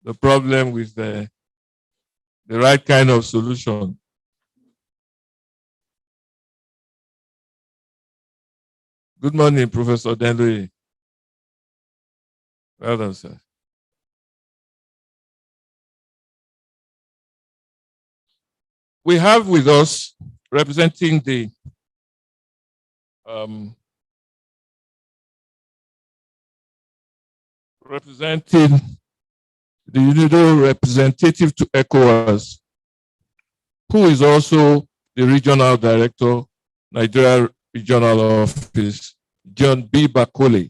the problem with the right kind of solution. Good morning, Professor Dendoye. Well done, sir. We have with us, representing the UNIDO representative to ECOWAS, who is also the regional director, Nigeria Regional Office, John B. Bakole.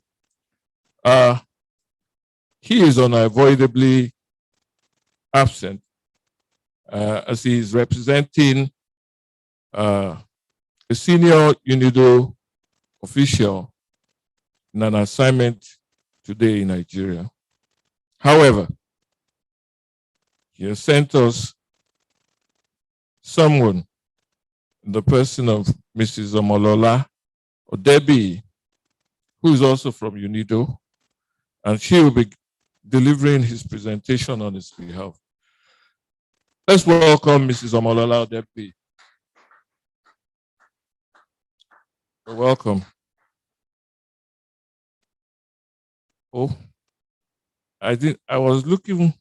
He is unavoidably absent as he is representing a senior UNIDO official in an assignment today in Nigeria. However, he has sent us someone in the person of Mrs. Omolola Odebi, who is also from UNIDO, and she will be delivering his presentation on his behalf. Let's welcome Mrs. Omolola Odebi. You're welcome. Oh, I was looking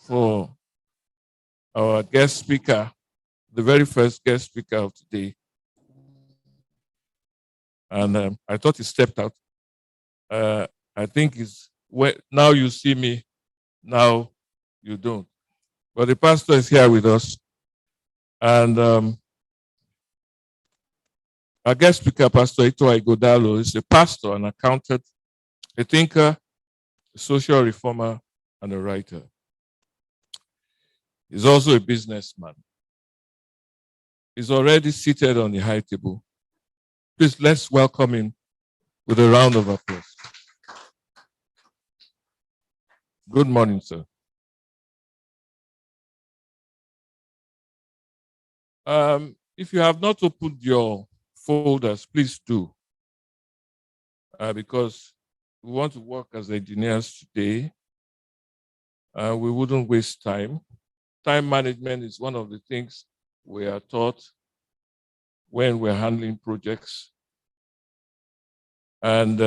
for our guest speaker, the very first guest speaker of today. And I thought he stepped out. I think it's now you see me, now you don't. But the pastor is here with us. And our guest speaker, Pastor Ito Igodalo, is a pastor, an accountant, a thinker, a social reformer, and a writer. He's also a businessman. He's already seated on the high table. Please, let's welcome him with a round of applause. Good morning, sir. If you have not opened your folders, please do. Because we want to work as engineers today. We wouldn't waste time. Time management is one of the things we are taught when we're handling projects. And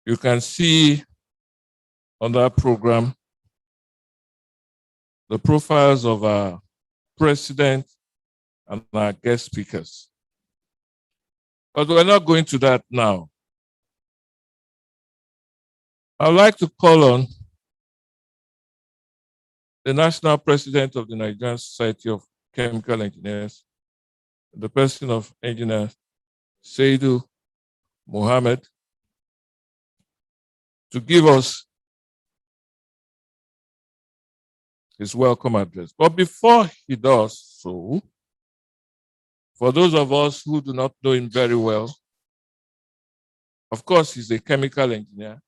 you can see on that program the profiles of our president and our guest speakers. But we're not going to that now. I'd like to call on the national president of the Nigerian Society of Chemical Engineers, the person of Engineer Seidu Mohammed, to give us his welcome address. But before he does so, for those of us who do not know him very well, of course, he's a chemical engineer.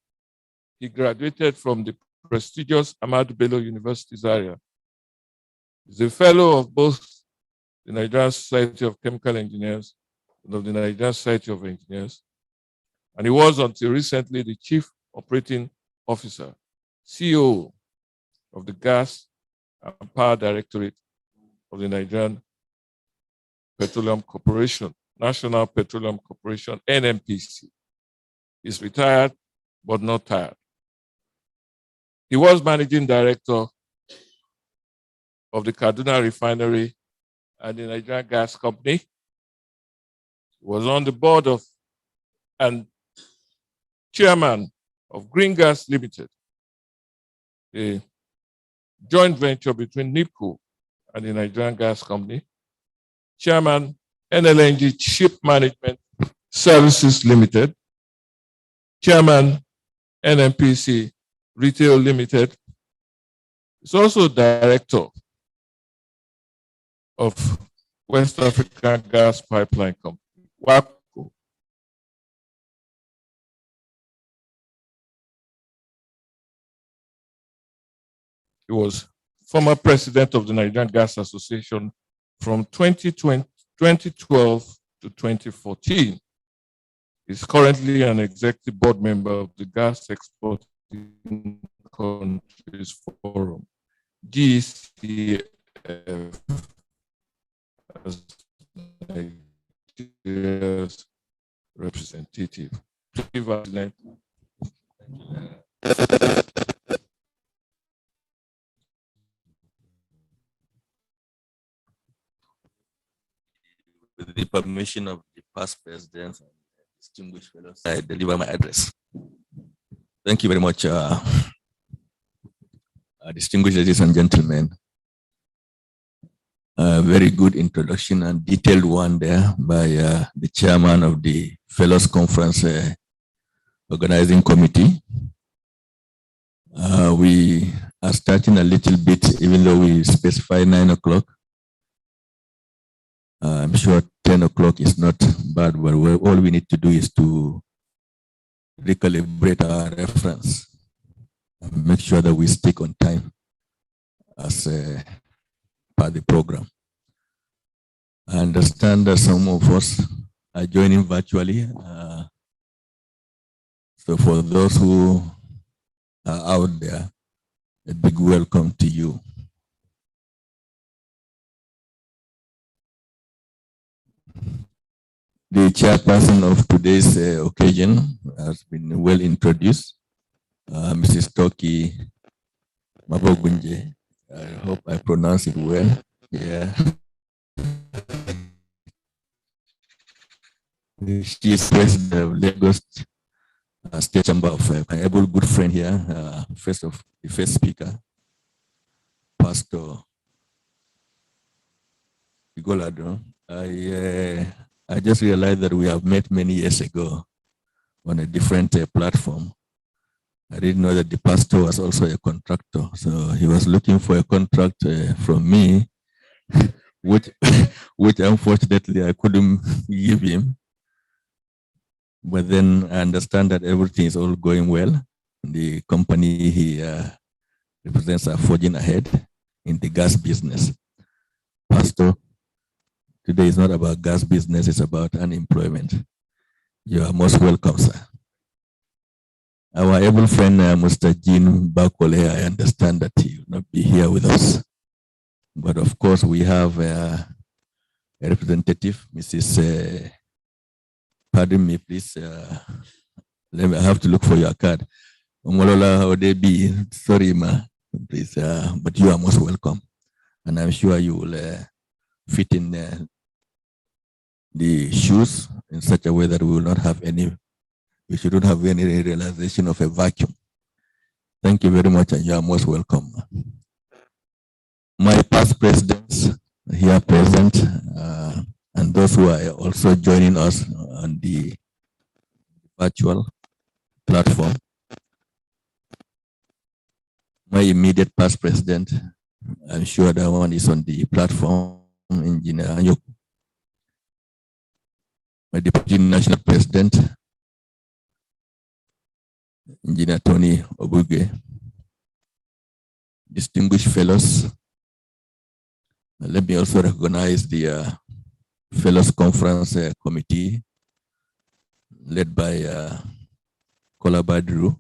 He graduated from the prestigious Ahmadu Bello University, Zaria. He's a fellow of both the Nigerian Society of Chemical Engineers and of the Nigerian Society of Engineers. And he was, until recently, the Chief Operating Officer, CEO of the Gas and Power Directorate of the Nigerian Petroleum Corporation, National Petroleum Corporation, NNPC. He's retired, but not tired. He was managing director of the Kaduna Refinery and the Nigerian Gas Company. He was on the board of and chairman of Green Gas Limited, a joint venture between NIPCO and the Nigerian Gas Company. Chairman, NLNG Ship Management Services Limited. Chairman, NNPC Retail Limited. He's also director of West African Gas Pipeline Company, WAPCO. He was former president of the Nigerian Gas Association from 2012 to 2014. He's currently an executive board member of the Gas Exporting Countries Forum, GCF, as Nigeria's representative. With the permission of the past presidents and distinguished fellows, I deliver my address. Thank you very much, distinguished ladies and gentlemen. A very good introduction and detailed one there by the chairman of the Fellows Conference Organizing Committee. We are starting a little bit, even though we specify 9 o'clock. I'm sure 10 o'clock is not bad, but all we need to do is to recalibrate our reference and make sure that we stick on time as per the program. I understand that some of us are joining virtually. So for those who are out there, a big welcome to you. The chairperson of today's occasion has been well introduced, Mrs. Toki Mabogunje. I hope I pronounce it well. Yeah. She is president of Lagos State Chamber of my able good friend here, the first speaker, Pastor Igolado. I just realized that we have met many years ago on a different platform. I didn't know that the pastor was also a contractor. So he was looking for a contract from me, which unfortunately I couldn't give him. But then I understand that everything is all going well. The company he represents are forging ahead in the gas business. Pastor, today is not about gas business, it's about unemployment. You are most welcome, sir. Our able friend, Mr. Jean Bakole, I understand that he will not be here with us. But of course, we have a representative, Mrs. Pardon me, please. I have to look for your card. Sorry, ma. Please, but you are most welcome. And I'm sure you will fit in the shoes in such a way that we will not have we shouldn't have any realization of a vacuum. Thank you very much, and you are most welcome. My past presidents here present, and those who are also joining us on the virtual platform. My immediate past president, I'm sure that one is on the platform, Engineer Anyok. My deputy national president, Engineer Tony Obuge. Distinguished fellows, let me also recognize the Fellows Conference Committee led by Kola Badru.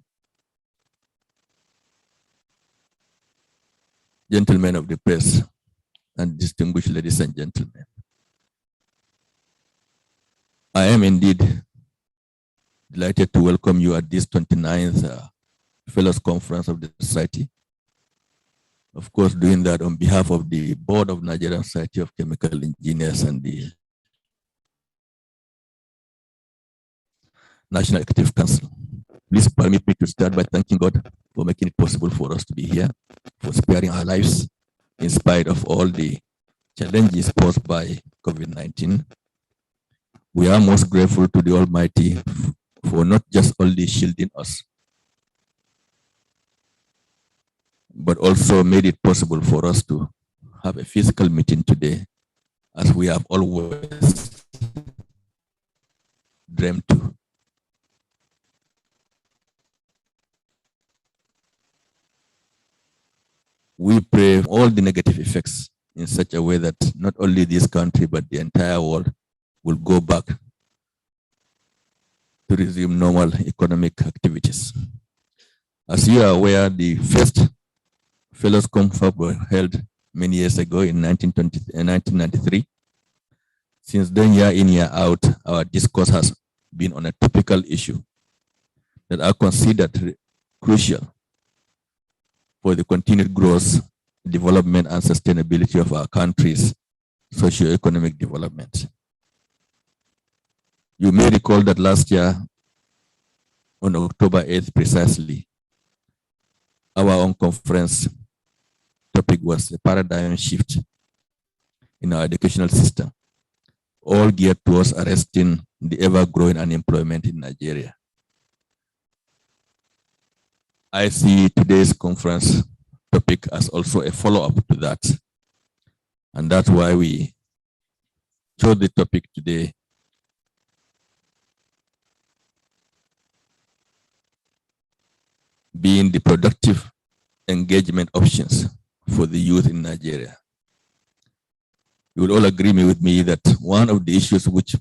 Gentlemen of the press and distinguished ladies and gentlemen. I am indeed delighted to welcome you at this 29th Fellows Conference of the Society. Of course, doing that on behalf of the Board of Nigerian Society of Chemical Engineers and the National Executive Council. Please permit me to start by thanking God for making it possible for us to be here, for sparing our lives in spite of all the challenges posed by COVID-19. We are most grateful to the Almighty for not just only shielding us, but also made it possible for us to have a physical meeting today, as we have always dreamt to. We pray for all the negative effects in such a way that not only this country, but the entire world will go back to resume normal economic activities. As you are aware, the first Fellows Confab were held many years ago in 1993. Since then, year in, year out, our discourse has been on a topical issue that are considered crucial for the continued growth, development, and sustainability of our country's socio-economic development. You may recall that last year, on October 8th precisely, our own conference topic was a paradigm shift in our educational system, all geared towards arresting the ever-growing unemployment in Nigeria. I see today's conference topic as also a follow-up to that. And that's why we chose the topic today. Being the productive engagement options for the youth in Nigeria. You will all agree with me that one of the issues which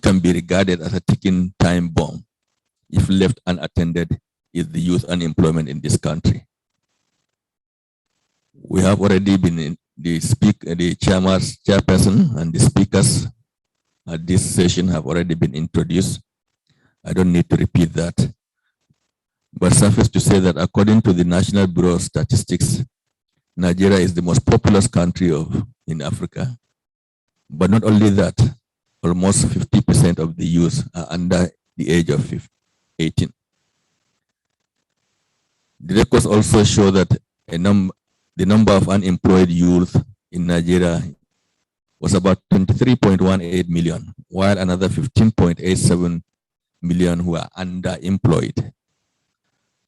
can be regarded as a ticking time bomb, if left unattended, is the youth unemployment in this country. We have already been in the chairperson and the speakers at this session have already been introduced. I don't need to repeat that. But suffice to say that according to the National Bureau of Statistics, Nigeria is the most populous country in Africa. But not only that, almost 50% of the youth are under the age of 18. The records also show that the number of unemployed youth in Nigeria was about 23.18 million, while another 15.87 million who are underemployed.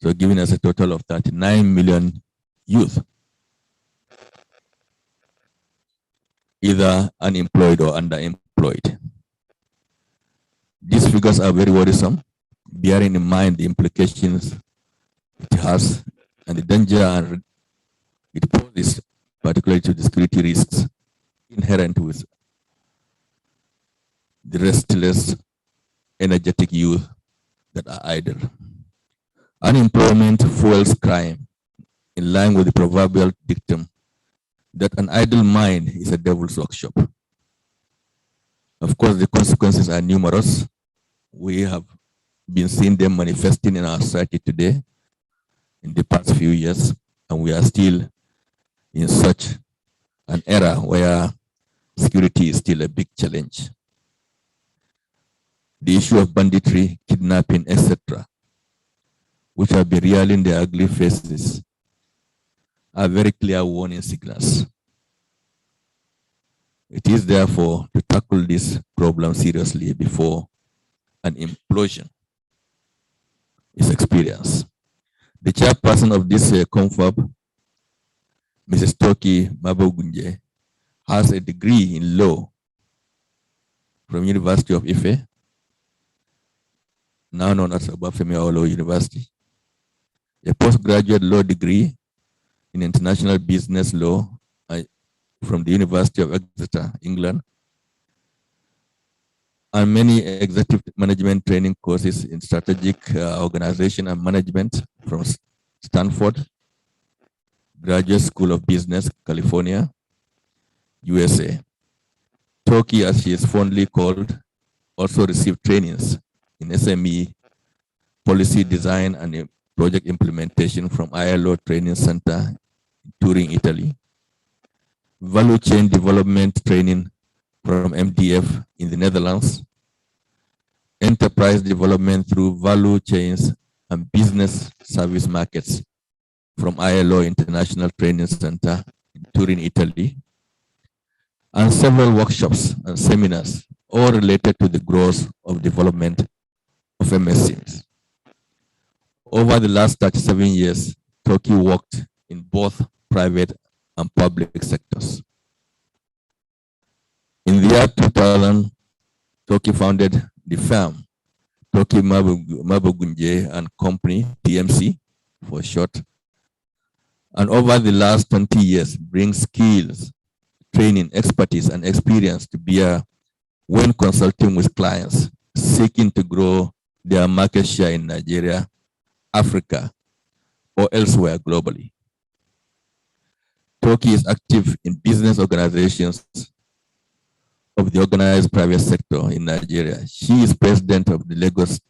So giving us a total of 39 million youth, either unemployed or underemployed. These figures are very worrisome, bearing in mind the implications it has and the danger it poses, particularly to the security risks inherent with the restless, energetic youth that are idle. Unemployment fuels crime, in line with the proverbial dictum that an idle mind is a devil's workshop. Of course, the consequences are numerous. We have been seeing them manifesting in our society today in the past few years, and we are still in such an era where security is still a big challenge. The issue of banditry, kidnapping, etc., which have been rearing their ugly faces, are very clear warning signals. It is therefore to tackle this problem seriously before an implosion is experienced. The chairperson of this confab, Mrs. Toki Mabogunje, has a degree in law from University of Ife, now known as Obafemi Awolowo University, a postgraduate law degree in international business law from the University of Exeter, England, and many executive management training courses in strategic organization and management from Stanford, Graduate School of Business, California, USA. Toki, as she is fondly called, also received trainings in SME, policy design, and project implementation from ILO Training Center in Turin, Italy. Value chain development training from MDF in the Netherlands. Enterprise development through value chains and business service markets from ILO International Training Center in Turin, Italy. And several workshops and seminars, all related to the growth of development of MSCs. Over the last 37 years, Toki worked in both private and public sectors. In the year 2000, Toki founded the firm, Toki Mabogunje and Company, TMC for short. And over the last 20 years, brings skills, training, expertise, and experience to bear when consulting with clients seeking to grow their market share in Nigeria, Africa, or elsewhere globally. Toki is active in business organizations of the organized private sector in Nigeria. She is president of the Lagos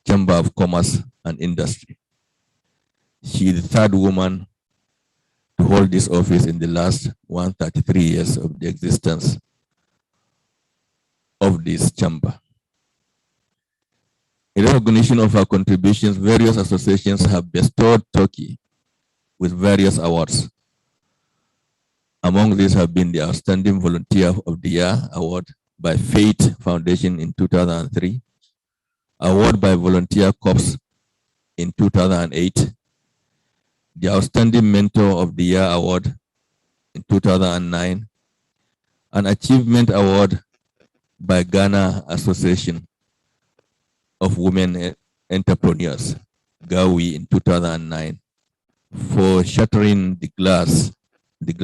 Chamber of Commerce and Industry. She is the third woman to hold this office in the last 133 years of the existence of this chamber. In recognition of her contributions, various associations have bestowed Toki with various awards. Among these have been the Outstanding Volunteer of the Year Award by Faith Foundation in 2003, Award by Volunteer Corps in 2008, the Outstanding Mentor of the Year Award in 2009, an Achievement Award by Ghana Association of Women Entrepreneurs, GAWI, in 2009, for shattering the glass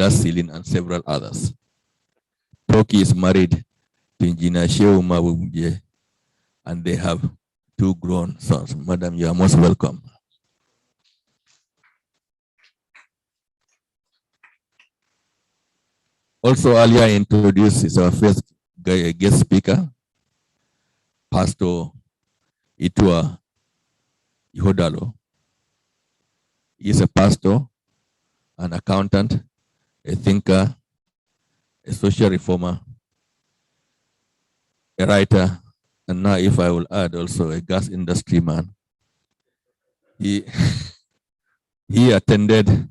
ceiling, and several others. Toki is married to Nsche, and they have 2 grown sons. Madam, you are most welcome. Also, earlier introduced is our first guest speaker, Pastor Itua Ihodalo. He is a pastor, an accountant, a thinker, a social reformer, a writer, and now, if I will add, also a gas industry man. He attended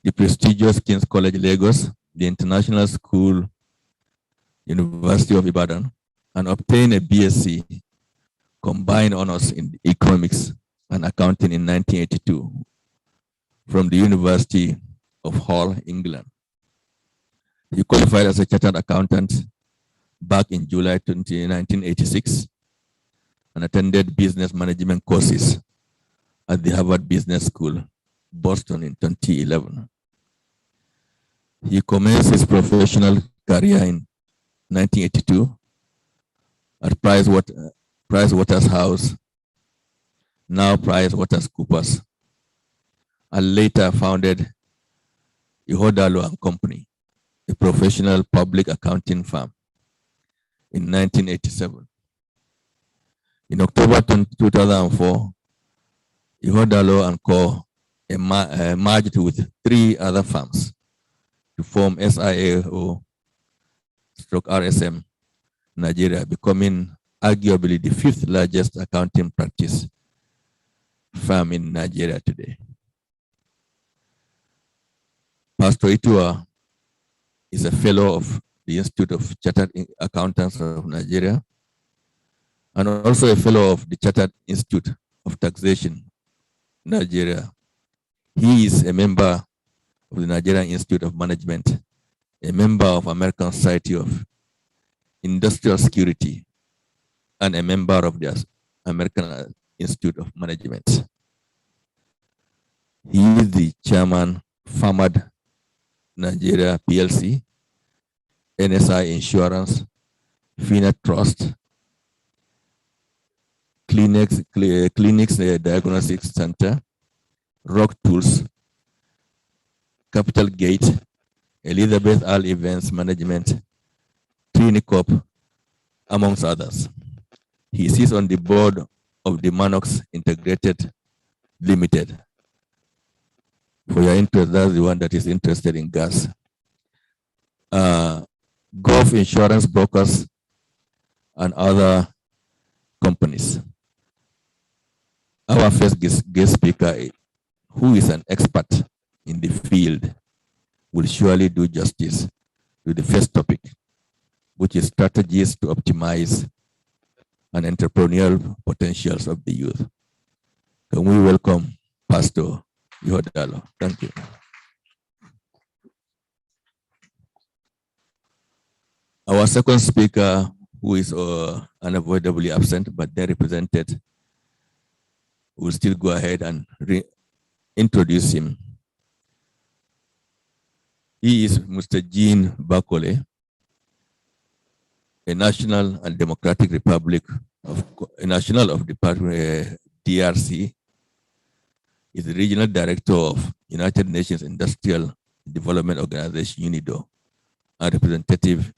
the prestigious King's College Lagos, the International School, University of Ibadan, and obtained a BSc combined honors in economics and accounting in 1982 from the University of Hull, England. He qualified as a chartered accountant back in July 1986 and attended business management courses at the Harvard Business School, Boston, in 2011. He commenced his professional career in 1982 at Pricewaterhouse, now PricewaterhouseCoopers, and later founded Ihodalo and Company, a professional public accounting firm, in 1987. In October 2004, Ihodalo and Co. merged with 3 other firms to form SIAO/RSM Nigeria, becoming arguably the 5th largest accounting practice firm in Nigeria today. Pastor Itua is a fellow of the Institute of Chartered Accountants of Nigeria and also a fellow of the Chartered Institute of Taxation, Nigeria. He is a member of the Nigerian Institute of Management, a member of American Society of Industrial Security, and a member of the American Institute of Management. He is the chairman, FAMAD Nigeria PLC, NSI Insurance, FINA Trust, Clinics Diagnostics Center, Rock Tools, Capital Gate, Elizabeth Al Events Management, Clinicop, amongst others. He sits on the board of the Manox Integrated Limited. For your interest, that's the one that is interested in gas. Gulf Insurance Brokers and other companies. Our first guest speaker, who is an expert in the field, will surely do justice to the first topic, which is strategies to optimize and entrepreneurial potentials of the youth. Can we welcome Pastor Ihodalo? Thank you. Our second speaker, who is unavoidably absent, but they're represented, will still go ahead and introduce him. He is Mr. Jean Bakole, a National and Democratic Republic of national of Department DRC, is the regional director of United Nations Industrial Development Organization, UNIDO, and representative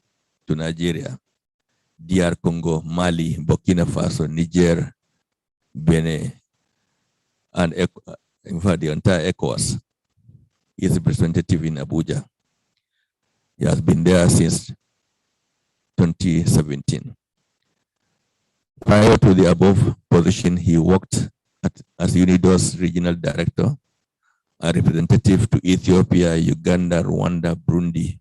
to Nigeria, DR Congo, Mali, Burkina Faso, Niger, Benin, and in fact the entire ECOWAS. He is representative in Abuja. He has been there since 2017. Prior to the above position, he worked as UNIDO's regional director, a representative to Ethiopia, Uganda, Rwanda, Burundi,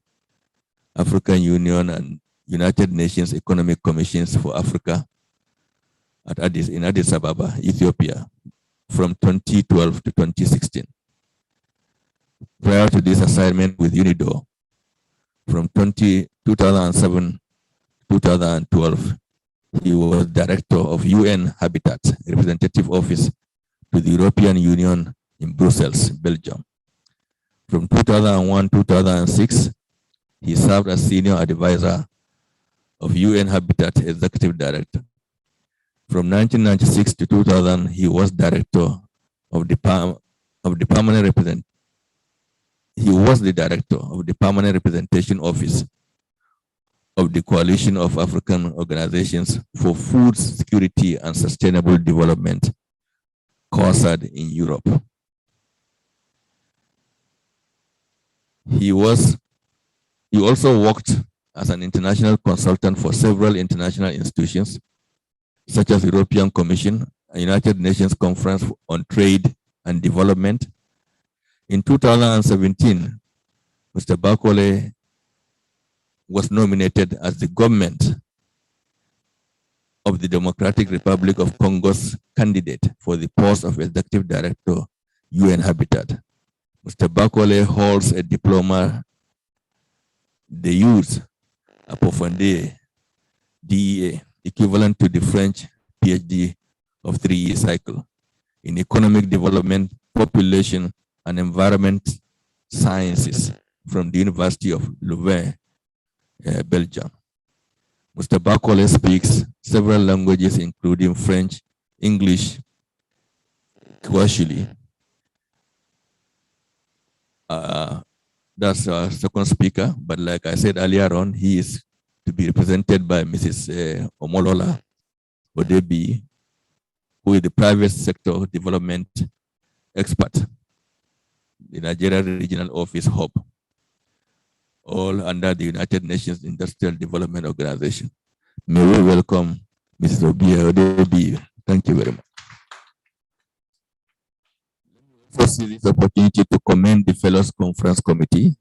African Union, and United Nations Economic Commissions for Africa in Addis Ababa, Ethiopia, from 2012 to 2016. Prior to this assignment with UNIDO, from 2007 to 2012, he was director of UN Habitat Representative Office to the European Union in Brussels, Belgium. From 2001 to 2006, he served as senior advisor of UN Habitat Executive Director. From 1996 to 2000, he was director of the permanent represent. He was the director of the Permanent Representation Office of the Coalition of African Organizations for Food Security and Sustainable Development, COSAD, in Europe. He also worked as an international consultant for several international institutions, such as the European Commission, a United Nations Conference on Trade and Development. In 2017, Mr. Bakole was nominated as the government of the Democratic Republic of Congo's candidate for the post of Executive Director, UN Habitat. Mr. Bakole holds a diploma de jure approfondie, DEA, equivalent to the French PhD of 3-year cycle in economic development, population, and environment sciences from the University of Louvain, Belgium. Mr. Bakole speaks several languages, including French, English, Swahili. That's our second speaker, but like I said earlier on, he is to be represented by Mrs. Omolola Odebi, who is the private sector development expert, the Nigeria Regional Office Hub, all under the United Nations Industrial Development Organization. May we welcome Mrs. Odebi. Thank you very much. First, this opportunity to commend the Fellows Conference Committee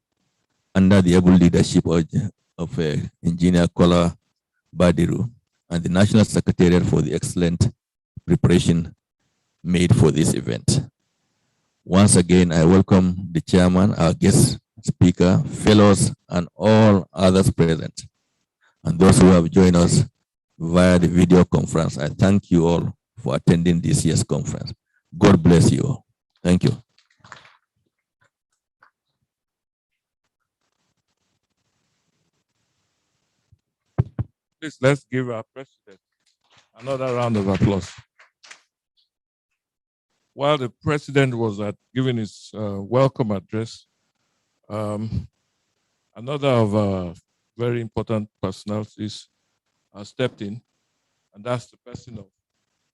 under the able leadership of Engineer Kola Badiru and the National Secretariat for the excellent preparation made for this event. Once again, I welcome the chairman, our guest speaker, fellows, and all others present, and those who have joined us via the video conference. I thank you all for attending this year's conference. God bless you all. Thank you. Please, let's give our president another round of applause. While the president was giving his welcome address, another of our very important personalities stepped in, and that's the person of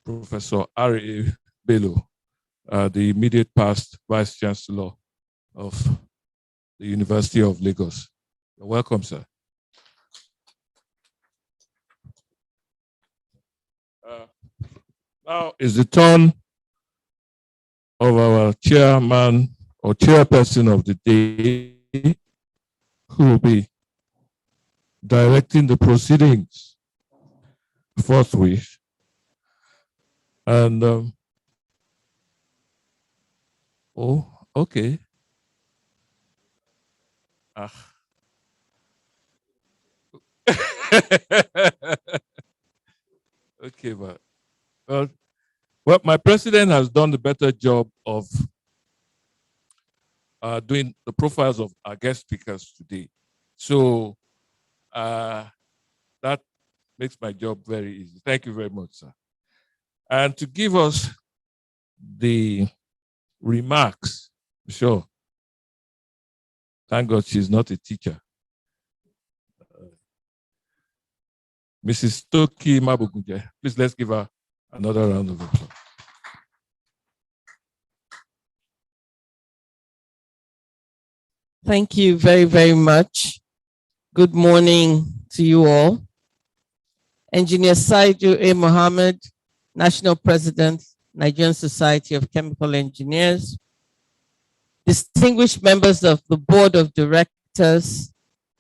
Professor R.A. Bello, the immediate past Vice Chancellor of the University of Lagos. You're welcome, sir. Now is the turn of our chairman or chairperson of the day, who will be directing the proceedings forthwith. And oh, okay. Okay, but well, my president has done the better job of doing the profiles of our guest speakers today. So that makes my job very easy. Thank you very much, sir. And to give us the remarks, sure. Thank God she's not a teacher. Mrs. Toki Mabugunje. Please let's give her another round of applause. Thank you very, very much. Good morning to you all. Engineer Saidu A. Mohammed, National President, Nigerian Society of Chemical Engineers, distinguished members of the Board of Directors,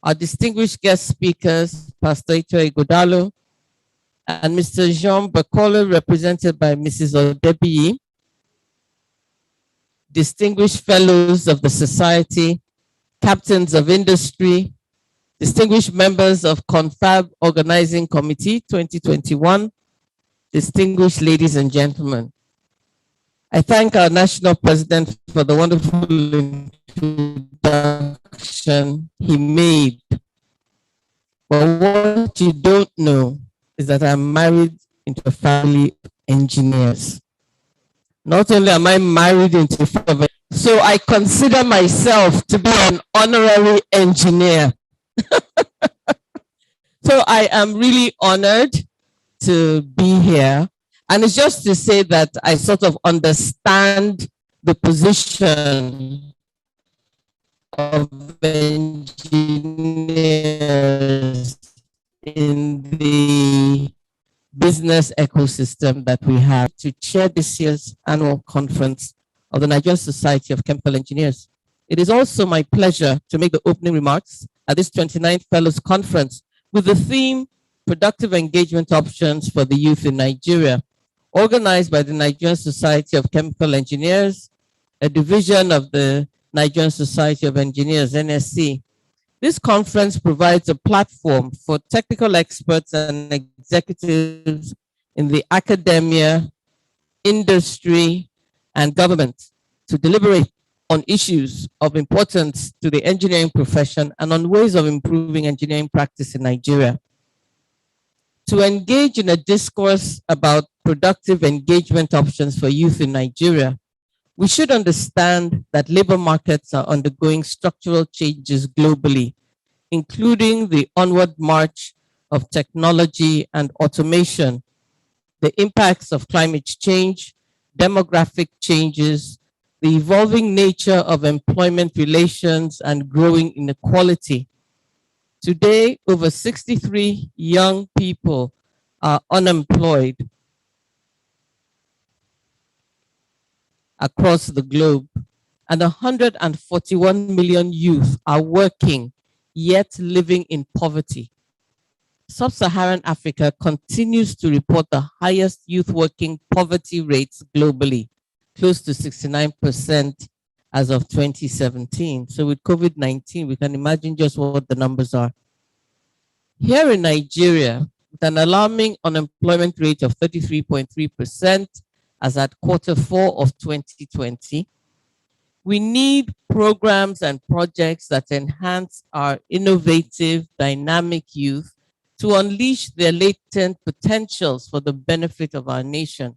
our distinguished guest speakers, Pastor Ito Igodalo, and Mr. Jean Bakolo, represented by Mrs. Odebiyi, distinguished fellows of the society, captains of industry, distinguished members of Confab Organizing Committee 2021, distinguished ladies and gentlemen. I thank our national president for the wonderful introduction he made. But what you don't know is that I'm married into a family of engineers. Not only am I married into a family, so I consider myself to be an honorary engineer. So I am really honored to be here. And it's just to say that I sort of understand the position of engineers in the business ecosystem that we have to chair this year's annual conference of the Nigerian Society of Chemical Engineers. It is also my pleasure to make the opening remarks at this 29th Fellows Conference with the theme, Productive Engagement Options for the Youth in Nigeria, organized by the Nigerian Society of Chemical Engineers, a division of the Nigerian Society of Engineers, Nsche. This conference provides a platform for technical experts and executives in the academia, industry, and government to deliberate on issues of importance to the engineering profession and on ways of improving engineering practice in Nigeria. To engage in a discourse about productive engagement options for youth in Nigeria, we should understand that labor markets are undergoing structural changes globally, including the onward march of technology and automation, the impacts of climate change, demographic changes, the evolving nature of employment relations, and growing inequality. Today, over 63 young people are unemployed across the globe, and 141 million youth are working, yet living in poverty. Sub-Saharan Africa continues to report the highest youth working poverty rates globally, close to 69% as of 2017. So with COVID-19, we can imagine just what the numbers are. Here in Nigeria, with an alarming unemployment rate of 33.3% as at Q4 of 2020, we need programs and projects that enhance our innovative, dynamic youth to unleash their latent potentials for the benefit of our nation.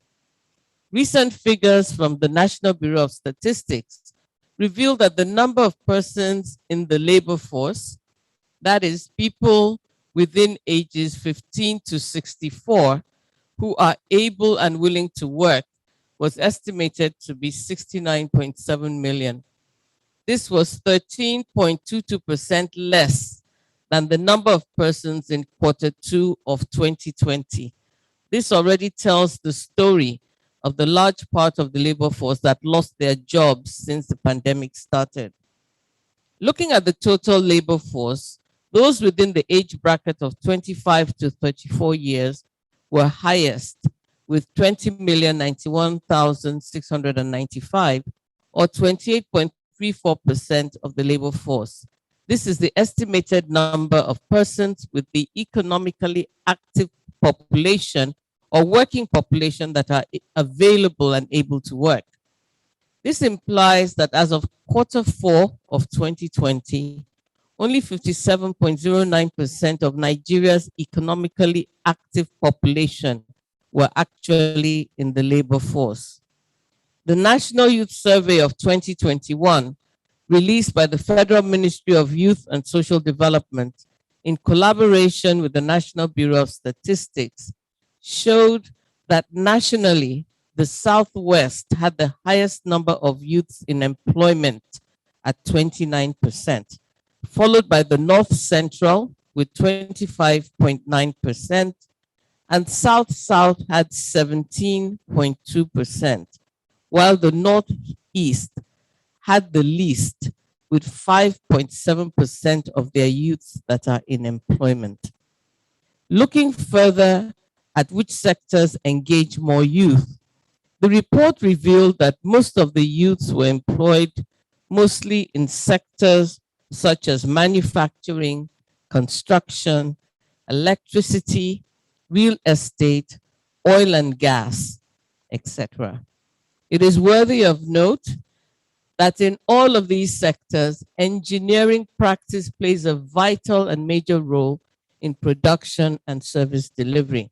Recent figures from the National Bureau of Statistics reveal that the number of persons in the labor force, that is, people within ages 15 to 64, who are able and willing to work, was estimated to be 69.7 million. This was 13.22% less than the number of persons in Q2 of 2020. This already tells the story of the large part of the labor force that lost their jobs since the pandemic started. Looking at the total labor force, those within the age bracket of 25 to 34 years were highest, with 20,091,695, or 28.34% of the labor force. This is the estimated number of persons with the economically active population or working population that are available and able to work. This implies that as of Q4 of 2020, only 57.09% of Nigeria's economically active population were actually in the labor force. The National Youth Survey of 2021, released by the Federal Ministry of Youth and Social Development in collaboration with the National Bureau of Statistics, showed that nationally, the Southwest had the highest number of youths in employment at 29%, followed by the North Central with 25.9%, and South-South had 17.2%, while the Northeast had the least with 5.7% of their youths that are in employment. Looking further at which sectors engage more youth, the report revealed that most of the youths were employed mostly in sectors such as manufacturing, construction, electricity, real estate, oil and gas, etc. It is worthy of note that in all of these sectors, engineering practice plays a vital and major role in production and service delivery.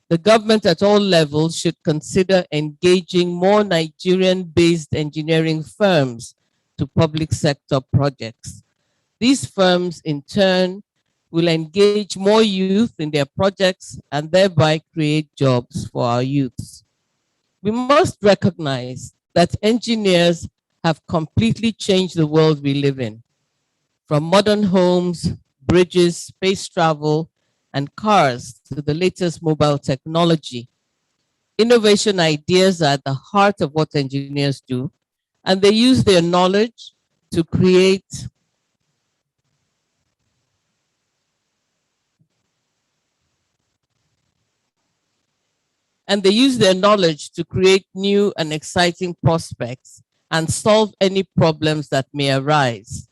The government at all levels should consider engaging more Nigerian-based engineering firms to public sector projects. These firms, in turn, will engage more youth in their projects and thereby create jobs for our youths. We must recognize that engineers have completely changed the world we live in. From modern homes, bridges, space travel, and cars to the latest mobile technology, innovation ideas are at the heart of what engineers do, and they use their knowledge to create new and exciting prospects and solve any problems that may arise.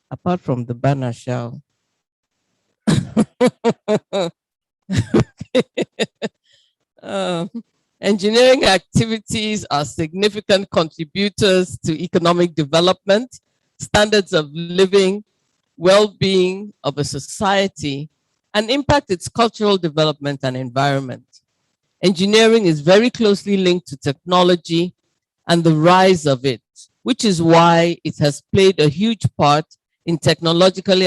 Apart from the banner shell. Engineering activities are significant contributors to economic development, standards of living, well-being of a society, and impact its cultural development and environment. Engineering is very closely linked to technology and the rise of it, which is why it has played a huge part in technological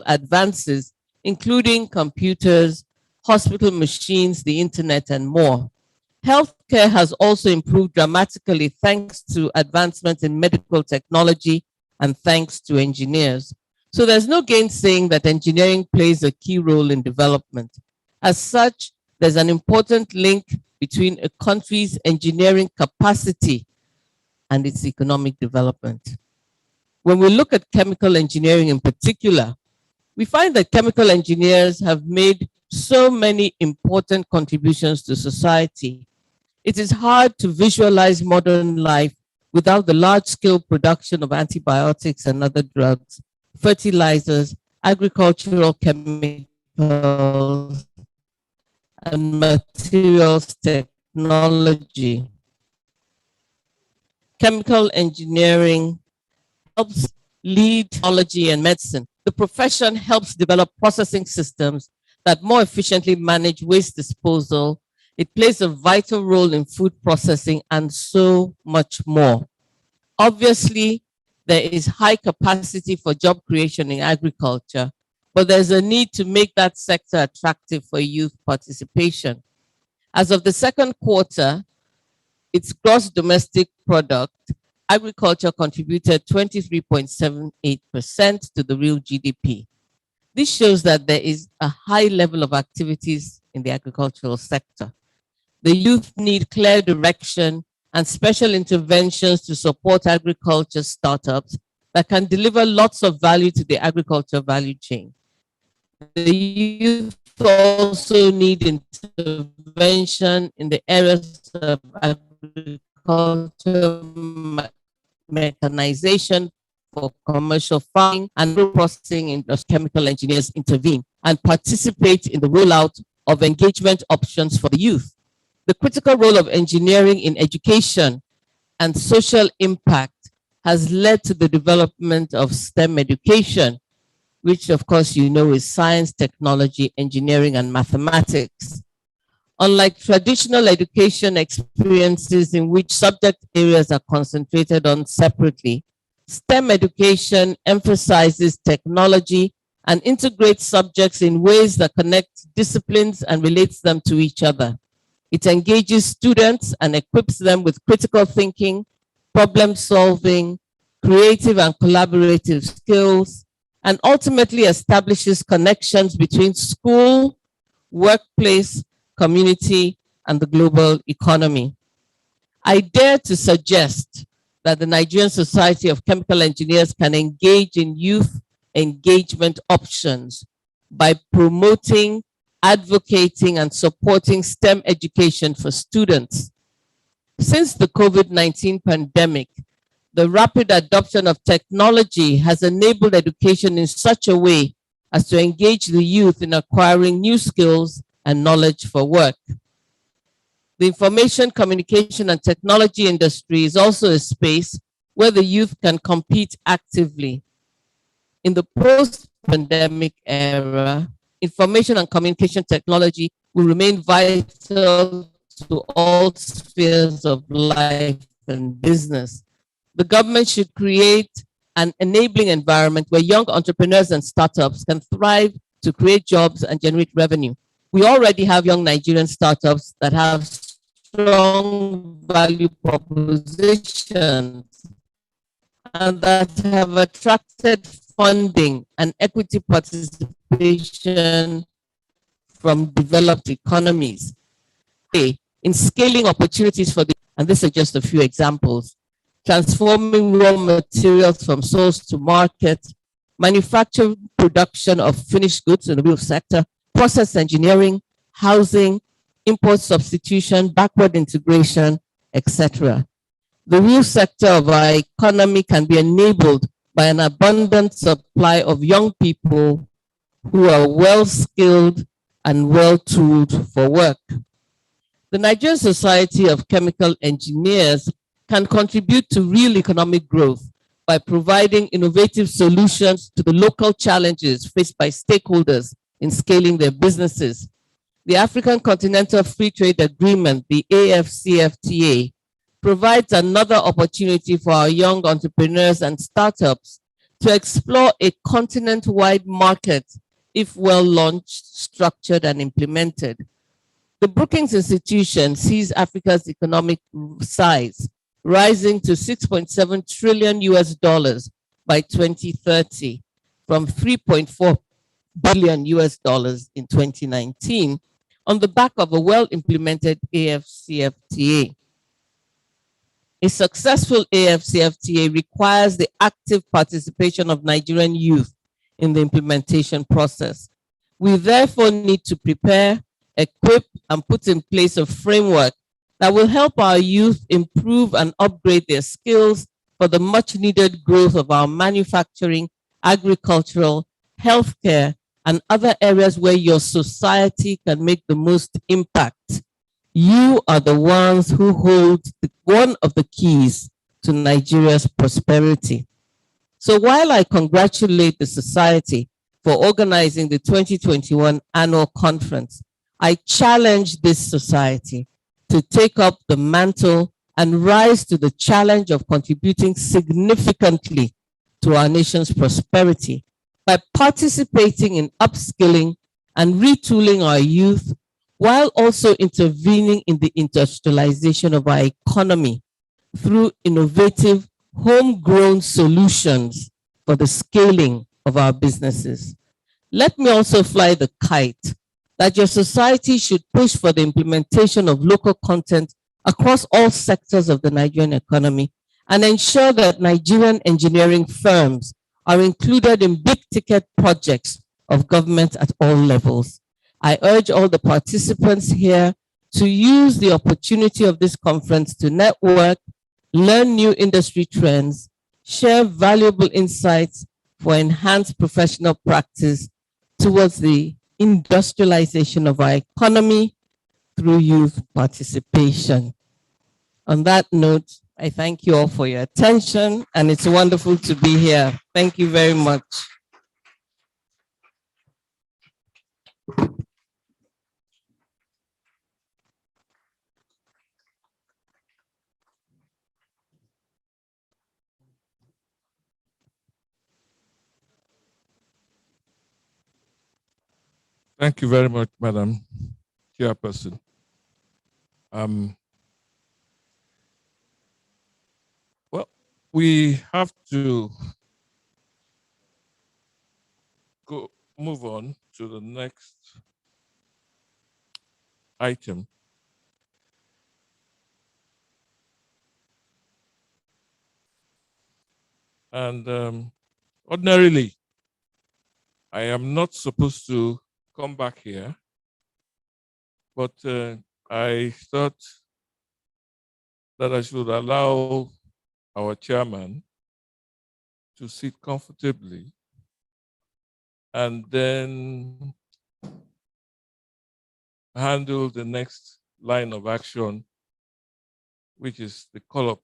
advances, including computers, hospital machines, the internet, and more. Healthcare has also improved dramatically thanks to advancements in medical technology and thanks to engineers. So there's no gainsaying that engineering plays a key role in development. As such, there's an important link between a country's engineering capacity and its economic development. When we look at chemical engineering in particular, we find that chemical engineers have made so many important contributions to society. It is hard to visualize modern life without the large-scale production of antibiotics and other drugs, fertilizers, agricultural chemicals, and materials technology. Chemical engineering helps lead technology and medicine. The profession helps develop processing systems that more efficiently manage waste disposal. It plays a vital role in food processing and so much more. Obviously, there is high capacity for job creation in agriculture, but there's a need to make that sector attractive for youth participation. As of the second quarter, its gross domestic product, agriculture contributed 23.78% to the real GDP. This shows that there is a high level of activities in the agricultural sector. The youth need clear direction and special interventions to support agriculture startups that can deliver lots of value to the agriculture value chain. The youth also need intervention in the areas of agriculture mechanization for commercial farming and processing industry. Chemical engineers intervene and participate in the rollout of engagement options for the youth. The critical role of engineering in education and social impact has led to the development of STEM education, which of course you know is science, technology, engineering, and mathematics. Unlike traditional education experiences in which subject areas are concentrated on separately, STEM education emphasizes technology and integrates subjects in ways that connect disciplines and relates them to each other. It engages students and equips them with critical thinking, problem solving, creative and collaborative skills, and ultimately establishes connections between school, workplace, community, and the global economy. I dare to suggest that the Nigerian Society of Chemical Engineers can engage in youth engagement options by promoting, advocating, and supporting STEM education for students. Since the COVID-19 pandemic, the rapid adoption of technology has enabled education in such a way as to engage the youth in acquiring new skills and knowledge for work. The information, communication, and technology industry is also a space where the youth can compete actively. In the post-pandemic era, information and communication technology will remain vital to all spheres of life and business. The government should create an enabling environment where young entrepreneurs and startups can thrive to create jobs and generate revenue. We already have young Nigerian startups that have strong value propositions and that have attracted funding and equity participation from developed economies. In scaling opportunities for the, and these are just a few examples, transforming raw materials from source to market, manufacturing production of finished goods in the real sector, process engineering, housing, import substitution, backward integration, etc. The real sector of our economy can be enabled by an abundant supply of young people who are well-skilled and well-tooled for work. The Nigerian Society of Chemical Engineers can contribute to real economic growth by providing innovative solutions to the local challenges faced by stakeholders in scaling their businesses. The African Continental Free Trade Agreement, the AFCFTA, provides another opportunity for our young entrepreneurs and startups to explore a continent-wide market if well launched, structured, and implemented. The Brookings Institution sees Africa's economic size rising to $6.7 trillion by 2030 from $3.4 billion in 2019 on the back of a well-implemented AFCFTA. A successful AFCFTA requires the active participation of Nigerian youth in the implementation process. We therefore need to prepare, equip, and put in place a framework that will help our youth improve and upgrade their skills for the much needed growth of our manufacturing, agricultural, healthcare, and other areas where your society can make the most impact. You are the ones who hold one of the keys to Nigeria's prosperity. So while I congratulate the society for organizing the 2021 annual conference, I challenge this society to take up the mantle and rise to the challenge of contributing significantly to our nation's prosperity by participating in upskilling and retooling our youth, while also intervening in the industrialization of our economy through innovative, homegrown solutions for the scaling of our businesses. Let me also fly the kite that your society should push for the implementation of local content across all sectors of the Nigerian economy and ensure that Nigerian engineering firms are included in big-ticket projects of government at all levels. I urge all the participants here to use the opportunity of this conference to network, learn new industry trends, share valuable insights for enhanced professional practice towards the industrialization of our economy through youth participation. On that note, I thank you all for your attention, and it's wonderful to be here. Thank you very much. Thank you very much, Madam Chairperson. Well, we have to move on to the next item. And ordinarily, I am not supposed to come back here, but I thought that I should allow our chairman to sit comfortably and then handle the next line of action, which is the call-up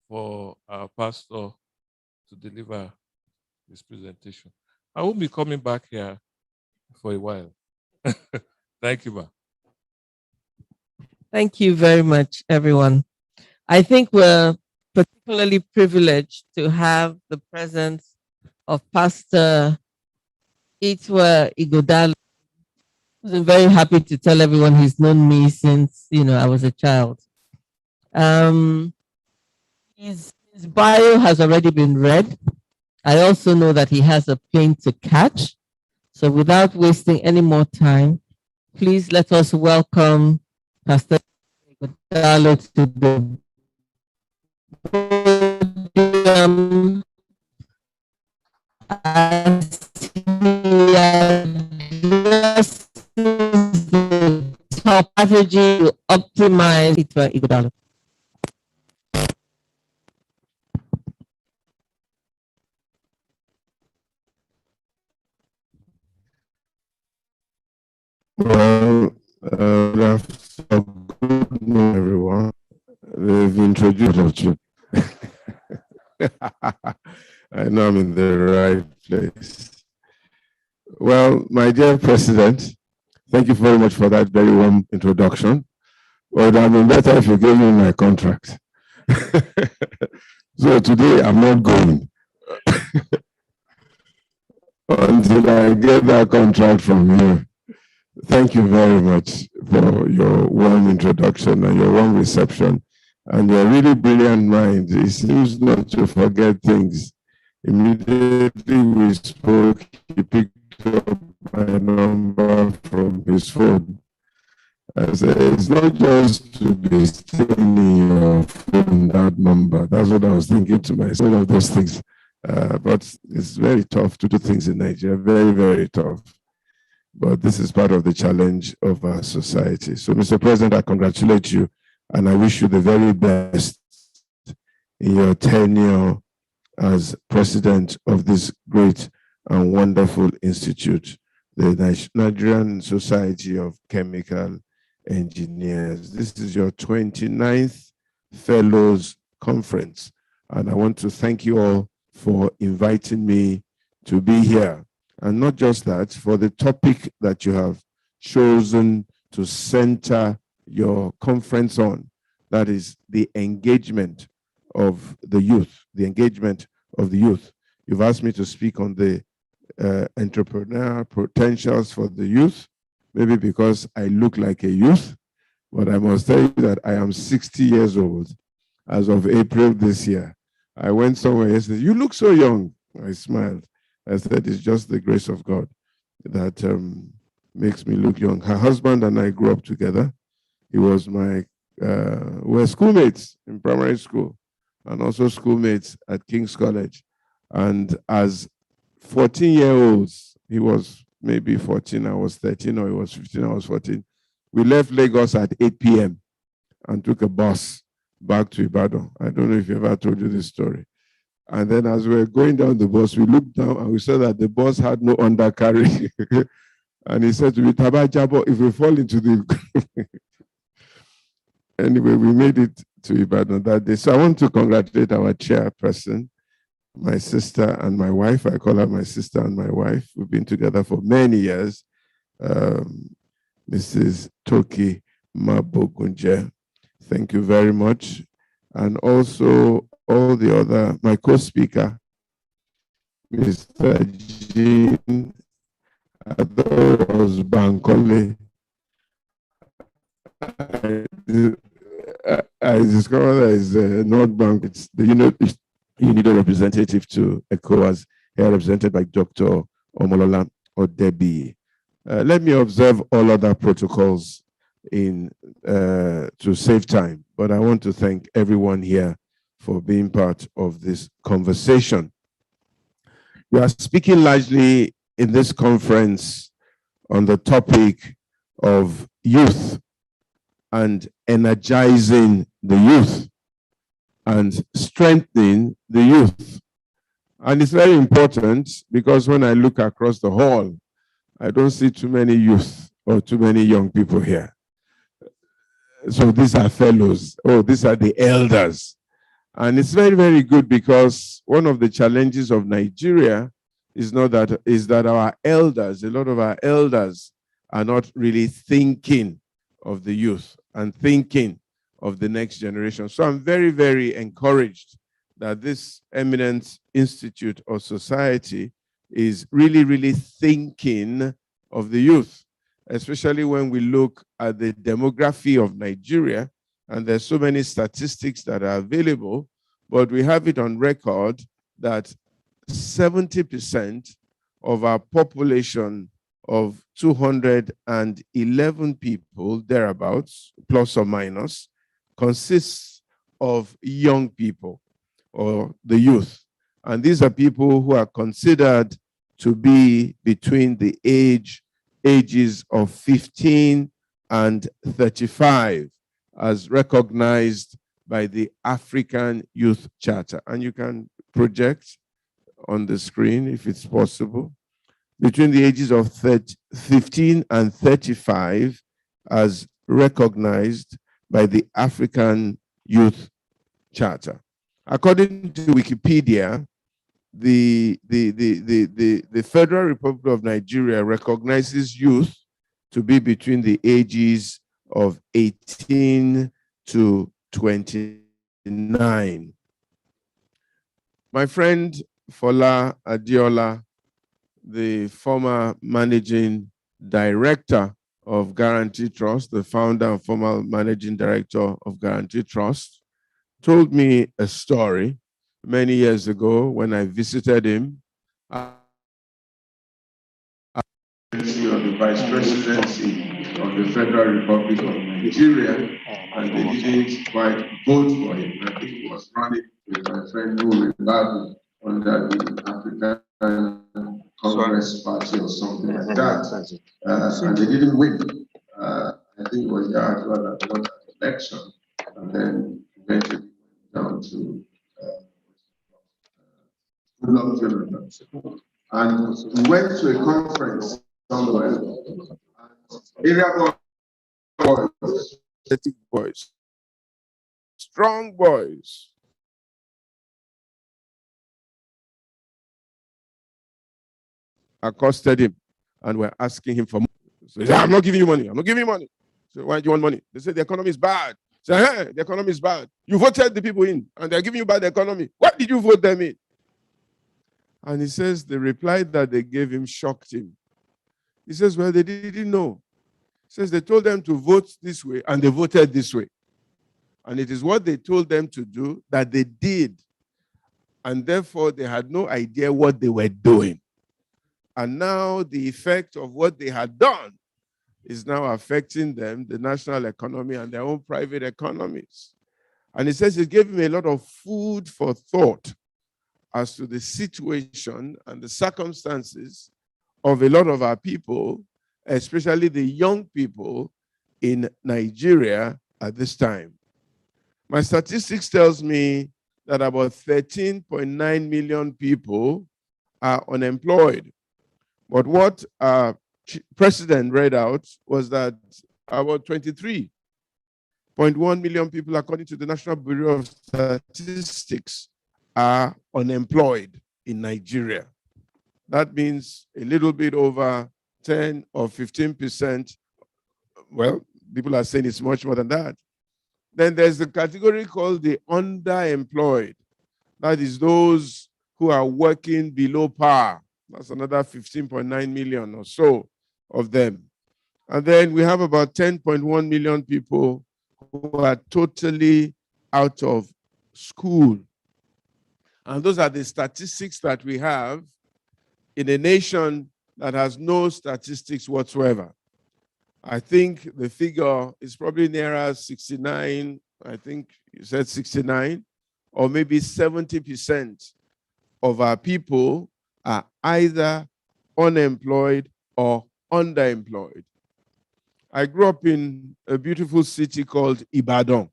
for our pastor to deliver his presentation. I won't be coming back here for a while. Thank you, ma. Thank you very much, everyone. I think we're particularly privileged to have the presence of Pastor Itwa Igodalo. I'm very happy to tell everyone he's known me since, I was a child. His bio has already been read. I also know that he has a plane to catch. So without wasting any more time, please let us welcome Pastor Igodalo to the podium as he addresses the top strategy to optimize Itwa Igodalo. Well, good afternoon, everyone. They've introduced you. I know I'm in the right place. Well, my dear President, thank you very much for that very warm introduction. Well, it would have been better if you gave me my contract. So today I'm not going until I get that contract from you. Thank you very much for your warm introduction and your warm reception and your really brilliant mind. It seems not to forget things. Immediately we spoke, he picked up my number from his phone. I said, it's not just to be staying in your phone, that number. That's what I was thinking to myself, of those things. But it's very tough to do things in Nigeria, very, very tough. But this is part of the challenge of our society. So, Mr. President, I congratulate you and I wish you the very best in your tenure as president of this great and wonderful institute, the Nigerian Society of Chemical Engineers. This is your 29th Fellows Conference, and I want to thank you all for inviting me to be here. And not just that, for the topic that you have chosen to center your conference on, that is the engagement of the youth, the engagement of the youth. You've asked me to speak on the entrepreneurial potentials for the youth, maybe because I look like a youth, but I must tell you that I am 60 years old as of April this year. I went somewhere yesterday, you look so young. I smiled. I said, it's just the grace of God that makes me look young. Her husband and I grew up together. He was my, we're schoolmates in primary school and also schoolmates at King's College. And as 14-year-olds, he was maybe 14, I was 13, or he was 15, I was 14. We left Lagos at 8 p.m. and took a bus back to Ibadan. I don't know if you ever told you this story. And then as we were going down the bus, we looked down and we saw that the bus had no undercarriage. And he said to me, Tabajabo, if we fall into the... Anyway, we made it to Ibadan that day. So I want to congratulate our chairperson, my sister and my wife. I call her my sister and my wife. We've been together for many years. Mrs. Toki Mabogunje. Thank you very much. And also all the other, my co-speaker, Mr. Jean I thought it was Bankole. I discovered that it's not bank, it's the unit representative to ECOWAS, here represented by Dr. Omolola Odebi. Let me observe all other protocols to save time, but I want to thank everyone here for being part of this conversation. We are speaking largely in this conference on the topic of youth and energizing the youth and strengthening the youth. And it's very important because when I look across the hall, I don't see too many youth or too many young people here. So these are fellows. Oh, these are the elders. And it's very, very good because one of the challenges of Nigeria is that our elders, a lot of our elders are not really thinking of the youth and thinking of the next generation. So I'm very, very encouraged that this eminent institute or society is really, really thinking of the youth, especially when we look at the demography of Nigeria. And there's so many statistics that are available, but we have it on record that 70% of our population of 211 people, thereabouts, plus or minus, consists of young people or the youth. And these are people who are considered to be between the ages of 15 and 35, as recognized by the African Youth Charter. And you can project on the screen, if it's possible, between the ages of 15 and 35, as recognized by the African Youth Charter. According to Wikipedia, the Federal Republic of Nigeria recognizes youth to be between the ages of 18 to 29. My friend Fola Adiola, the former managing director of Guarantee Trust, the founder and former managing director of Guarantee Trust, told me a story many years ago when I visited him on the vice presidency of the Federal Republic of Nigeria, and they didn't quite vote for him. I think he was running with my friend Nuri Babu under the African Congress Party or something like that, and they didn't win. I think it was Yar'Adua that won that election, and then eventually went down to and we went to a conference somewhere. Area boys, strong boys, accosted him and were asking him for money. So he said, I'm not giving you money. I'm not giving you money. So why do you want money? They said the economy is bad. Say, hey, the economy is bad. You voted the people in and they're giving you bad economy. What did you vote them in? And he says the reply that they gave him shocked him. He says, well, they didn't know. He says they told them to vote this way and they voted this way. And it is what they told them to do that they did. And therefore, they had no idea what they were doing. And now the effect of what they had done is now affecting them, the national economy and their own private economies. And he says it gave him a lot of food for thought as to the situation and the circumstances of a lot of our people, especially the young people in Nigeria at this time. My statistics tells me that about 13.9 million people are unemployed. But what our president read out was that about 23.1 million people, according to the National Bureau of Statistics, are unemployed in Nigeria. That means a little bit over 10 or 15%. Well, people are saying it's much more than that. Then there's the category called the underemployed. That is those who are working below par. That's another 15.9 million or so of them. And then we have about 10.1 million people who are totally out of school. And those are the statistics that we have in a nation that has no statistics whatsoever. I think the figure is probably nearer 69, I think you said 69, or maybe 70% of our people are either unemployed or underemployed. I grew up in a beautiful city called Ibadan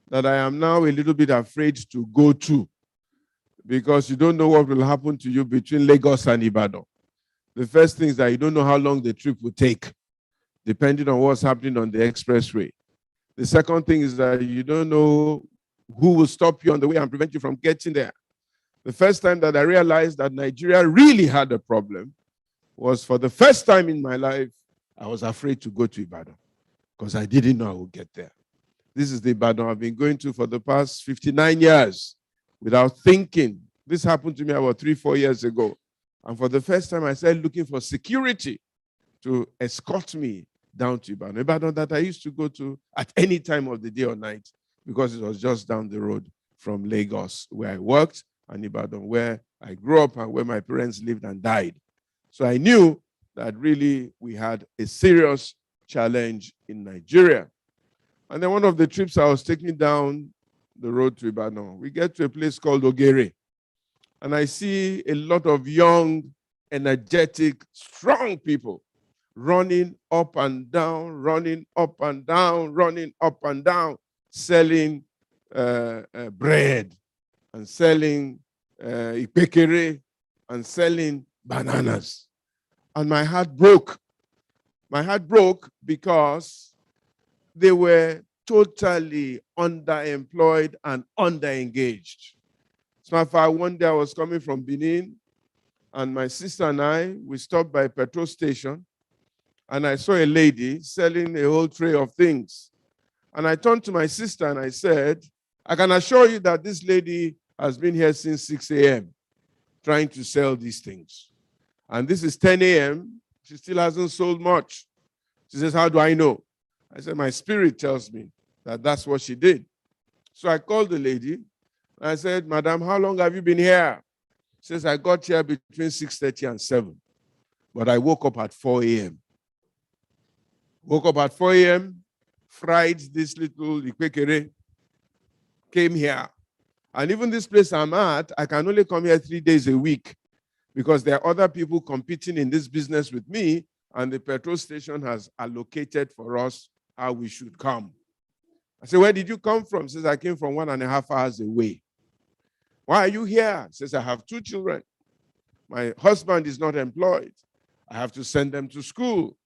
that I am now a little bit afraid to go to because you don't know what will happen to you between Lagos and Ibadan. The first thing is that you don't know how long the trip will take, depending on what's happening on the expressway. The second thing is that you don't know who will stop you on the way and prevent you from getting there. The first time that I realized that Nigeria really had a problem was for the first time in my life, I was afraid to go to Ibadan because I didn't know I would get there. This is the Ibadan I've been going to for the past 59 years without thinking. This happened to me about 3-4 years ago. And for the first time, I started looking for security to escort me down to Ibadan. Ibadan that I used to go to at any time of the day or night because it was just down the road from Lagos where I worked and Ibadan where I grew up and where my parents lived and died. So I knew that really we had a serious challenge in Nigeria. And then one of the trips I was taking down the road to Ibadan, we get to a place called Ogere. And I see a lot of young, energetic, strong people running up and down, running up and down, running up and down, selling bread and selling ipekere and selling bananas. And my heart broke. My heart broke because they were totally underemployed and underengaged. As a matter of fact, one day I was coming from Benin, and my sister and I, we stopped by a petrol station, and I saw a lady selling a whole tray of things. And I turned to my sister and I said, I can assure you that this lady has been here since 6 a.m. trying to sell these things. And this is 10 a.m. She still hasn't sold much. She says, how do I know? I said, my spirit tells me that that's what she did. So I called the lady. And I said, Madam, how long have you been here? She says, I got here between 6:30 and 7. But I woke up at 4 a.m. Woke up at 4 a.m., fried this little ipekere, came here. And even this place I'm at, I can only come here 3 days a week because there are other people competing in this business with me, and the petrol station has allocated for us how we should come. I said, where did you come from? He says, I came from 1.5 hours away. Why are you here? He says, I have 2 children. My husband is not employed. I have to send them to school.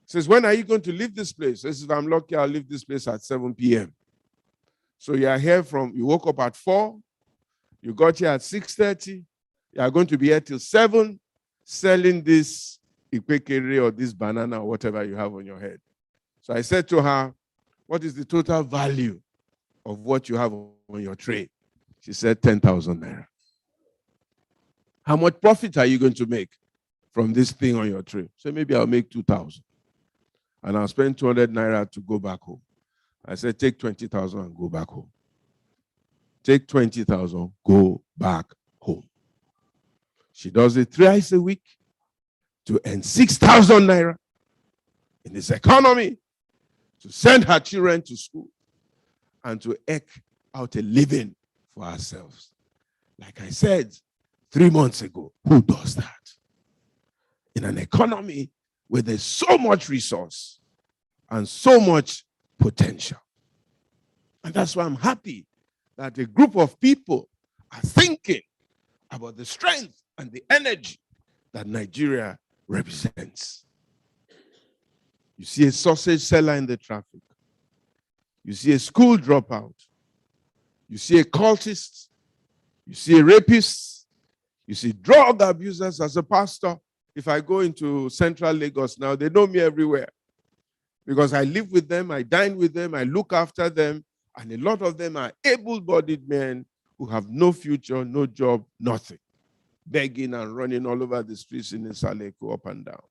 He says, when are you going to leave this place? He says, if I'm lucky, I'll leave this place at 7 p.m. So you are here you woke up at 4, you got here at 6:30, you are going to be here till 7, selling this ipekere or this banana or whatever you have on your head. So I said to her, what is the total value of what you have on your tray? She said 10,000 naira. How much profit are you going to make from this thing on your tray? So maybe I'll make 2,000. And I'll spend 200 naira to go back home. I said, take 20,000 and go back home. Take 20,000, go back home. She does it thrice a week to earn 6,000 naira in this economy, to send her children to school, and to eke out a living for ourselves. Like I said 3 months ago, who does that? In an economy where there's so much resource and so much potential. And that's why I'm happy that a group of people are thinking about the strength and the energy that Nigeria represents. You see a sausage seller in the traffic. You see a school dropout. You see a cultist. You see a rapist. You see drug abusers. As a pastor, if I go into central Lagos now, they know me everywhere because I live with them, I dine with them, I look after them, and a lot of them are able-bodied men who have no future, no job, nothing. begging and running all over the streets in Nsche, up and down.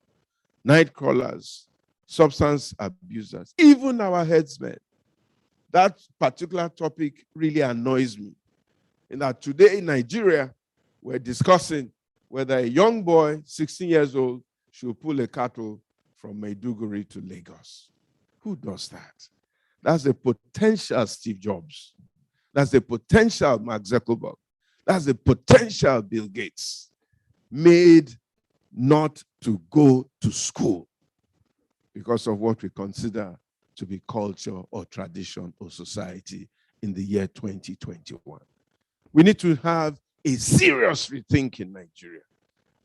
Night crawlers, substance abusers, even our headsmen. That particular topic really annoys me. In that today in Nigeria, we're discussing whether a young boy, 16 years old, should pull a cattle from Maiduguri to Lagos. Who does that? That's a potential Steve Jobs. That's a potential Mark Zuckerberg. That's a potential Bill Gates, made not to go to school because of what we consider to be culture or tradition or society in the year 2021. We need to have a serious rethink in Nigeria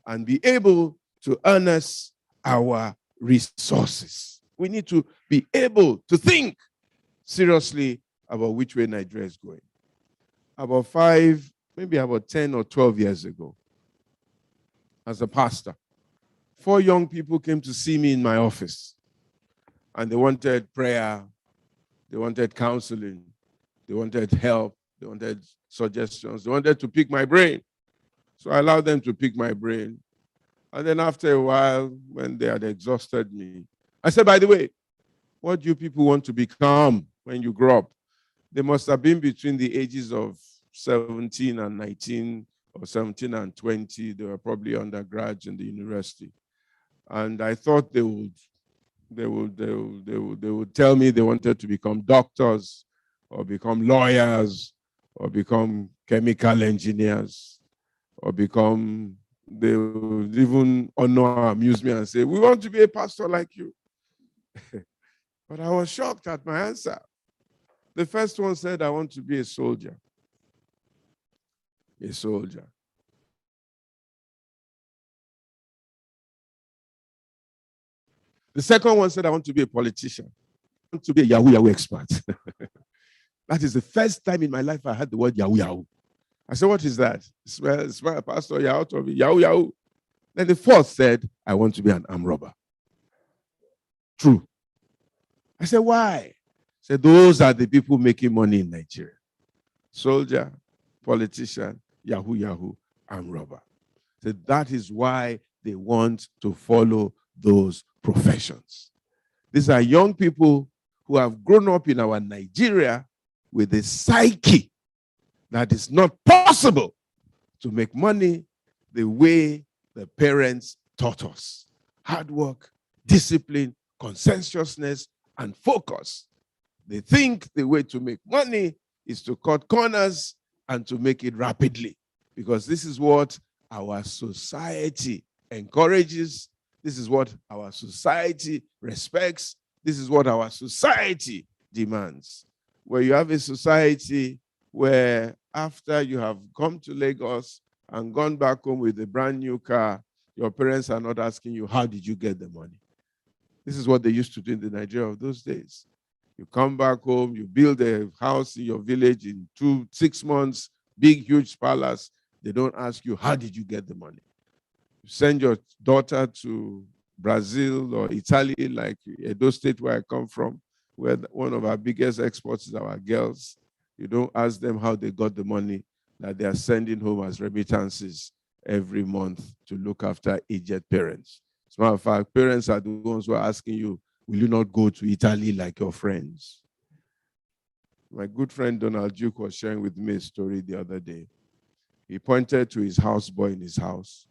and be able to harness our resources. We need to be able to think seriously about which way Nigeria is going. About 10 or 12 years ago, as a pastor, 4 young people came to see me in my office, and they wanted prayer, they wanted counseling, they wanted help, they wanted suggestions, they wanted to pick my brain. So I allowed them to pick my brain. And then after a while, when they had exhausted me, I said, by the way, what do you people want to become when you grow up? They must have been between the ages of 17 and 19 or 17 and 20. They were probably undergrads in the university. And I thought they would tell me they wanted to become doctors or become lawyers or become chemical engineers or become, they would even honor or amuse me and say, we want to be a pastor like you. But I was shocked at my answer. The first one said, I want to be a soldier. A soldier. The second one said, I want to be a politician. I want to be a Yahoo expert. That is the first time in my life I heard the word Yahoo. I said, what is that? Smell, Pastor, you're out of it. Yahoo. Then the fourth said, I want to be an armed robber. True. I said, why? I said, those are the people making money in Nigeria. Soldier, politician, Yahoo, armed robber. So that is why they want to follow those professions. These are young people who have grown up in our Nigeria with a psyche that is not possible to make money the way the parents taught us. Hard work, discipline, conscientiousness, and focus. They think the way to make money is to cut corners and to make it rapidly, because this is what our society encourages. This is what our society respects. This is what our society demands. Where you have a society where after you have come to Lagos and gone back home with a brand new car, your parents are not asking you, how did you get the money? This is what they used to do in the Nigeria of those days. You come back home, you build a house in your village in 6 months, big, huge palace. They don't ask you, how did you get the money? You send your daughter to Brazil or Italy, like Edo State, where I come from, where one of our biggest exports is our girls. You don't ask them how they got the money that they are sending home as remittances every month to look after aged parents. As a matter of fact, parents are the ones who are asking you, will you not go to Italy like your friends? My good friend Donald Duke was sharing with me a story the other day. He pointed to his houseboy in his house.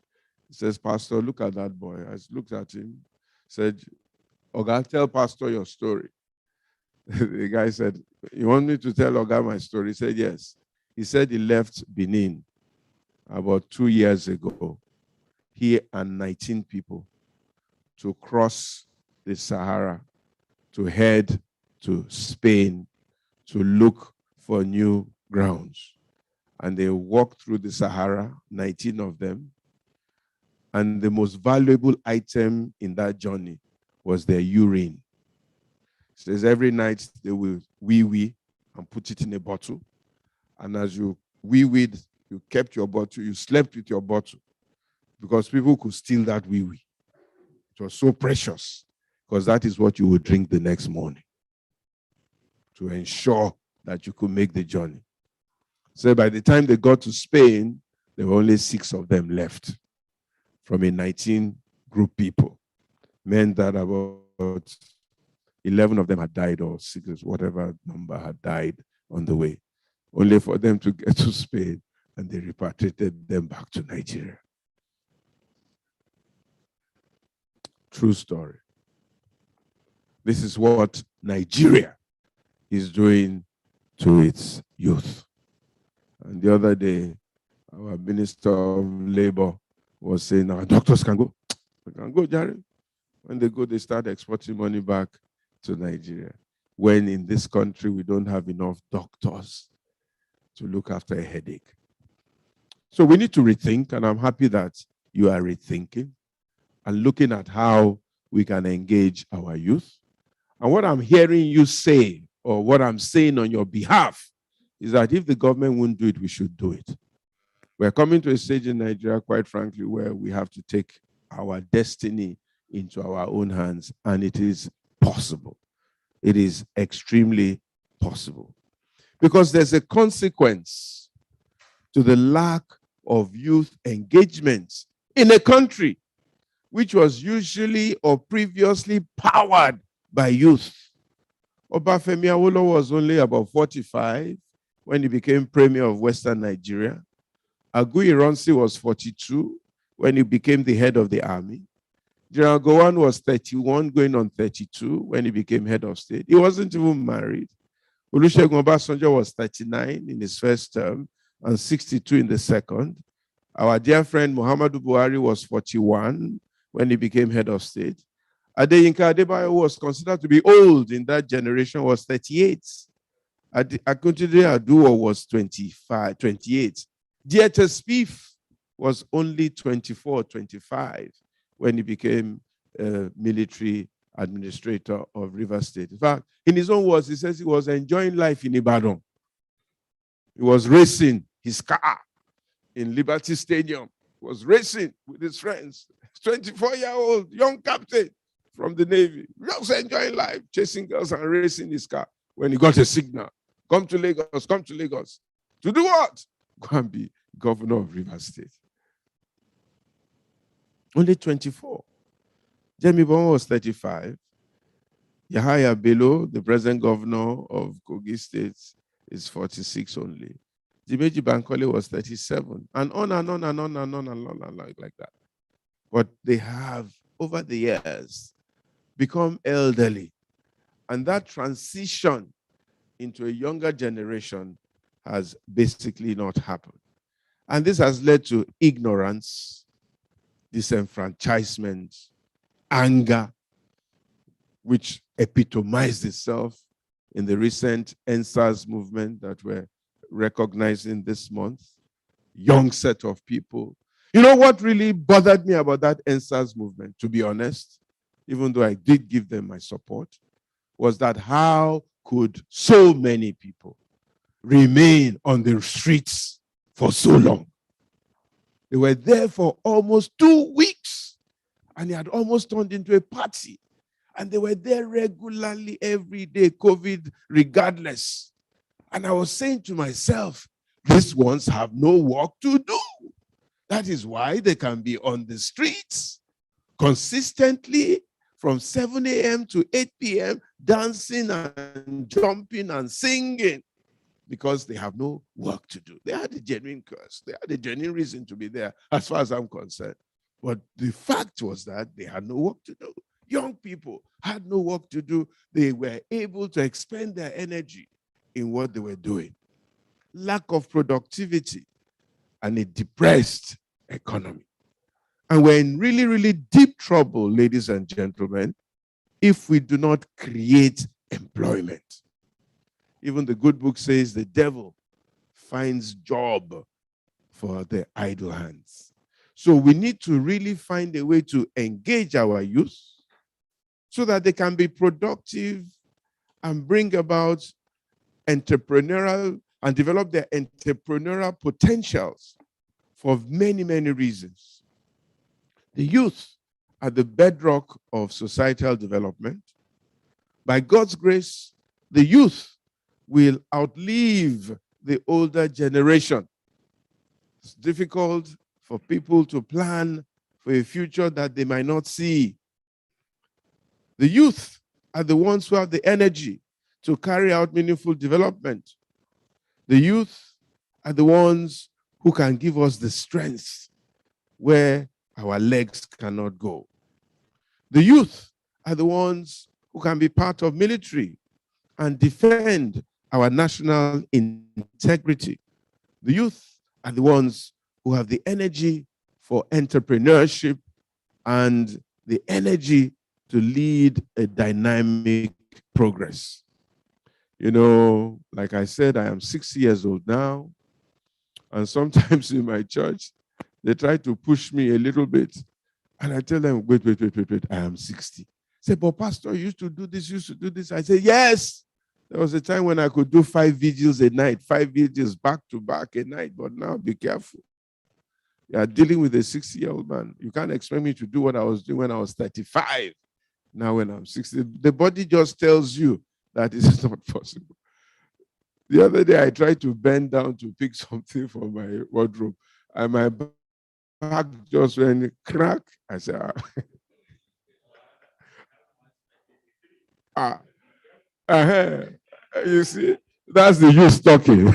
He says, Pastor, look at that boy. I looked at him, said, Oga, tell Pastor your story. The guy said, you want me to tell Oga my story? He said, yes. He said he left Benin about 2 years ago, he and 19 people, to cross the Sahara, to head to Spain, to look for new grounds. And they walked through the Sahara, 19 of them. And the most valuable item in that journey was their urine. It says every night they will wee and put it in a bottle. And as you wee-weed, you kept your bottle, you slept with your bottle, because people could steal that wee-wee. It was so precious, because that is what you would drink the next morning to ensure that you could make the journey. So by the time they got to Spain, There were only 6 of them left from a 19 group people. Meant that about 11 of them had died, or 6, whatever number had died on the way, only for them to get to Spain, and they repatriated them back to Nigeria. True story. This is what Nigeria is doing to its youth. And the other day, our Minister of Labor was saying, our doctors can go. They can go, Jerry. When they go, they start exporting money back to Nigeria. When in this country, we don't have enough doctors to look after a headache. So we need to rethink, and I'm happy that you are rethinking and looking at how we can engage our youth. And what I'm hearing you say, or what I'm saying on your behalf, is that if the government won't do it, we should do it. We're coming to a stage in Nigeria, quite frankly, where we have to take our destiny into our own hands, and it is possible. It is extremely possible. Because there's a consequence to the lack of youth engagement in a country which was usually or previously powered by youth. Obafemi Awolowo was only about 45 when he became Premier of Western Nigeria. Agu Ironsi was 42 when he became the head of the army. General Gowon was 31, going on 32 when he became head of state. He wasn't even married. Olusegun Obasanjo was 39 in his first term and 62 in the second. Our dear friend Muhammadu Buhari was 41 when he became head of state. Adeyinka Adebayo was considered to be old in that generation, was 38. Akintunde Aduwo was 28. D.H.S. Spieth was only 24, 25 when he became military administrator of Rivers State. In fact, in his own words, he says he was enjoying life in Ibadan. He was racing his car in Liberty Stadium. He was racing with his friends. 24-year-old young captain from the Navy, just enjoying life, chasing girls and racing his car. When he got a signal, come to Lagos, come to Lagos. To do what? Go and be governor of Rivers State. Only 24. Jemmy Bomo was 35. Yahaya Bello, the present governor of Kogi State, is 46 only. Dimeji Bankole was 37. And on and on and on and on and on like that. But they have, over the years, become elderly. And that transition into a younger generation has basically not happened. And this has led to ignorance, disenfranchisement, anger, which epitomized itself in the recent NSAS movement that we're recognizing this month. Young set of people. You know what really bothered me about that NSAS movement, to be honest, even though I did give them my support, was that how could so many people remain on the streets for so long? They were there for almost 2 weeks, and it had almost turned into a party. And they were there regularly every day, COVID regardless. And I was saying to myself, these ones have no work to do. That is why they can be on the streets consistently from 7 a.m. to 8 p.m., dancing and jumping and singing, because they have no work to do. They had a genuine curse. They had a genuine reason to be there, as far as I'm concerned. But the fact was that they had no work to do. Young people had no work to do. They were able to expend their energy in what they were doing. Lack of productivity and a depressed economy. And we're in really, really deep trouble, ladies and gentlemen, if we do not create employment. Even the good book says the devil finds job for the idle hands. So we need to really find a way to engage our youth so that they can be productive and bring about entrepreneurial and develop their entrepreneurial potentials for many, many reasons. The youth are the bedrock of societal development. By God's grace, the youth will outlive the older generation. It's difficult for people to plan for a future that they might not see. The youth are the ones who have the energy to carry out meaningful development. The youth are the ones who can give us the strength where our legs cannot go. The youth are the ones who can be part of military and defend our national integrity. The youth are the ones who have the energy for entrepreneurship and the energy to lead a dynamic progress. You know, like I said, I am 60 years old now, and sometimes in my church, they try to push me a little bit, and I tell them, wait, I am 60. Say, but Pastor, you used to do this. I say, yes. There was a time when I could do 5 vigils a night, 5 vigils back to back a night, but now be careful. You are dealing with a 60-year-old man. You can't expect me to do what I was doing when I was 35. Now when I'm 60, the body just tells you that it is not possible. The other day, I tried to bend down to pick something from my wardrobe, and my back just went crack. I said, you see, that's the youth talking.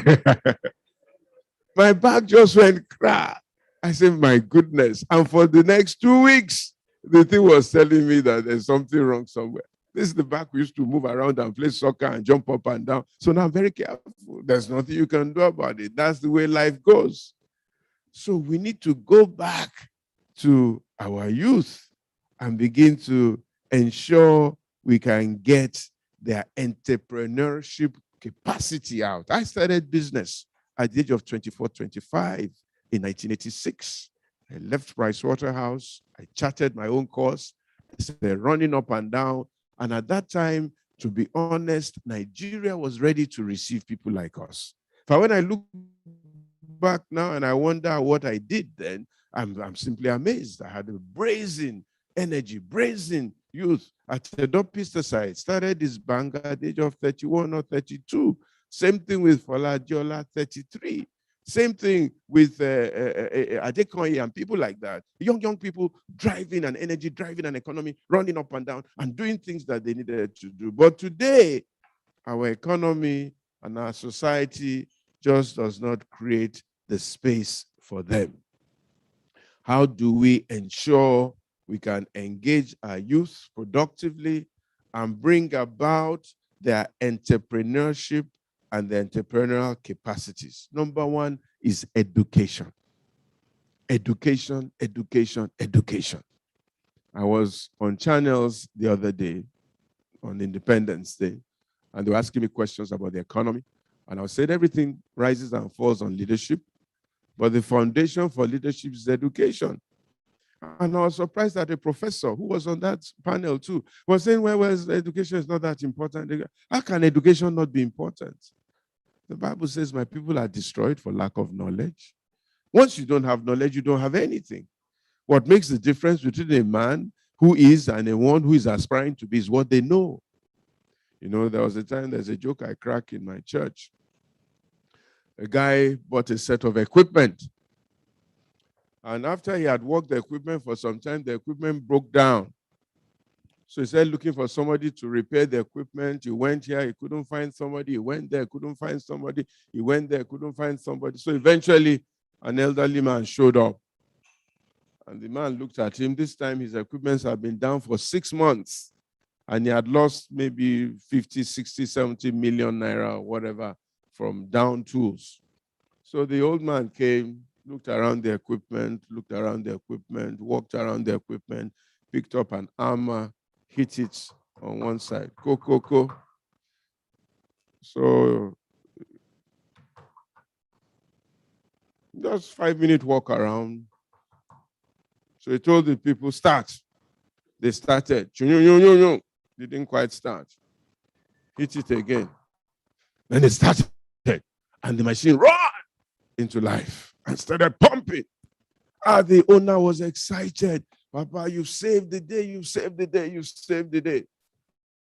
My back just went crack. I said, my goodness. And for the next 2 weeks, the thing was telling me that there's something wrong somewhere. This is the back we used to move around and play soccer and jump up and down. So now I'm very careful. There's nothing you can do about it. That's the way life goes. So we need to go back to our youth and begin to ensure we can get their entrepreneurship capacity out. I started business at the age of 24, 25 in 1986. I left Pricewaterhouse. I chartered my own course. I started running up and down. And at that time, to be honest, Nigeria was ready to receive people like us. But when I look back now and I wonder what I did then, I'm simply amazed. I had a brazen energy, brazen youth. I set up pesticides, started this bank at the age of 31 or 32. Same thing with Foladiola, 33. Same thing with Adekoye and people like that. Young people driving an energy, driving an economy, running up and down and doing things that they needed to do. But today, our economy and our society just does not create the space for them. How do we ensure we can engage our youth productively and bring about their entrepreneurship and the entrepreneurial capacities? Number one is education. Education. I was on channels the other day on Independence Day, and they were asking me questions about the economy. And I said everything rises and falls on leadership, but the foundation for leadership is education. And I was surprised that a professor who was on that panel too was saying, well, education is not that important. How can education not be important? The Bible says, my people are destroyed for lack of knowledge. Once you don't have knowledge, you don't have anything. What makes the difference between a man who is and a one who is aspiring to be is what they know. You know, there was a time, there's a joke I crack in my church. A guy bought a set of equipment. And after he had worked the equipment for some time, the equipment broke down. So he started looking for somebody to repair the equipment. He went here, he couldn't find somebody. He went there, couldn't find somebody. He went there, couldn't find somebody. So eventually, an elderly man showed up. And the man looked at him. This time, his equipment had been down for 6 months. And he had lost maybe 50, 60, 70 million naira or whatever from down tools. So the old man came, looked around the equipment, walked around the equipment, picked up an hammer, hit it on one side. Ko. So just 5-minute walk around. So he told the people, start. They started. Didn't quite start. Hit it again. Then they started. And the machine roared into life and started pumping. The owner was excited. Papa, you saved the day, you saved the day, you saved the day.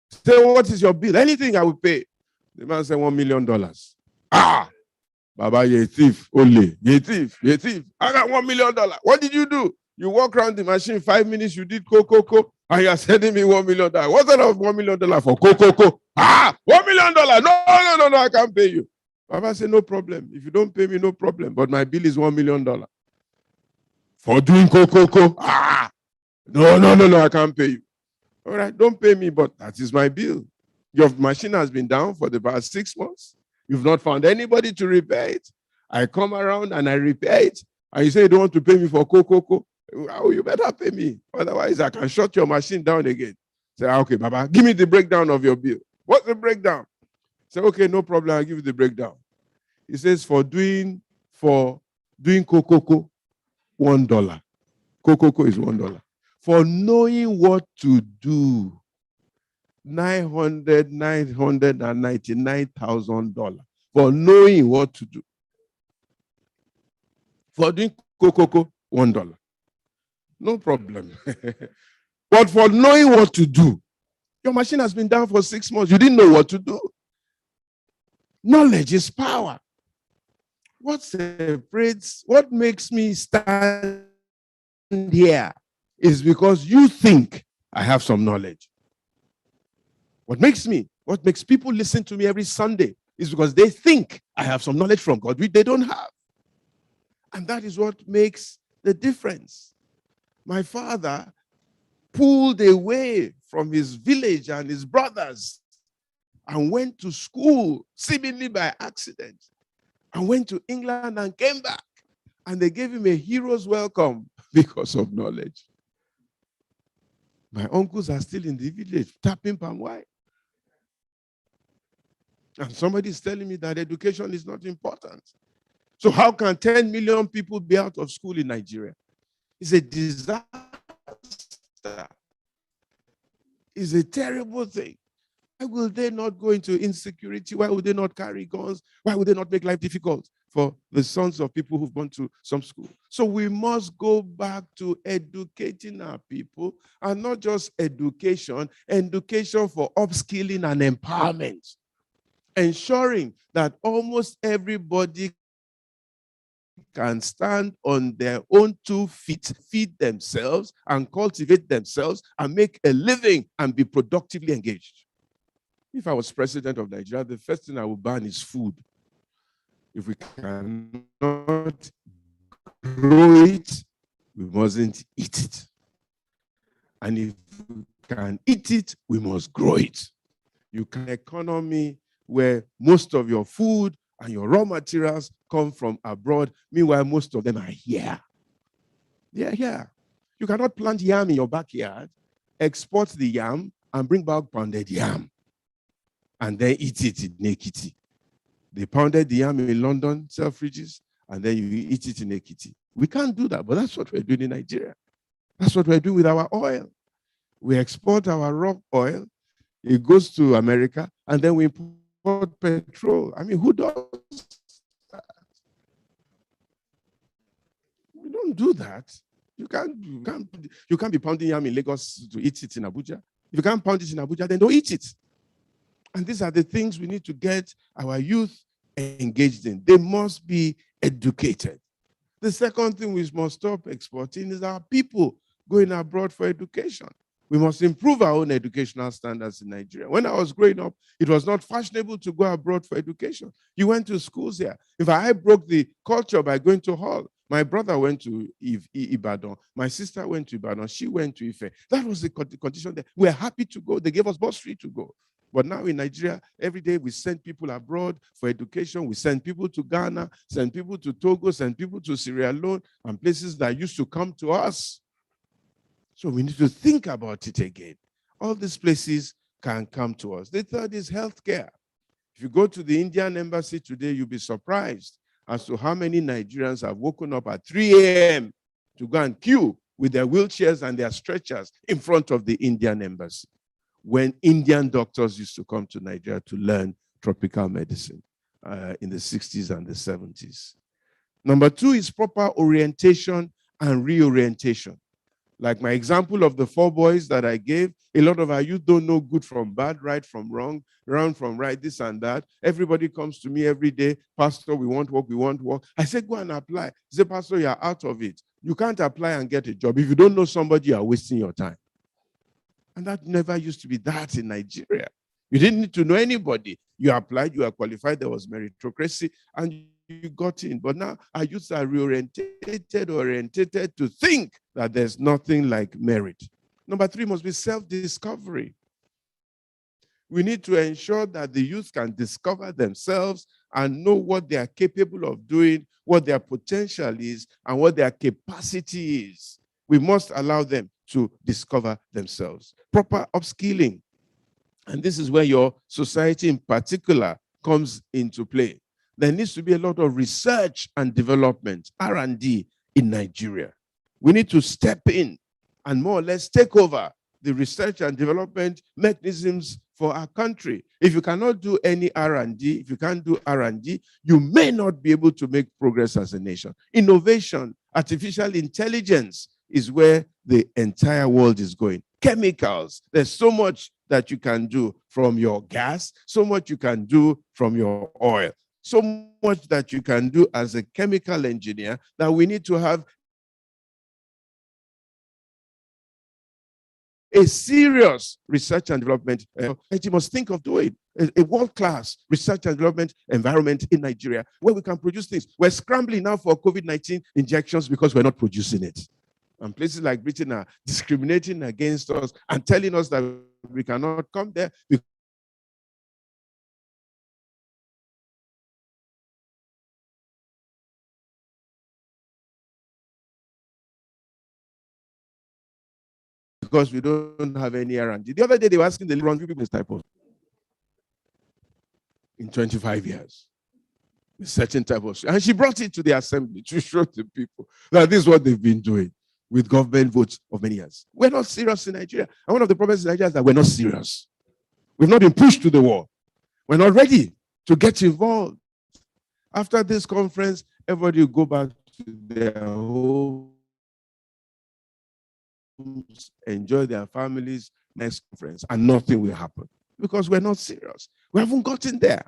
Say, what is your bill? Anything I will pay. The man said, $1 million. Baba, you're a thief. Only. You're a thief. You're a thief. I got $1 million. What did you do? You walk around the machine 5 minutes, you did co, and you're sending me $1 million. What's that of $1 million for co? Ah, $1 million. No, I can't pay you. Baba said, no problem. If you don't pay me, no problem. But my bill is $1 million. For doing co. Ah, no, I can't pay you. All right, don't pay me, but that is my bill. Your machine has been down for the past 6 months. You've not found anybody to repair it. I come around and I repair it. And you say you don't want to pay me for co. Oh, you better pay me. Otherwise, I can shut your machine down again. Say, okay, Baba, give me the breakdown of your bill. What's the breakdown? Say, okay, no problem. I'll give you the breakdown. He says, for doing co, $1. Co is $1. For knowing what to do, $999,000 for knowing what to do. For doing co, $1. No problem. But for knowing what to do, your machine has been down for 6 months. You didn't know what to do. Knowledge is power. What separates, what makes me stand here is because you think I have some knowledge. What makes people listen to me every Sunday is because they think I have some knowledge from God which they don't have. And that is what makes the difference. My father pulled away from his village and his brothers and went to school seemingly by accident and went to England and came back. And they gave him a hero's welcome because of knowledge. My uncles are still in the village tapping palm wine. And somebody is telling me that education is not important. So how can 10 million people be out of school in Nigeria? It's a disaster. It's a terrible thing. Why will they not go into insecurity? Why would they not carry guns? Why would they not make life difficult for the sons of people who've gone to some school? So we must go back to educating our people, and not just education for upskilling and empowerment, ensuring that almost everybody can stand on their own 2 feet, feed themselves and cultivate themselves and make a living and be productively engaged. If I was president of Nigeria, the first thing I would ban is food. If we cannot grow it, we mustn't eat it. And if we can eat it, we must grow it. You can have an economy where most of your food and your raw materials come from abroad. Meanwhile, most of them are here. They are here. You cannot plant yam in your backyard, export the yam, and bring back pounded yam, and then eat it in Ekiti. They pounded the yam in London, sell fridges, and then you eat it in Ekiti. We can't do that, but that's what we're doing in Nigeria. That's what we're doing with our oil. We export our raw oil, it goes to America, and then we import petrol. I mean, who does that? We don't do that. You can't be pounding yam in Lagos to eat it in Abuja. If you can't pound it in Abuja, then don't eat it. And these are the things we need to get our youth engaged in. They must be educated. The second thing we must stop exporting is our people going abroad for education. We must improve our own educational standards in Nigeria. When I was growing up, it was not fashionable to go abroad for education. You went to schools here. In fact, I broke the culture by going to hall. My brother went to Ibadan. My sister went to Ibadan. She went to Ife. That was the condition there. We were happy to go. They gave us bursary to go. But now in Nigeria, every day we send people abroad for education. We send people to Ghana, send people to Togo, send people to Sierra Leone, and places that used to come to us. So we need to think about it again. All these places can come to us. The third is healthcare. If you go to the Indian embassy today, you'll be surprised as to how many Nigerians have woken up at 3 a.m. to go and queue with their wheelchairs and their stretchers in front of the Indian embassy, when Indian doctors used to come to Nigeria to learn tropical medicine in the 60s and the 70s. Number 2 is proper orientation and reorientation. Like my example of the 4 boys that I gave, a lot of our youth don't know good from bad, right from wrong, wrong from right, this and that. Everybody comes to me every day, Pastor, we want work, we want work. I say, go and apply. He said, Pastor, you're out of it. You can't apply and get a job. If you don't know somebody, you are wasting your time. And that never used to be that in Nigeria. You didn't need to know anybody. You applied, you are qualified, there was meritocracy, and you got in. But now our youths are orientated to think that there's nothing like merit. Number 3 must be self-discovery. We need to ensure that the youth can discover themselves and know what they are capable of doing, what their potential is, and what their capacity is. We must allow them to discover themselves. Proper upskilling. And this is where your society in particular comes into play. There needs to be a lot of research and development, R&D in Nigeria. We need to step in and more or less take over the research and development mechanisms for our country. If you cannot do any R&D, if you can't do R&D, you may not be able to make progress as a nation. Innovation, artificial intelligence is where the entire world is going. Chemicals, there's so much that you can do from your gas, so much you can do from your oil, so much that you can do as a chemical engineer that we need to have a serious research and development. You must think of doing a world-class research and development environment in Nigeria where we can produce things. We're scrambling now for COVID-19 injections because we're not producing it. And places like Britain are discriminating against us and telling us that we cannot come there because we don't have any R&D. The other day, they were asking the wrong people this type of in 25 years. A certain type of, and she brought it to the assembly to show the people that this is what they've been doing with government votes of many years. We're not serious in Nigeria. And one of the problems in Nigeria is that we're not serious. We've not been pushed to the wall. We're not ready to get involved. After this conference, everybody will go back to their homes, enjoy their families, next conference, and nothing will happen because we're not serious. We haven't gotten there.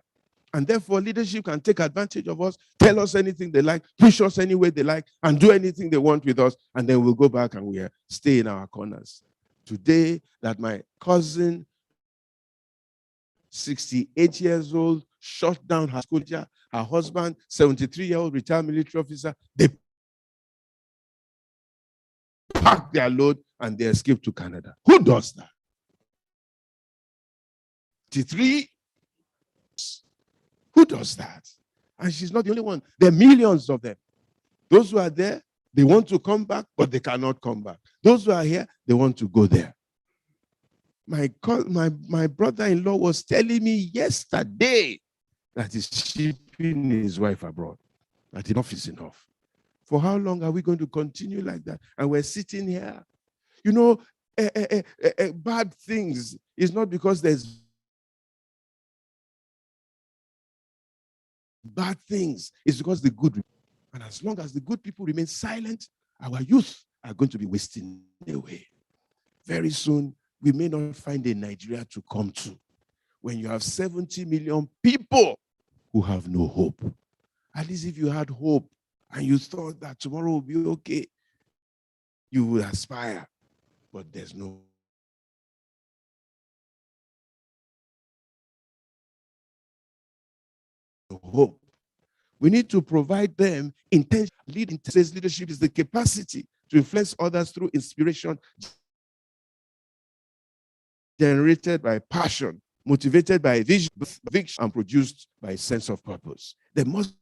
And therefore, leadership can take advantage of us, tell us anything they like, push us any way they like, and do anything they want with us, and then we'll go back and we'll stay in our corners. Today, that my cousin, 68 years old, shut down her school teacher, her husband, 73-year-old retired military officer, they packed their load and they escaped to Canada. Who does that? 53. Who does that? And she's not the only one. There are millions of them. Those who are there, they want to come back, but they cannot come back. Those who are here, they want to go there. My brother-in-law was telling me yesterday that he's shipping his wife abroad. That enough is enough. For how long are we going to continue like that? And we're sitting here. You know, bad things is not because there's bad things. It's because the good. And as long as the good people remain silent, our youth are going to be wasting away. Very soon, we may not find a Nigeria to come to when you have 70 million people who have no hope. At least if you had hope and you thought that tomorrow will be okay, you would aspire. But there's no hope. We need to provide them intention. Leadership is the capacity to influence others through inspiration generated by passion, motivated by vision, and produced by a sense of purpose. There must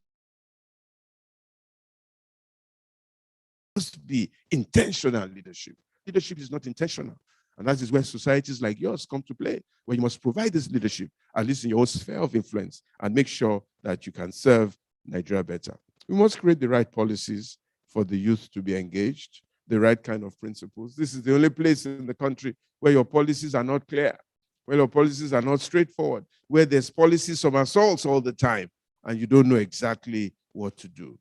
be intentional leadership. Leadership is not intentional. And that is where societies like yours come to play, where you must provide this leadership, at least in your own sphere of influence, and make sure that you can serve Nigeria better. We must create the right policies for the youth to be engaged, the right kind of principles. This is the only place in the country where your policies are not clear, where your policies are not straightforward, where there's policies of assaults all the time, and you don't know exactly what to do.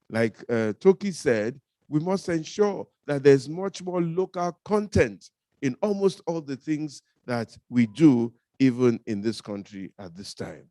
Like Toki said, We must ensure that there's much more local content in almost all the things that we do, even in this country at this time.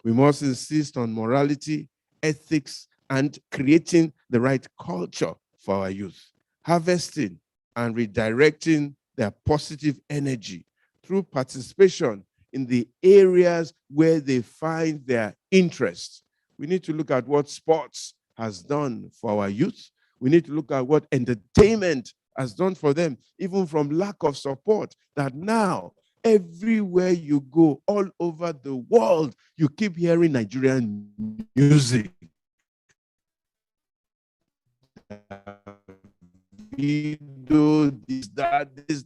We must insist on morality, ethics, and creating the right culture for our youth, harvesting and redirecting their positive energy through participation in the areas where they find their interest. We need to look at what sports has done for our youth. We need to look at what entertainment has done for them, even from lack of support, that now everywhere you go, all over the world, you keep hearing Nigerian music. Video, this,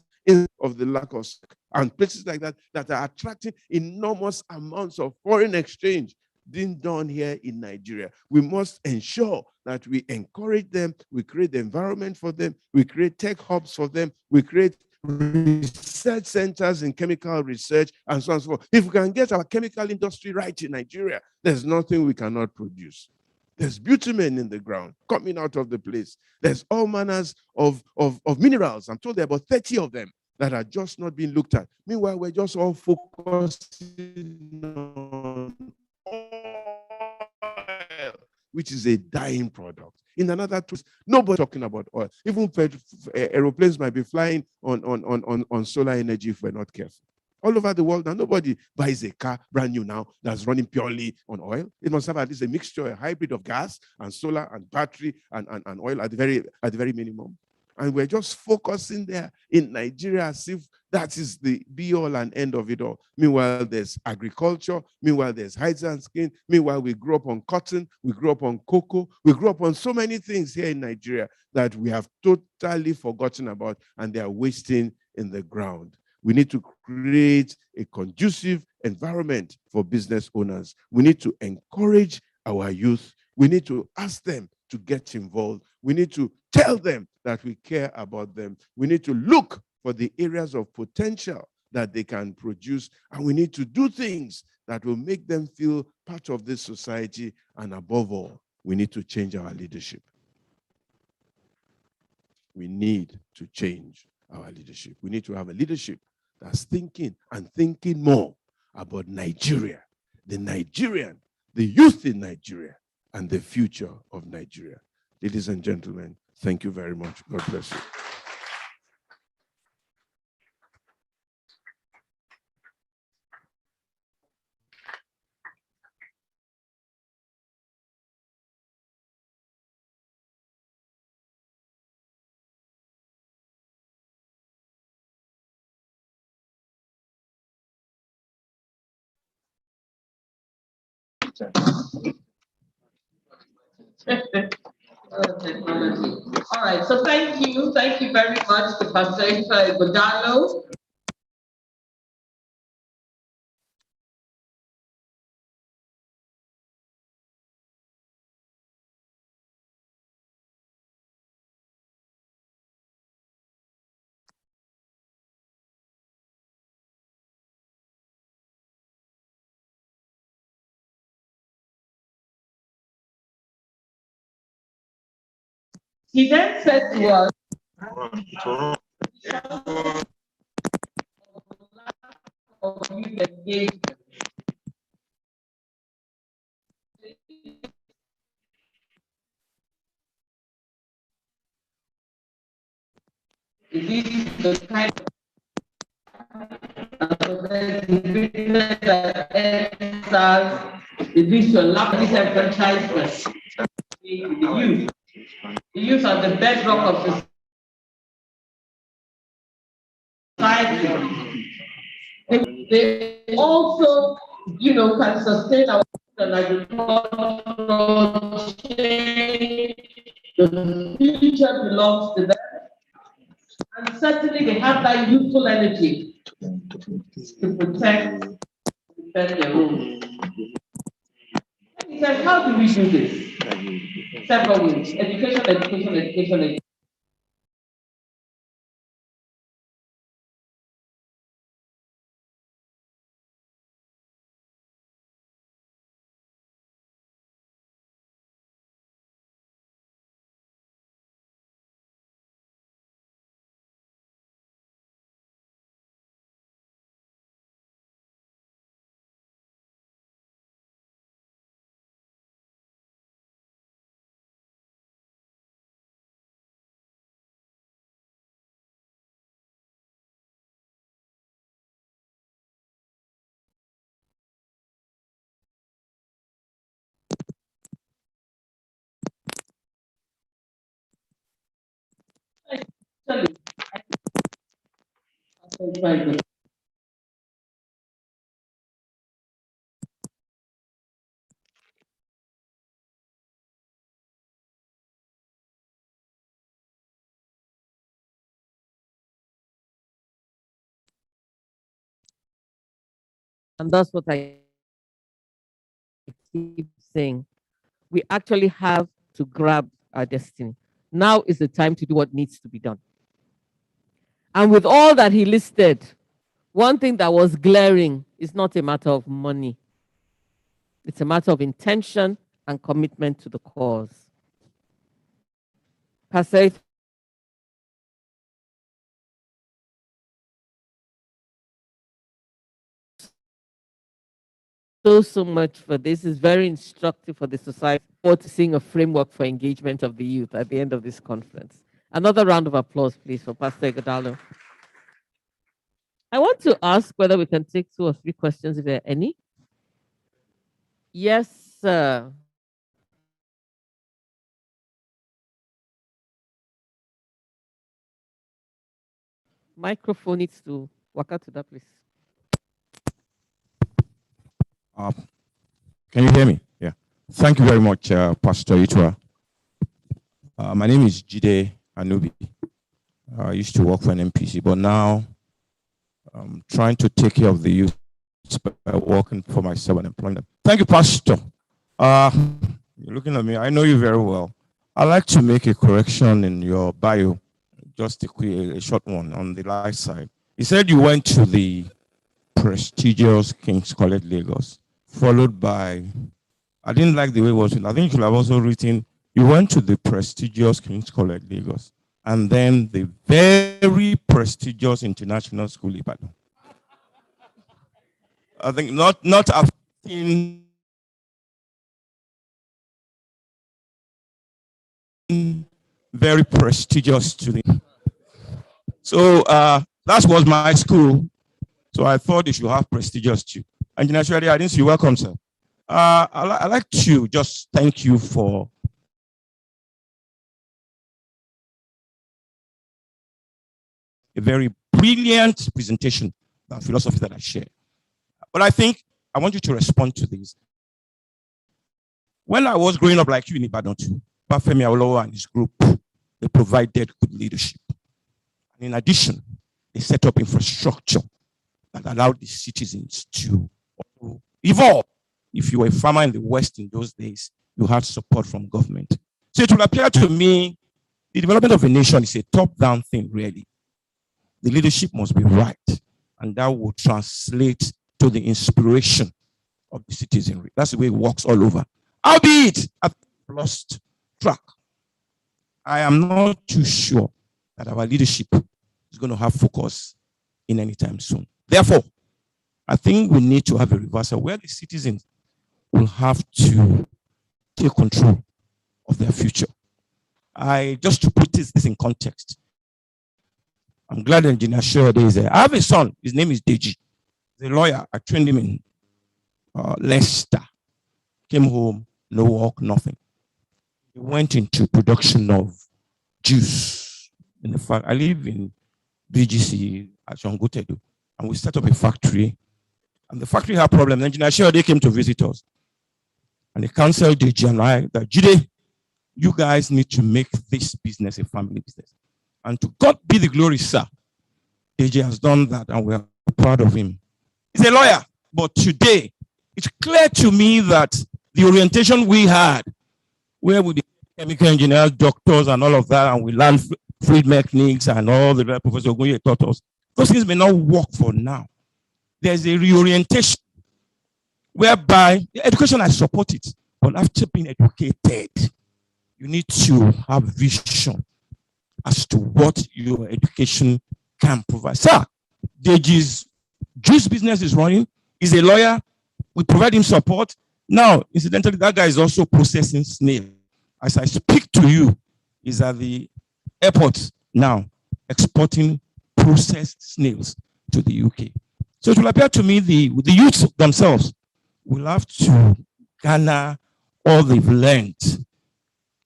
of the lack of, and places like that that are attracting enormous amounts of foreign exchange being done here in Nigeria. We must ensure that we encourage them, we create the environment for them, we create tech hubs for them, we create research centers in chemical research, and so on and so forth. If we can get our chemical industry right in Nigeria, there's nothing we cannot produce. There's bitumen in the ground coming out of the place. There's all manners of minerals. I'm told there are about 30 of them that are just not being looked at. Meanwhile, we're just all focusing on oil, which is a dying product. In another twist, nobody talking about oil. Even aeroplanes might be flying on solar energy if we're not careful. All over the world, and nobody buys a car brand new now that's running purely on oil. It must have at least a mixture, a hybrid of gas and solar and battery and oil at the very minimum. And we're just focusing there in Nigeria as if that is the be-all and end of it all. Meanwhile, there's agriculture. Meanwhile, there's hides and skin. Meanwhile, we grew up on cotton. We grew up on cocoa. We grew up on so many things here in Nigeria that we have totally forgotten about, and they are wasting in the ground. We need to create a conducive environment for business owners. We need to encourage our youth. We need to ask them to get involved. We need to tell them that we care about them. We need to look for the areas of potential that they can produce, and we need to do things that will make them feel part of this society. And above all, we need to change our leadership. We need to change our leadership. We need to have a leadership that's thinking more about Nigeria, the Nigerian, the youth in Nigeria, and the future of Nigeria. Ladies and gentlemen, thank you very much. God bless you. All right, so thank you very much to Pastor Nsche Godalo. He then said to us, of youth engagement. Is this the kind of division, lack of disenfranchisement? The youth are the bedrock of the society. They also, can sustain our agricultural change. The future belongs to them. And certainly they have that youthful energy to protect and defend their own. He said, how do we do this? Several ways. Education. And that's what I keep saying. We actually have to grab our destiny. Now is the time to do what needs to be done. And with all that he listed, one thing that was glaring is not a matter of money. It's a matter of intention and commitment to the cause. Pastor, so much for this. It's very instructive for the society for seeing a framework for engagement of the youth at the end of this conference. Another round of applause, please, for Pastor Godalo. I want to ask whether we can take 2 or 3 questions if there are any. Yes, sir. Microphone needs to walk out to that place. Can you hear me? Yeah. Thank you very much, Pastor Itwa. My name is Jide Anubi. I used to work for an MPC, but now I'm trying to take care of the youth by working for myself and employing them. Thank you, Pastor. You're looking at me. I know you very well. I'd like to make a correction in your bio, just a short one on the light side. You said you went to the prestigious King's College, Lagos, followed by, I didn't like the way it was written. I think you should have also written, you went to the prestigious King's College, Lagos, and then the very prestigious International School, Ibadan. I think not affecting very prestigious student. So that was my school. So I thought they should have prestigious too. And naturally, I didn't see you. Welcome, sir. I'd like to just thank you for a very brilliant presentation about philosophy that I share. But I think I want you to respond to this. When I was growing up like you in Ibadan too, Bafemi Awolowo and his group, they provided good leadership. And in addition, they set up infrastructure that allowed the citizens to evolve. If you were a farmer in the West in those days, you had support from government. So it will appear to me, the development of a nation is a top-down thing, really. The leadership must be right, and that will translate to the inspiration of the citizenry. That's the way it works all over. Albeit, I've lost track. I am not too sure that our leadership is going to have focus in any time soon. Therefore, I think we need to have a reversal where the citizens will have to take control of their future. Just to put this in context, I'm glad Engineer Nsche is there. I have a son, his name is Deji. He's a lawyer. I trained him in Leicester. Came home, no work, nothing. He went into production of juice. In the fact, I live in BGC at Jongotedu, and we set up a factory. And the factory had problems. Engineer Nsche came to visit us. And he counseled Deji and I that, Jide, you guys need to make this business a family business. And to God be the glory, sir. Deji has done that, and we're proud of him. He's a lawyer, but today, it's clear to me that the orientation we had, where we became chemical engineers, doctors, and all of that, and we learned field mechanics and all the Professor Ogunye taught us, those things may not work for now. There's a reorientation whereby education, I support it, but after being educated, you need to have vision as to what your education can provide. Sir, Deji's juice business is running. He's a lawyer. We provide him support. Now, incidentally, that guy is also processing snail. As I speak to you, he's at the airport now, exporting processed snails to the UK. So it will appear to me the youths themselves will have to garner all they've learned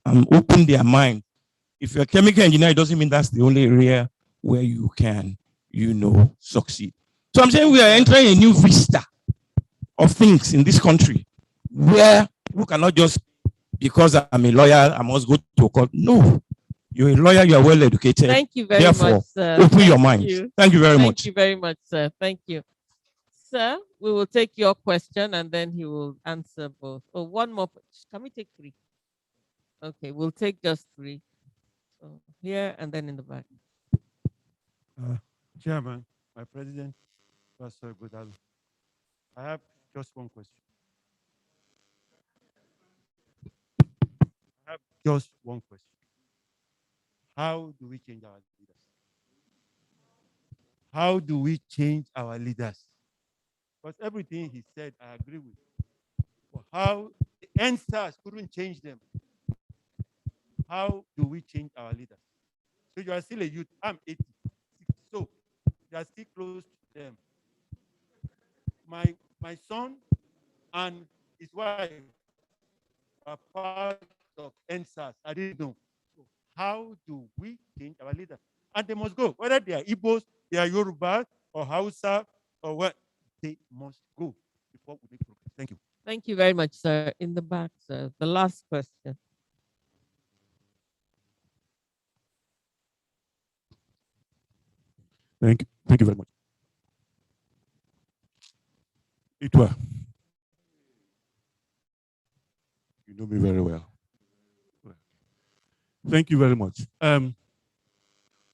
and open their mind. if you're a chemical engineer, it doesn't mean that's the only area where you can, succeed. So I'm saying we are entering a new vista of things in this country where people cannot just, because I'm a lawyer, I must go to court. No, you're a lawyer, you are well educated. Thank you very Therefore, much, sir. open your Thank mind. you. Thank you very much. Thank you very much, sir. Thank you. Sir, we will take your question and then he will answer both. Oh, one more. Can we take 3? Okay, we'll take just 3. So here and then in the back. Chairman, my president, Pastor Godalo, I have just one question. I have just one question. How do we change our leaders? How do we change our leaders? Because everything he said, I agree with. But how the NSAS couldn't change them. How do we change our leaders? So you are still a youth. I'm 80. So you are still close to them. My son and his wife are part of NSAS. I didn't know. So how do we change our leaders? And they must go, whether they are Igbos, they are Yoruba, or Hausa, or what, they must go before we make progress. Thank you. Thank you very much, sir. In the back, sir. The last question. Thank you very much. Itwa, you know me very well. Thank you very much.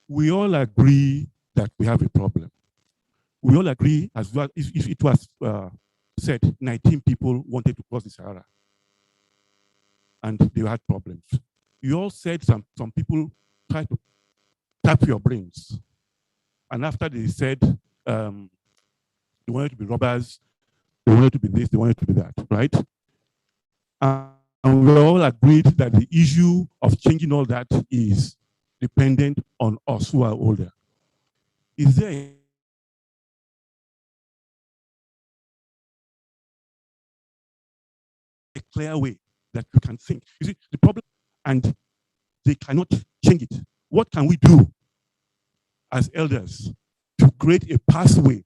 We all agree that we have a problem. We all agree, as well, if it was said, 19 people wanted to cross the Sahara, and they had problems. You all said some people tried to tap your brains, and after they said they wanted to be robbers, they wanted to be this, they wanted to be that, right? And we all agreed that the issue of changing all that is dependent on us who are older. Is there a clear way that you can think? You see, the problem, and they cannot change it. What can we do as elders to create a pathway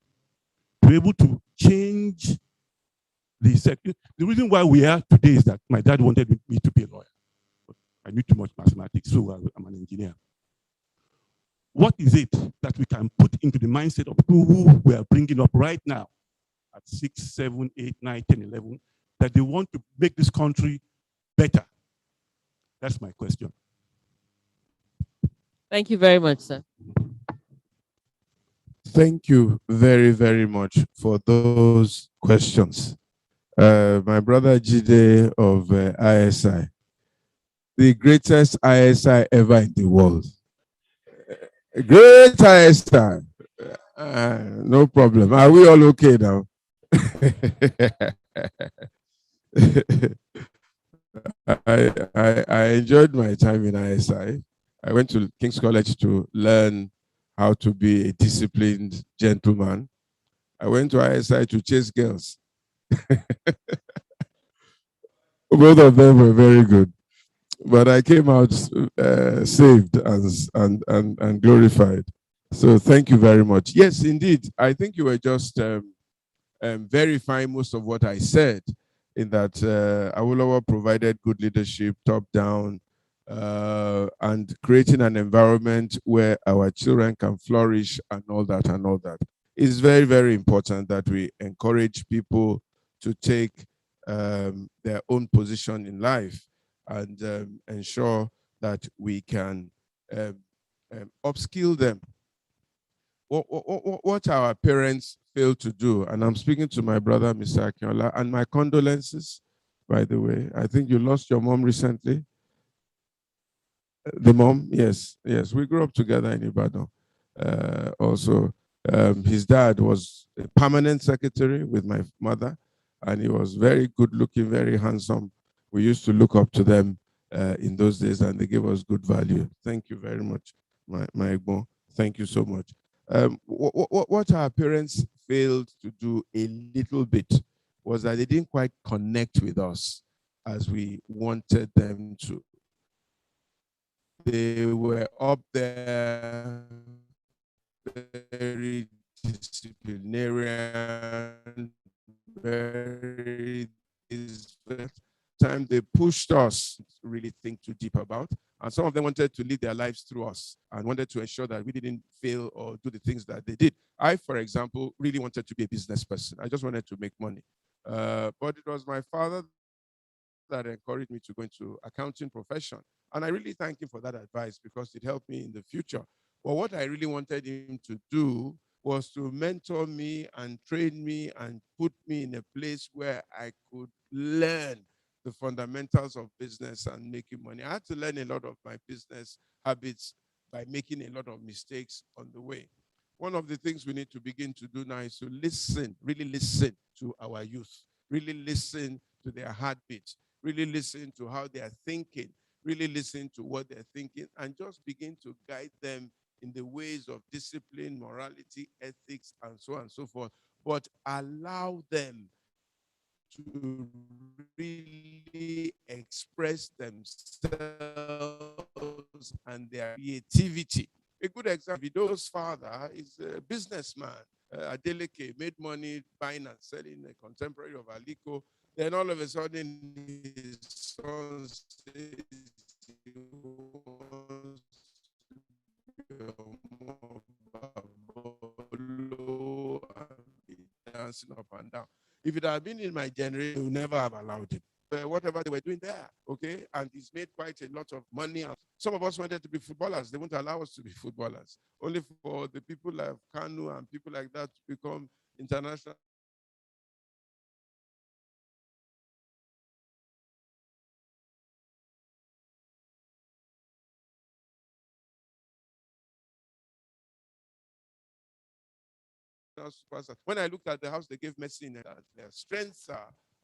to be able to change the sector? The reason why we are today is that my dad wanted me to be a lawyer. I knew too much mathematics, so I'm an engineer. What is it that we can put into the mindset of people who we are bringing up right now at 6, 7, 8, 9, 10, 11, that they want to make this country better? That's my question. Thank you very much, sir. Thank you very, very much for those questions. My brother Jide of ISI, the greatest ISI ever in the world. Great ISI. No problem. Are we all okay now? I enjoyed my time in ISI. I went to King's College to learn how to be a disciplined gentleman. I went to ISI to chase girls. Both of them were very good. But I came out saved and glorified. So thank you very much. Yes, indeed. I think you were just verifying most of what I said, in that Awolowo provided good leadership, top down, and creating an environment where our children can flourish and all that and all that. It's very, very important that we encourage people to take their own position in life and ensure that we can upskill them. What our parents failed to do, and I'm speaking to my brother, Mr. Akinola, and my condolences, by the way. I think you lost your mom recently. The mom, yes. We grew up together in Ibadan. Also, his dad was a permanent secretary with my mother, and he was very good looking, very handsome. We used to look up to them in those days, and they gave us good value. Thank you very much, my Egbo. Thank you so much. What our parents failed to do a little bit was that they didn't quite connect with us as we wanted them to. They were up there, very disciplinarian, very time they pushed us to really think too deep about. And some of them wanted to live their lives through us and wanted to ensure that we didn't fail or do the things that they did. I, for example, really wanted to be a business person. I just wanted to make money. But it was my father that encouraged me to go into accounting profession. And I really thank him for that advice because it helped me in the future. But what I really wanted him to do was to mentor me and train me and put me in a place where I could learn the fundamentals of business and making money. I had to learn a lot of my business habits by making a lot of mistakes on the way. One of the things we need to begin to do now is to listen, really listen to our youth, really listen to their heartbeats, really listen to how they are thinking, really listen to what they're thinking, and just begin to guide them in the ways of discipline, morality, ethics, and so on and so forth. But allow them to really express themselves and their creativity. A good example, Vido's father is a businessman. Adeleke made money buying and selling a contemporary of Aliko. Then all of a sudden, his son says he wants to be dancing up and down. If it had been in my generation, they would never have allowed it. Whatever they were doing there, okay? And he's made quite a lot of money. Some of us wanted to be footballers. They won't allow us to be footballers. Only for the people like Kanu and people like that to become international superstars. When I looked at the house, they gave Messi in their strengths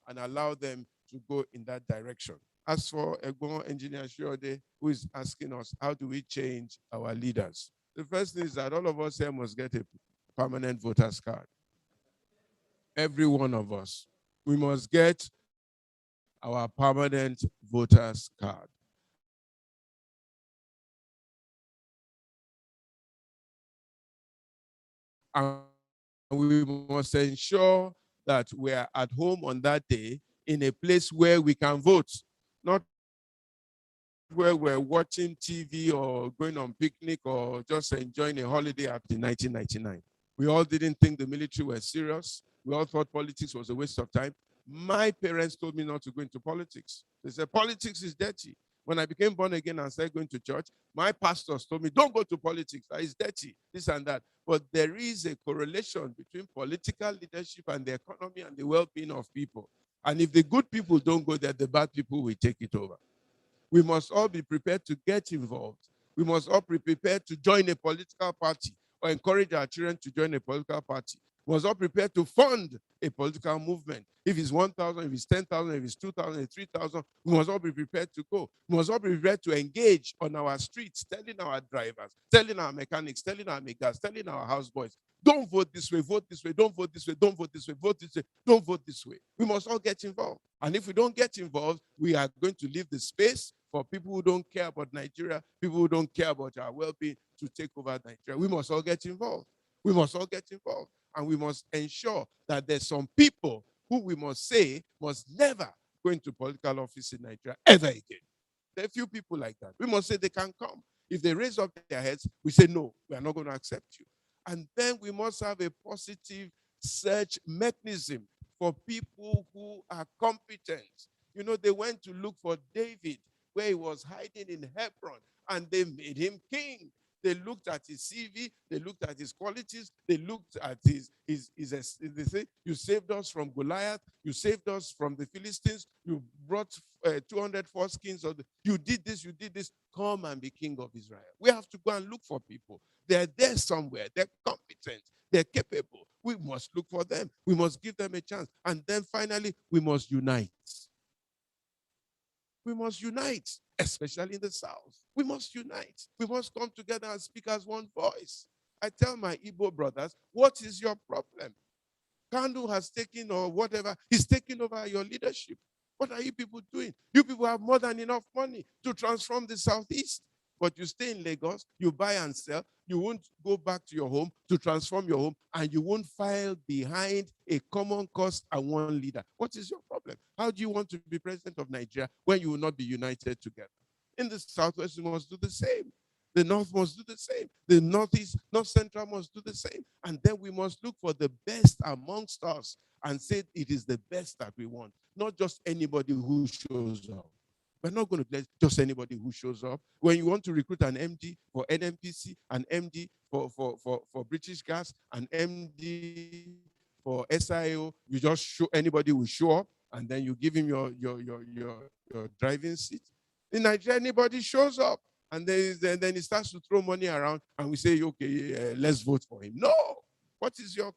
and allowed them to go in that direction. As for Egbon Engineer Shiode, who is asking us, how do we change our leaders? The first thing is that all of us here must get a permanent voter's card. Every one of us. We must get our permanent voter's card. And we must ensure that we are at home on that day in a place where we can vote, not where we're watching TV or going on picnic or just enjoying a holiday after 1999. We all didn't think the military was serious. We all thought politics was a waste of time. My parents told me not to go into politics. They said, politics is dirty. When I became born again and started going to church, my pastors told me, don't go to politics. That is dirty, this and that. But there is a correlation between political leadership and the economy and the well-being of people. And if the good people don't go there, the bad people will take it over. We must all be prepared to get involved. We must all be prepared to join a political party or encourage our children to join a political party. We must all prepare to fund a political movement. If it's 1,000, if it's 10,000, if it's 2,000, if 3,000, we must all be prepared to go. We must all be prepared to engage on our streets, telling our drivers, telling our mechanics, telling our makers, telling our houseboys, don't vote this way, vote this way, don't vote this way, don't vote this way, vote this way, don't vote this way. We must all get involved. And if we don't get involved, we are going to leave the space for people who don't care about Nigeria, people who don't care about our well-being to take over Nigeria. We must all get involved. We must all get involved. And we must ensure that there's some people who we must say must never go into political office in Nigeria ever again. There are a few people like that. We must say they can come. If they raise up their heads, we say, no, we are not going to accept you. And then we must have a positive search mechanism for people who are competent. You know, they went to look for David where he was hiding in Hebron, and they made him king. They looked at his CV, they looked at his qualities, they looked at his they say, you saved us from Goliath, you saved us from the Philistines, you brought 200 foreskins, you did this, come and be king of Israel. We have to go and look for people. They're there somewhere, they're competent, they're capable. We must look for them, we must give them a chance. And then finally, we must unite. We must unite, especially in the South. We must unite. We must come together and speak as one voice. I tell my Igbo brothers, what is your problem? Kandu has taken or whatever, he's taking over your leadership. What are you people doing? You people have more than enough money to transform the Southeast. but you stay in Lagos, you buy and sell, you won't go back to your home to transform your home, and you won't file behind a common cause and one leader. What is your problem? How do you want to be president of Nigeria when you will not be united together? In the Southwest, you must do the same. The North must do the same. The Northeast, North Central must do the same. And then we must look for the best amongst us and say it is the best that we want, not just anybody who shows up. We're not going to let just anybody who shows up. When you want to recruit an MD for NNPC, an MD for British Gas, an MD for SIO, you just show anybody will show up, and then you give him your driving seat. In Nigeria, anybody shows up, and then he starts to throw money around, and we say, okay, let's vote for him. No. What is your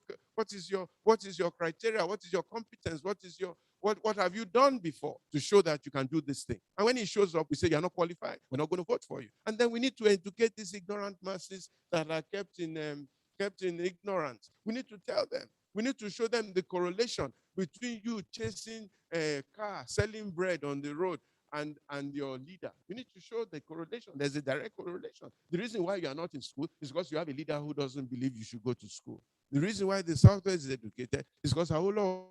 criteria? What is your competence? What have you done before to show that you can do this thing? And when he shows up, we say you're not qualified. We're not going to vote for you. And then we need to educate these ignorant masses that are kept in ignorance. We need to tell them. We need to show them the correlation between you chasing a car, selling bread on the road, and your leader. We need to show the correlation. There's a direct correlation. The reason why you are not in school is because you have a leader who doesn't believe you should go to school. The reason why the Southwest is educated is because our Lord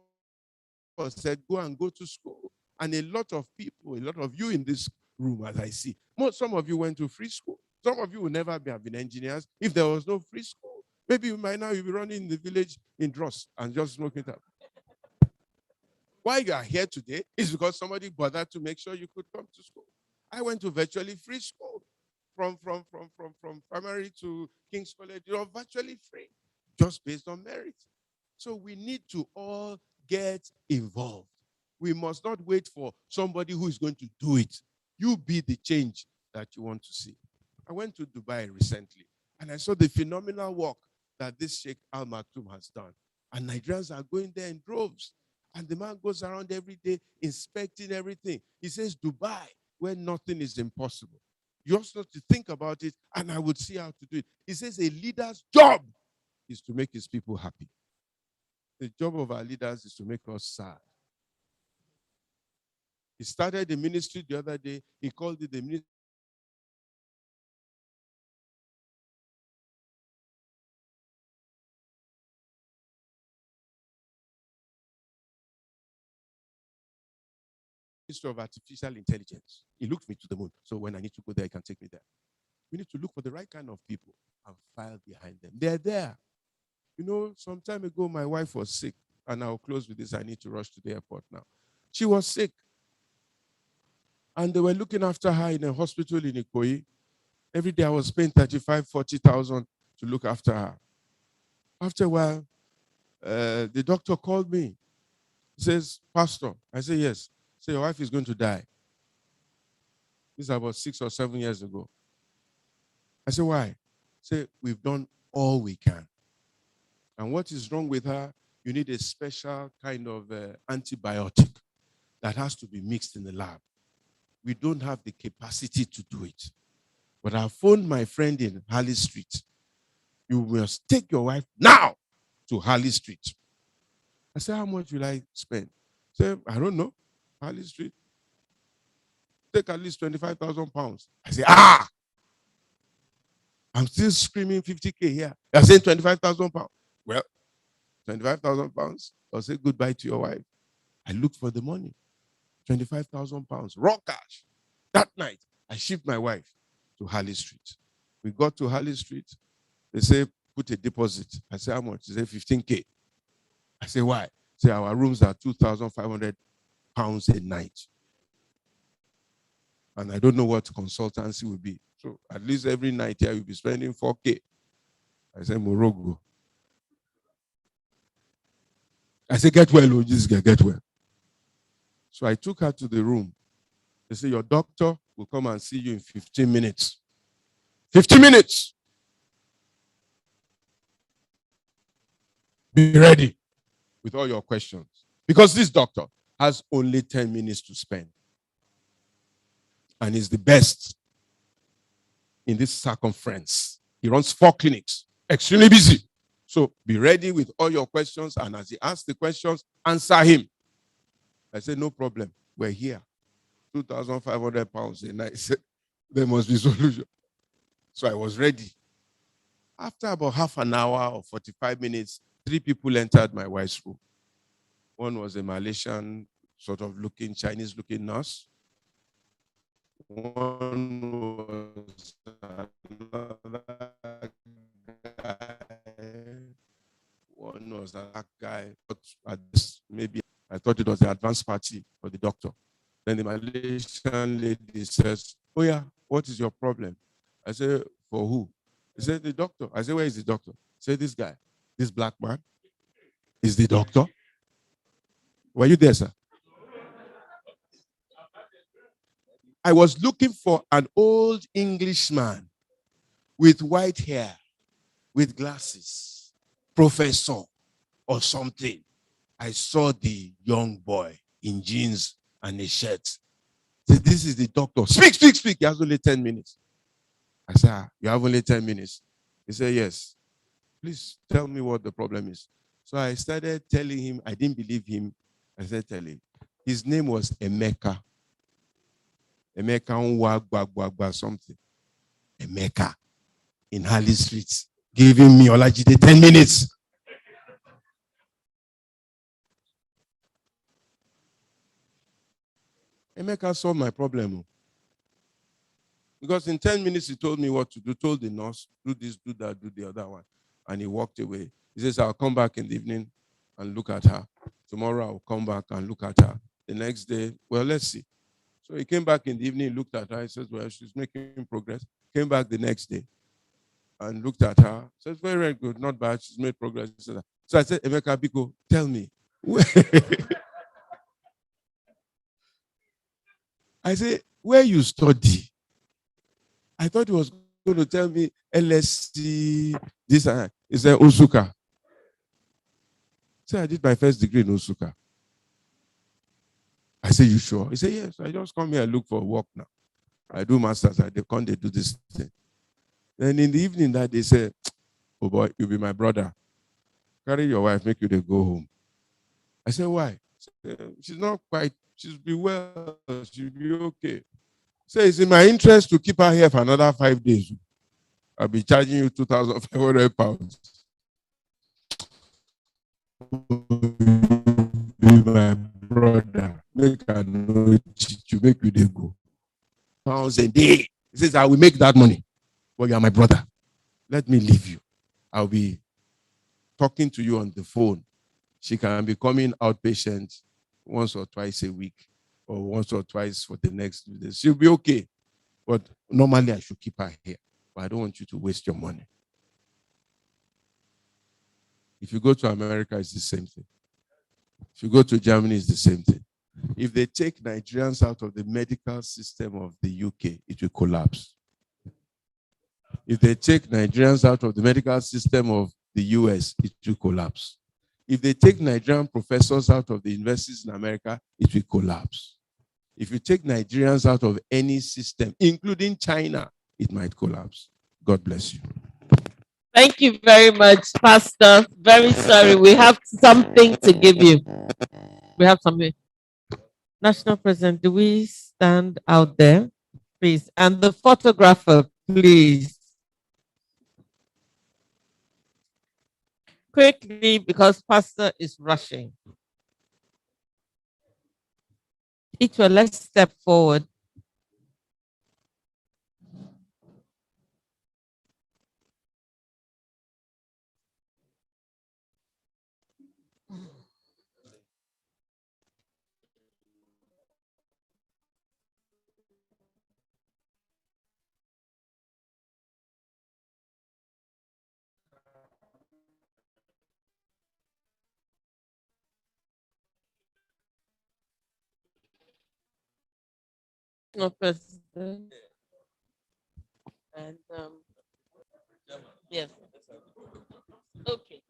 said, go to school. And a lot of people, a lot of you in this room, as I see, some of you went to free school. Some of you would never have been engineers if there was no free school. Maybe you might now be running in the village in Dross and just smoking it up. Why you are here today is because somebody bothered to make sure you could come to school. I went to virtually free school from primary to King's College. You're virtually free, just based on merit. So we need to all get involved. We must not wait for somebody who is going to do it. You be the change that you want to see. I went to Dubai recently, and I saw the phenomenal work that this Sheikh Al Maktoum has done. And Nigerians are going there in droves. And the man goes around every day inspecting everything. He says, Dubai, where nothing is impossible. You also have to think about it, and I would see how to do it. He says a leader's job is to make his people happy. The job of our leaders is to make us sad. He started the ministry the other day. He called it the ministry of Artificial Intelligence. He looked me to the moon. So when I need to go there, he can take me there. We need to look for the right kind of people and file behind them. They're there. You know, some time ago, my wife was sick, and I'll close with this. I need to rush to the airport now. She was sick, and they were looking after her in a hospital in Ikoyi. Every day I was paying 35,000, 40,000 to look after her. After a while, the doctor called me. He says, Pastor. I say, yes. Say, your wife is going to die. This is about 6 or 7 years ago. I said, why? Say, we've done all we can. And what is wrong with her? You need a special kind of antibiotic that has to be mixed in the lab. We don't have the capacity to do it. But I phoned my friend in Harley Street. You must take your wife now to Harley Street. I said, how much will I spend? He said, I don't know. Harley Street. Take at least 25,000 pounds. I say, I'm still screaming 50K here. You're saying 25,000 pounds. Well, 25,000 pounds. I'll say goodbye to your wife. I looked for the money. 25,000 pounds. Raw cash. That night, I shipped my wife to Harley Street. We got to Harley Street. They say, put a deposit. I say, how much? They say, 15K. I say, why? Say, our rooms are 2,500 pounds a night. And I don't know what consultancy will be. So at least every night here, you'll be spending 4K. I said, Morogo. I said, get well, oh, this girl, get well. So I took her to the room. They said, your doctor will come and see you in 15 minutes. 15 minutes. Be ready with all your questions. Because this doctor has only 10 minutes to spend. And he's the best in this circumference. He runs 4 clinics, extremely busy. So be ready with all your questions, and as he asks the questions, answer him. I said, no problem. We're here. 2,500 pounds a night. There must be solution. So I was ready. After about half an hour or 45 minutes, 3 people entered my wife's room. One was a Malaysian, sort of looking, Chinese looking nurse. One was another guy. One was that guy. But maybe I thought it was the advanced party for the doctor. Then the Malaysian lady says, "Oh yeah, what is your problem?" I said, "For who?" He said, "The doctor." I said, "Where is the doctor?" He said, "This guy, this black man is the doctor." Were you there, sir? I was looking for an old Englishman with white hair, with glasses, professor or something. I saw the young boy in jeans and a shirt. Said, "This is the doctor. Speak, speak, speak." He has only 10 minutes. I said, "You have only 10 minutes." He said, "Yes. Please tell me what the problem is." So I started telling him. I didn't believe him. I said, "Tell him." His name was Emeka. Emeka Nwagwagwagwa something. Emeka in Harley Street, giving me Olajide 10 minutes. Emeka solved my problem. Because in 10 minutes, he told me what to do, told the nurse, do this, do that, do the other one. And he walked away. He says, "I'll come back in the evening and look at her. Tomorrow I'll come back and look at her. The next day, well, let's see." So he came back in the evening, looked at her. He says, "Well, she's making progress." Came back the next day and looked at her. Says, "Very, very good, not bad. She's made progress." So I said, "Emeka Biko, tell me." I said, "Where you study?" I thought he was going to tell me LSC, this and that. He said, "Osuka." So I did my first degree in Osuka. I said, "You sure?" He said, "Yes, I just come here and look for work now. I do masters. They do this thing." Then in the evening that they said, "Oh boy, you'll be my brother. Carry your wife, make you they go home." I said, "Why?" "She's not quite, she'll be well, she'll be okay." So it's in my interest to keep her here for another 5 days. I'll be charging you 2,500 pounds. Be my brother. Make I know you make you they go. Pounds a day. He says, "I will make that money. But you are my brother. Let me leave you. I'll be talking to you on the phone. She can be coming outpatient once or twice a week, or once or twice for the next 2 days. She'll be okay. But normally I should keep her here. But I don't want you to waste your money." If you go to America, it's the same thing. If you go to Germany, it's the same thing. If they take Nigerians out of the medical system of the UK, it will collapse. If they take Nigerians out of the medical system of the US, it will collapse. If they take Nigerian professors out of the universities in America, it will collapse. If you take Nigerians out of any system, including China, it might collapse. God bless you. Thank you very much, Pastor. Very sorry. We have something to give you. We have something. National President, do we stand out there? Please. And the photographer, please. Quickly, because Pastor is rushing. Each one, let's step forward. No, President. And yes. Okay.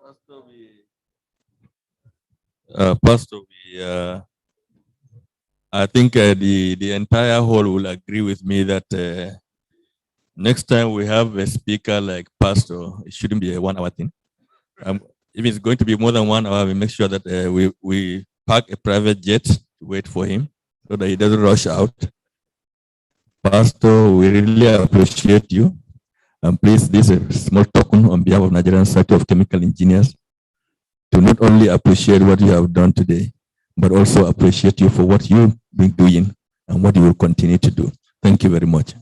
Pastor, Pastor, I think the entire hall will agree with me that next time we have a speaker like Pastor, it shouldn't be a 1 hour thing. If it's going to be more than 1 hour, we make sure that we park a private jet to wait for him so that he doesn't rush out. Pastor, we really appreciate you. And please, this is a small token on behalf of Nigerian Society of Chemical Engineers to not only appreciate what you have done today, but also appreciate you for what you've been doing and what you will continue to do. Thank you very much.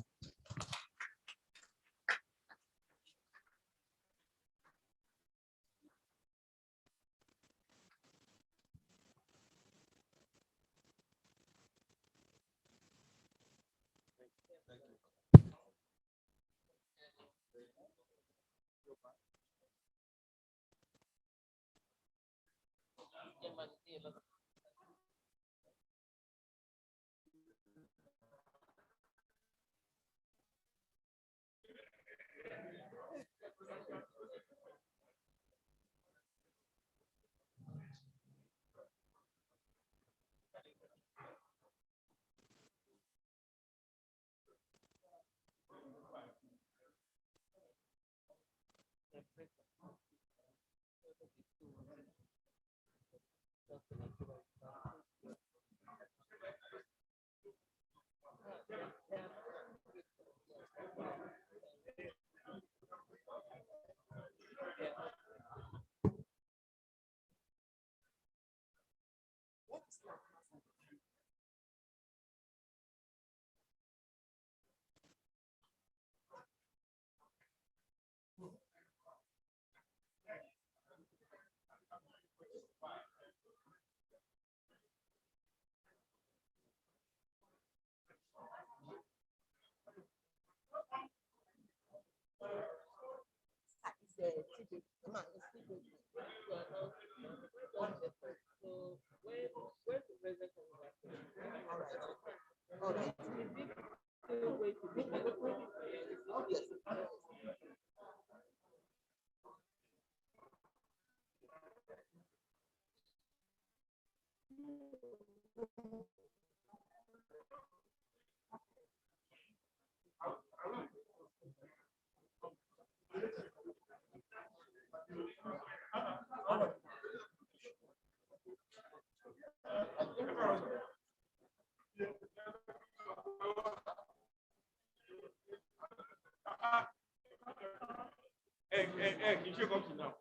Nsche come to now.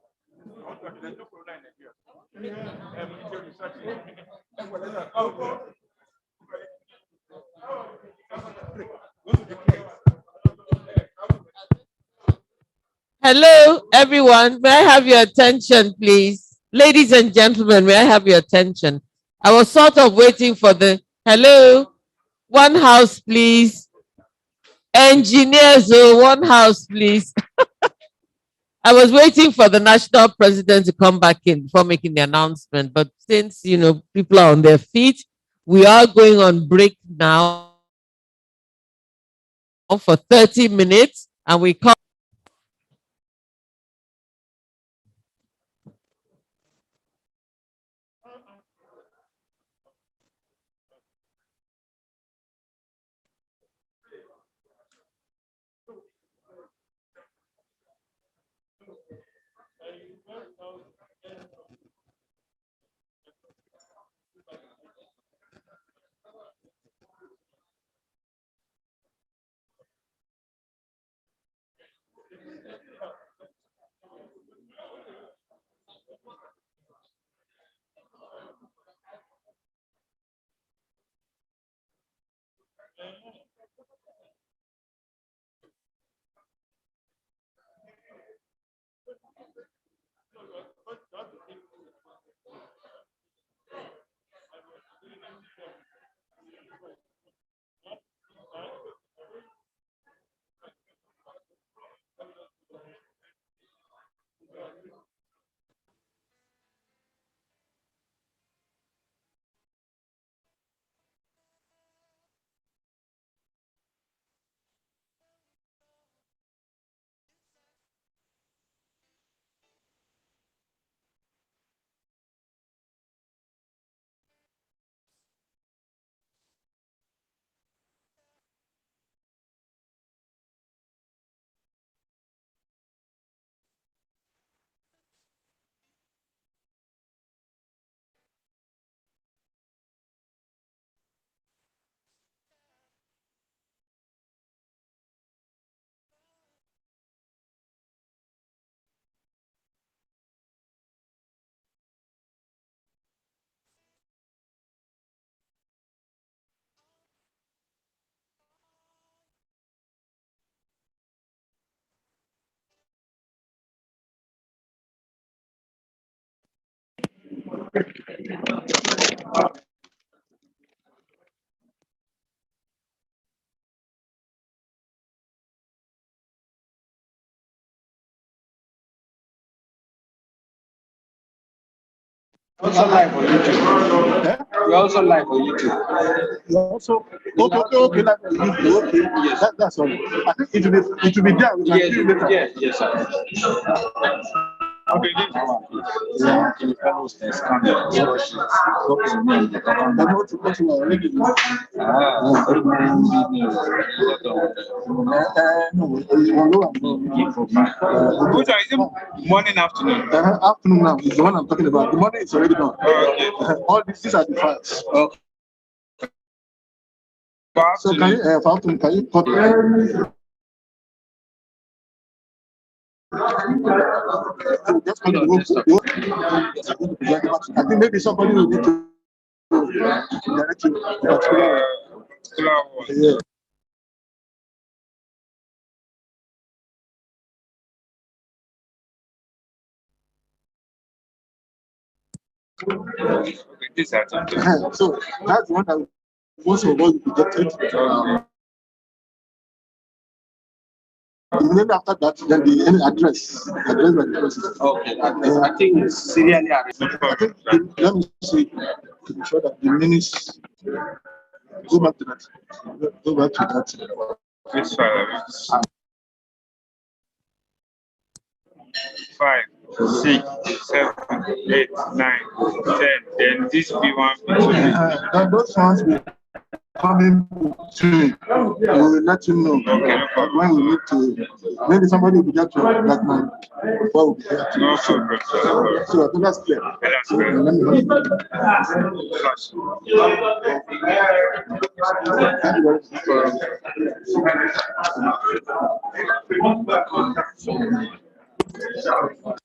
I want to there's no corona in Nigeria. Hello, everyone. May I have your attention, please? Ladies and gentlemen, may I have your attention? I was sort of waiting for the hello, one house, please. Engineers, oh, one house, please. I was waiting for the national president to come back in before making the announcement. But since, people are on their feet, we are going on break now for 30 minutes and we come. Also live on YouTube. Yeah? We're also live on YouTube. You're also okay, like YouTube. Okay, yes, that's all. I think it will be there. We can see you later. Yes, yes, sir. Okay, yeah. In the fellows, there's kind of worship. What you are already doing? Which one is it? Morning, afternoon? Afternoon now is the one I'm talking about. The morning is already done. Okay. All these are the files. Okay. So can you, for afternoon, can you put just call the I think maybe somebody will need to direct you. Yeah. Okay, this is So that's one that most of us rejected. Immediately after that, then the address by the person. Okay, I think it's serially arrested. Let me see to be sure that the minutes go back to that. Go back to that. Which file? 5, 6, 7, 8, 9, 10. Then this B1, B2. Those ones will coming soon. We will let you know when we need to. Maybe somebody will be there to that man. Before we'll be here to No problem. So I think that's clear. That's So, clear. let me know. Flash. Thank you very much.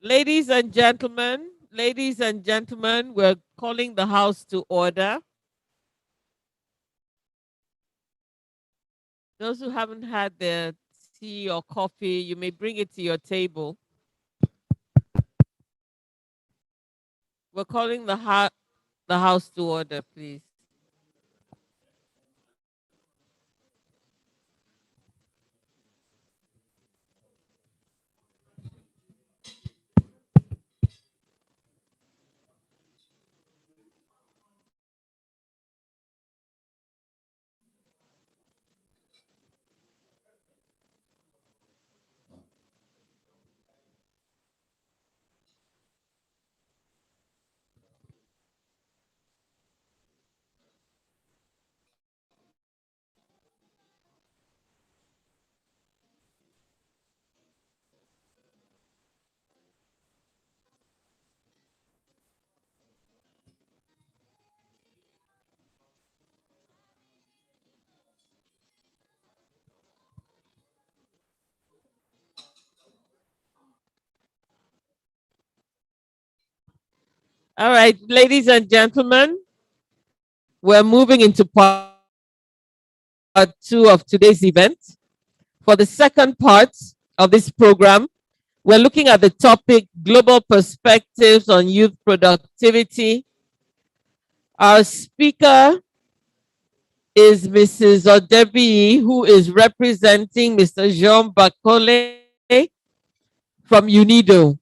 Ladies and gentlemen, we're calling the house to order. Those who haven't had their tea or coffee, you may bring it to your table. We're calling the house to order, please. All right, ladies and gentlemen, we're moving into part 2 of today's event. For the second part of this program, we're looking at the topic Global Perspectives on Youth Productivity. Our speaker is Mrs. Odebi, who is representing Mr. Jean Bakole from UNIDO.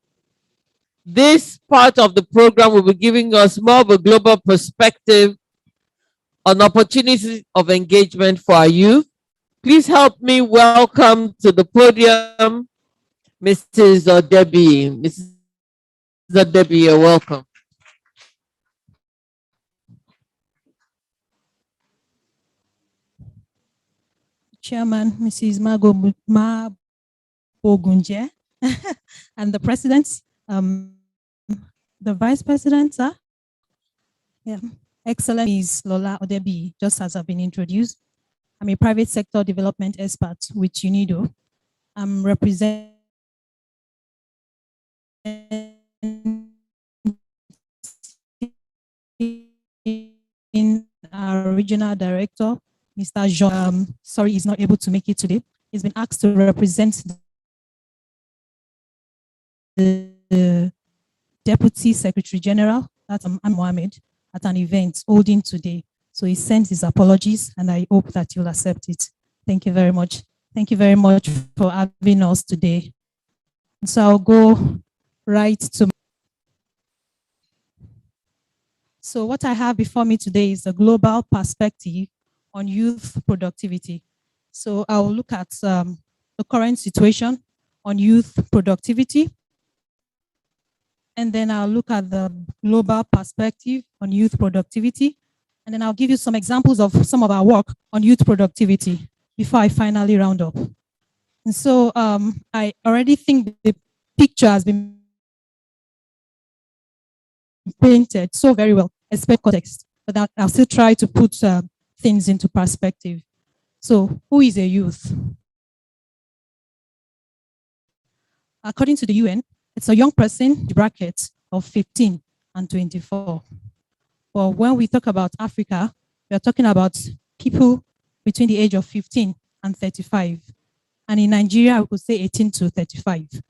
This part of the program will be giving us more of a global perspective on opportunities of engagement for our youth. Please help me welcome to the podium Mrs. Odebi. Mrs. Odebi, you're welcome. Chairman, Mrs. Mabogunje, and the President, the Vice President, sir. Yeah. Excellent Ms. Lola Odebi, just as I've been introduced. I'm a private sector development expert with UNIDO. I'm representing our regional director, Mr. Jean. Sorry, he's not able to make it today. He's been asked to represent the Deputy Secretary General, that's Mohammed, at an event holding today. So he sends his apologies, and I hope that you'll accept it. Thank you very much. Thank you very much for having us today. So I'll go right to. So what I have before me today is a global perspective on youth productivity. So I'll look at the current situation on youth productivity, and then I'll look at the global perspective on youth productivity, and then I'll give you some examples of some of our work on youth productivity before I finally round up. And so I already think the picture has been painted so very well, especially context, but I'll still try to put things into perspective. So who is a youth? According to the UN, it's a young person, bracket of 15 and 24. But when we talk about Africa, we are talking about people between the age of 15 and 35. And in Nigeria, we could say 18 to 35.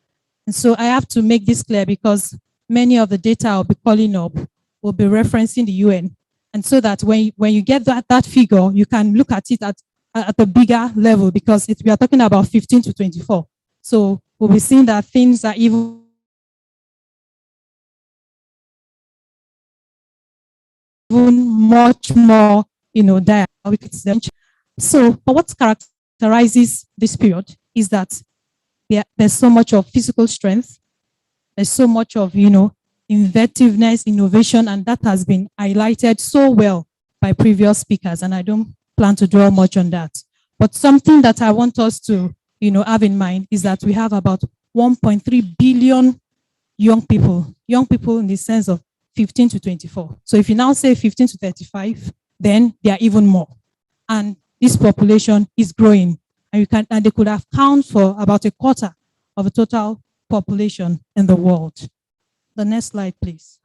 And so I have to make this clear because many of the data I'll be calling up will be referencing the UN. And so that when you get that figure, you can look at it at a bigger level, because we are talking about 15 to 24. So we'll be seeing that things are even much more, dire. So what characterizes this period is that there's so much of physical strength, there's so much of, inventiveness, innovation, and that has been highlighted so well by previous speakers, and I don't plan to dwell much on that. But something that I want us to, have in mind is that we have about 1.3 billion young people in the sense of 15 to 24. So if you now say 15 to 35, then there are even more. And this population is growing, and they could have counted for about a quarter of the total population in the world. The next slide, please.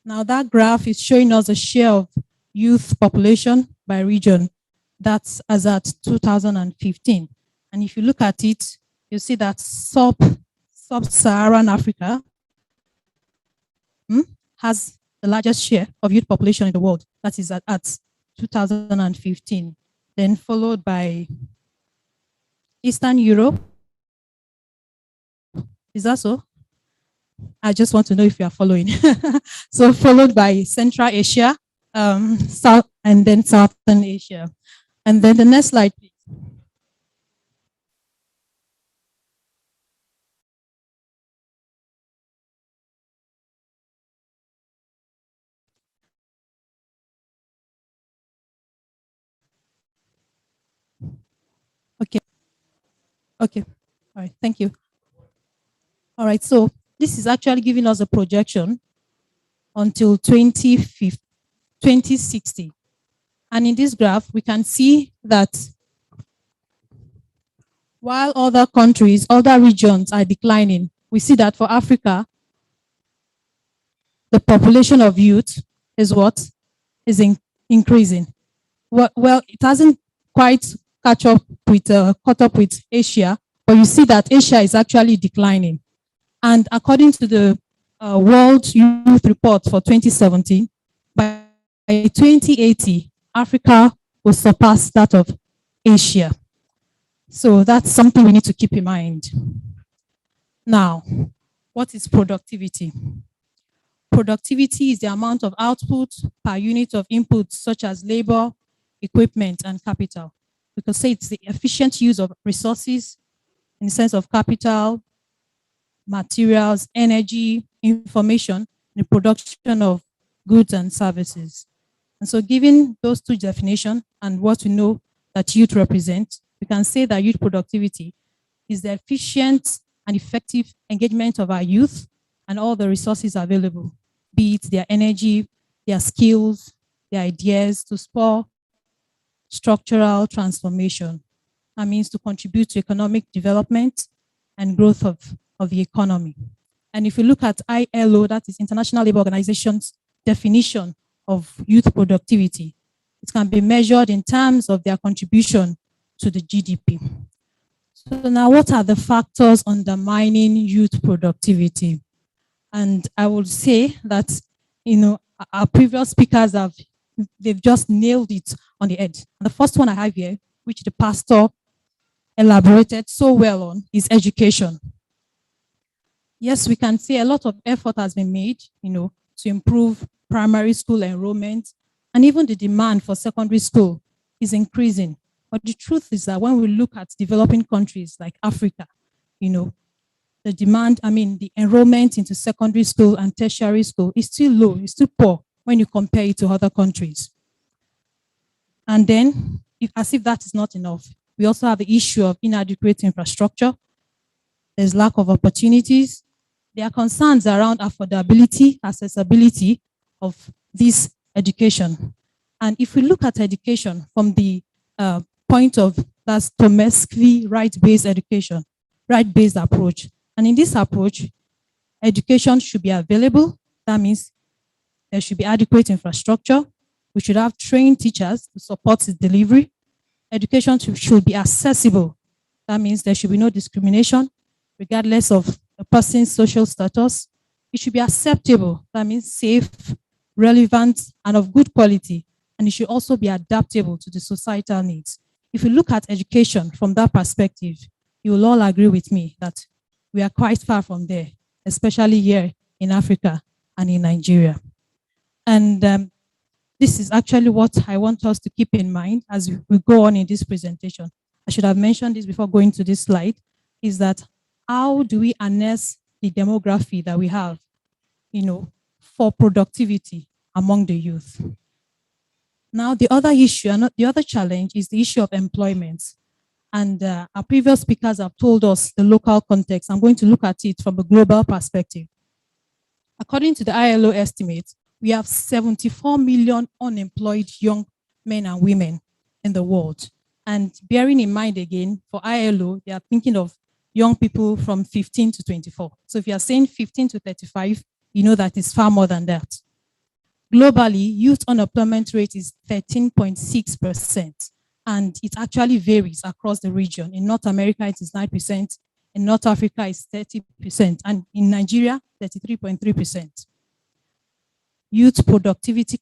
Now that graph is showing us the share of youth population by region. That's as at 2015. And if you look at it, you see that sub-Saharan Africa has the largest share of youth population in the world. That is at 2015. Then followed by Eastern Europe. Is that so? I just want to know if you are following. So followed by Central Asia, South, and then Southern Asia. And then the next slide, please. Okay. Okay. All right. Thank you. All right. So this is actually giving us a projection until 2060. And in this graph, we can see that while other countries, other regions are declining, we see that for Africa, the population of youth is what? Is increasing. Well, it hasn't quite caught up with Asia, but you see that Asia is actually declining. And according to the World Youth Report for 2017, by 2080, Africa will surpass that of Asia. So that's something we need to keep in mind. Now, what is productivity? Productivity is the amount of output per unit of input, such as labor, equipment, and capital. We could say it's the efficient use of resources in the sense of capital, materials, energy, information, in the production of goods and services. And so given those two definitions and what we know that youth represent, we can say that youth productivity is the efficient and effective engagement of our youth and all the resources available, be it their energy, their skills, their ideas, to spur structural transformation. That means to contribute to economic development and growth of the economy. And if you look at ILO, that is International Labour Organization's definition of youth productivity, it can be measured in terms of their contribution to the GDP. So now, what are the factors undermining youth productivity? And I would say that, our previous speakers they've just nailed it on the head. And the first one I have here, which the pastor elaborated so well on, is education. Yes, we can say a lot of effort has been made, to improve primary school enrollment, and even the demand for secondary school is increasing. But the truth is that when we look at developing countries like Africa, the demand, the enrollment into secondary school and tertiary school is still low, it's still poor when you compare it to other countries. And then, as if that is not enough, we also have the issue of inadequate infrastructure. There's lack of opportunities. There are concerns around affordability, accessibility of this education. And if we look at education from the point of that's domestically right-based education, right-based approach. And in this approach, education should be available. That means there should be adequate infrastructure. We should have trained teachers to support its delivery. Education should be accessible. That means there should be no discrimination, regardless of a person's social status. It should be acceptable. That means safe, relevant, and of good quality. And it should also be adaptable to the societal needs. If you look at education from that perspective, you will all agree with me that we are quite far from there, especially here in Africa and in Nigeria. And this is actually what I want us to keep in mind as we go on in this presentation. I should have mentioned this before going to this slide, is that how do we harness the demography that we have, for productivity among the youth? Now, the other issue, and the other challenge is the issue of employment. And our previous speakers have told us the local context. I'm going to look at it from a global perspective. According to the ILO estimate, we have 74 million unemployed young men and women in the world. And bearing in mind again, for ILO, they are thinking of, young people from 15 to 24. So if you are saying 15 to 35, you know that it's far more than that. Globally, youth unemployment rate is 13.6%, and it actually varies across the region. In North America, it is 9%. In North Africa, it's 30%, and in Nigeria, 33.3%. Youth productivity,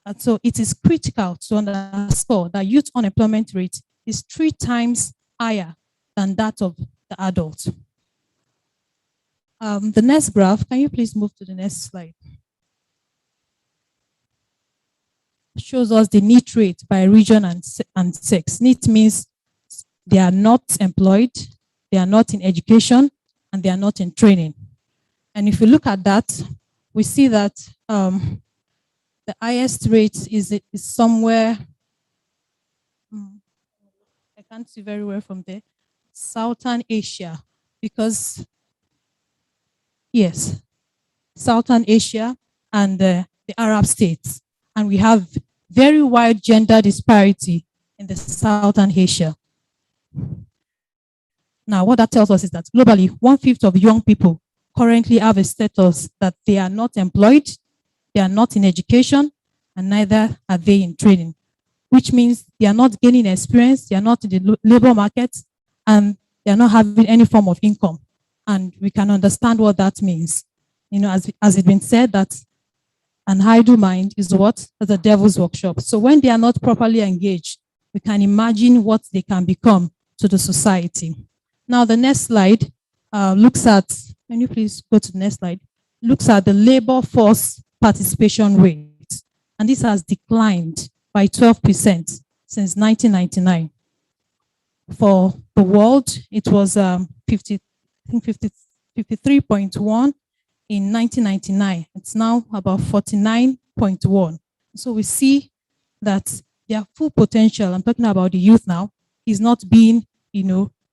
And so it is critical to underscore that youth unemployment rate is 3 times higher than that of the adult. The next graph, can you please move to the next slide? Shows us the NEET rate by region and sex. NEET means they are not employed, they are not in education, and they are not in training. And if you look at that, we see that the highest rate is somewhere, I can't see very well from there, Southern Asia, because, yes, Southern Asia and the Arab states. And we have very wide gender disparity in the Southern Asia. Now, what that tells us is that globally, 1/5 of young people currently have a status that they are not employed, they are not in education, and neither are they in training, which means they are not gaining experience, they are not in the labor market, and they are not having any form of income. And we can understand what that means. You know, as it's been said, that an idle mind is what? The devil's workshop. So when they are not properly engaged, we can imagine what they can become to the society. Now, the next slide looks at, can you please go to the next slide? Looks at the labor force participation rate. And this has declined by 12% since 1999. For the world, it was 53.1 in 1999. It's now about 49.1. So we see that their full potential, I'm talking about the youth now, is not being,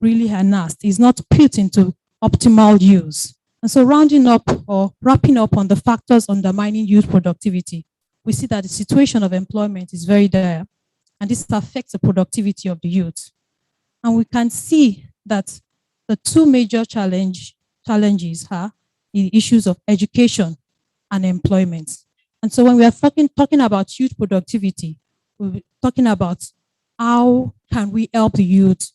really harnessed, is not put into optimal use. And so rounding up or wrapping up on the factors undermining youth productivity, we see that the situation of employment is very dire, and this affects the productivity of the youth. And we can see that the 2 major challenges are the issues of education and employment. And so when we are talking about youth productivity, we're talking about how can we help the youth,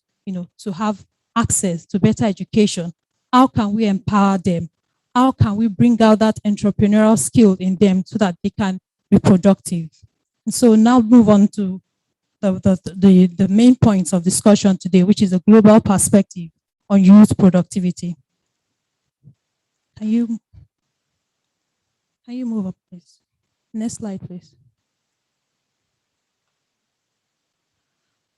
to have access to better education? How can we empower them? How can we bring out that entrepreneurial skill in them so that they can be productive? And so now move on to the main points of discussion today, which is a global perspective on youth productivity. Can you move up, please? Next slide, please.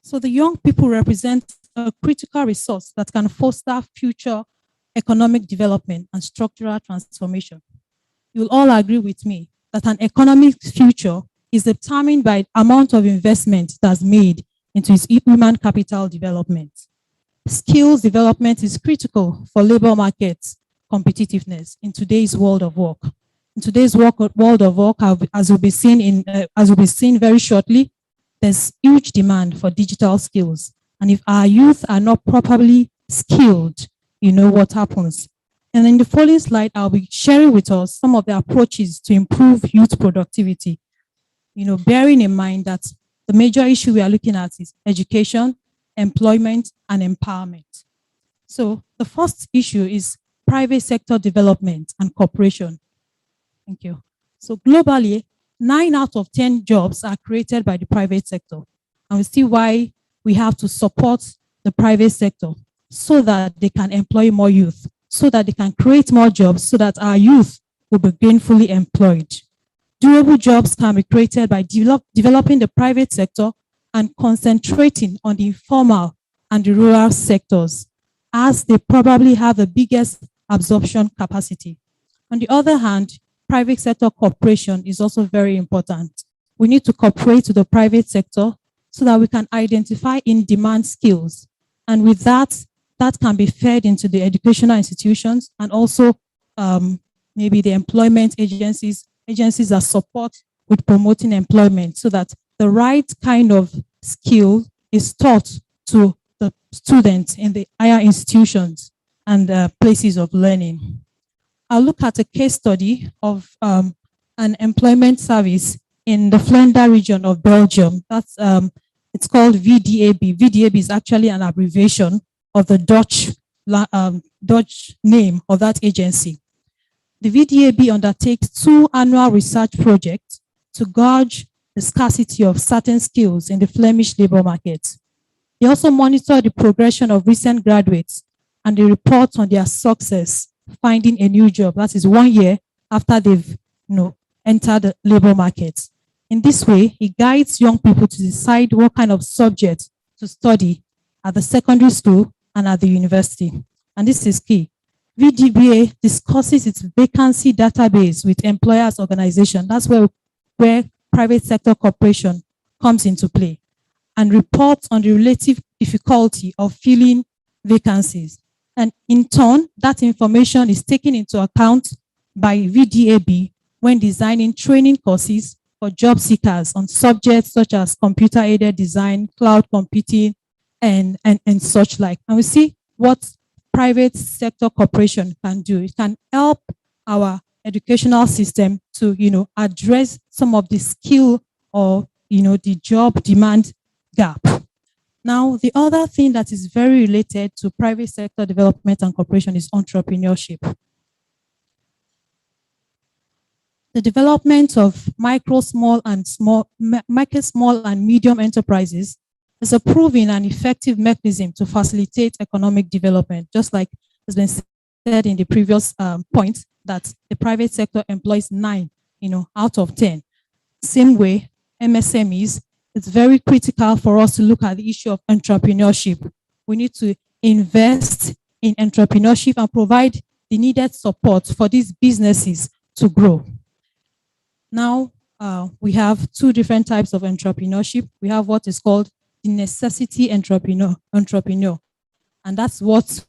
So the young people represent a critical resource that can foster future economic development and structural transformation. You'll all agree with me that an economic future is determined by the amount of investment that's made into its human capital development. Skills development is critical for labor market competitiveness in today's world of work. In today's world of work, as will be seen very shortly, there's huge demand for digital skills. And if our youth are not properly skilled, what happens. And in the following slide, I'll be sharing with us some of the approaches to improve youth productivity. Bearing in mind that the major issue we are looking at is education, employment, and empowerment. So the first issue is private sector development and cooperation. Thank you. So globally, 9 out of 10 jobs are created by the private sector. And we see why we have to support the private sector so that they can employ more youth, so that they can create more jobs, so that our youth will be gainfully employed. Durable jobs can be created by developing the private sector and concentrating on the informal and the rural sectors, as they probably have the biggest absorption capacity. On the other hand, private sector cooperation is also very important. We need to cooperate with the private sector so that we can identify in-demand skills. And with that, that can be fed into the educational institutions and also maybe the employment agencies that support with promoting employment so that the right kind of skill is taught to the students in the higher institutions and places of learning. I'll look at a case study of an employment service in the Flanders region of Belgium. That's it's called VDAB. VDAB is actually an abbreviation of the Dutch name of that agency. The VDAB undertakes 2 annual research projects to gauge the scarcity of certain skills in the Flemish labor market. They also monitor the progression of recent graduates and they report on their success finding a new job. That is 1 year after they've entered the labor market. In this way, it guides young people to decide what kind of subject to study at the secondary school and at the university. And this is key. VDBA discusses its vacancy database with employers organization. That's where private sector cooperation comes into play, and reports on the relative difficulty of filling vacancies. And in turn, that information is taken into account by VDAB when designing training courses for job seekers on subjects such as computer-aided design, cloud computing, and such like. And we see what private sector cooperation can do. It can help our educational system to, address some of the skill or, the job demand gap. Now, the other thing that is very related to private sector development and cooperation is entrepreneurship. The development of micro, small, and medium enterprises is a proven and effective mechanism to facilitate economic development, just like has been said in the previous point, that the private sector employs 9, out of 10. Same way, MSMEs, it's very critical for us to look at the issue of entrepreneurship. We need to invest in entrepreneurship and provide the needed support for these businesses to grow. Now, we have 2 different types of entrepreneurship. We have what is called the necessity entrepreneur. And that's what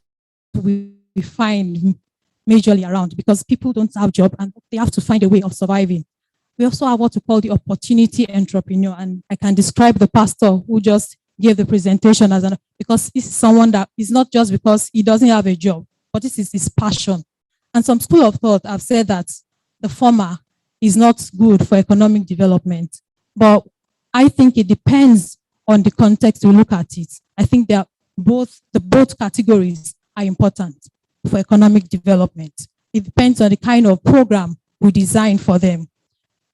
we find majorly around, because people don't have a job and they have to find a way of surviving. We also have what we call the opportunity entrepreneur. And I can describe the pastor who just gave the presentation as because this is someone that is not just because he doesn't have a job, but this is his passion. And some school of thought have said that the former is not good for economic development. But I think it depends on the context we look at it. I think the both categories are important for economic development. It depends on the kind of program we design for them.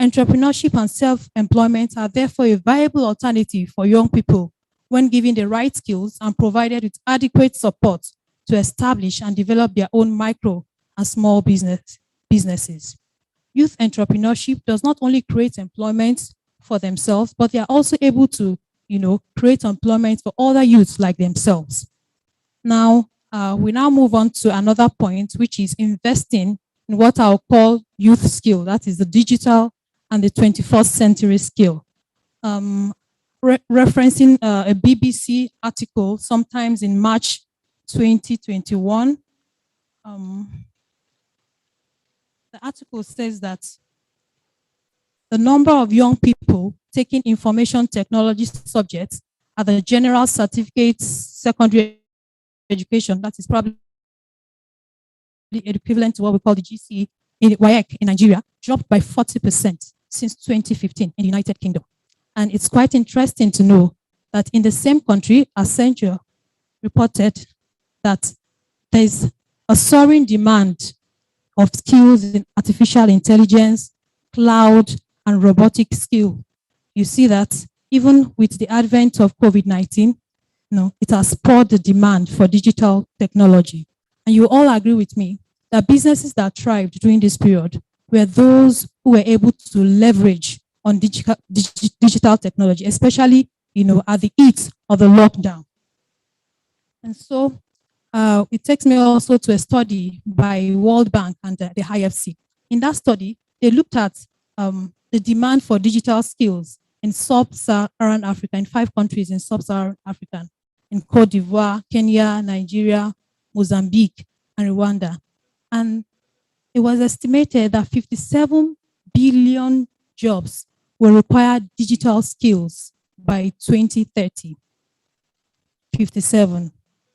Entrepreneurship and self-employment are therefore a viable alternative for young people when given the right skills and provided with adequate support to establish and develop their own micro and small businesses. Youth entrepreneurship does not only create employment for themselves, but they are also able to, create employment for other youths like themselves. Now, we now move on to another point, which is investing in what I'll call youth skill. That is the digital and the 21st century skill. Referencing a BBC article sometimes in March 2021, the article says that the number of young people taking information technology subjects at the general certificate secondary education, that is probably equivalent to what we call the GCE in WAEC in Nigeria, dropped by 40% since 2015 in the United Kingdom. And it's quite interesting to know that in the same country, Nsche reported that there's a soaring demand of skills in artificial intelligence, cloud, and robotic skill. You see that even with the advent of COVID-19, it has spurred the demand for digital technology. And you all agree with me that businesses that thrived during this period were those who were able to leverage on digital technology, especially, at the heat of the lockdown. And so it takes me also to a study by World Bank and the IFC. In that study, they looked at the demand for digital skills in sub-Saharan Africa, in 5 countries in sub-Saharan Africa, in Cote d'Ivoire, Kenya, Nigeria, Mozambique, and Rwanda. And it was estimated that 57 billion jobs will require digital skills by 2030. 57.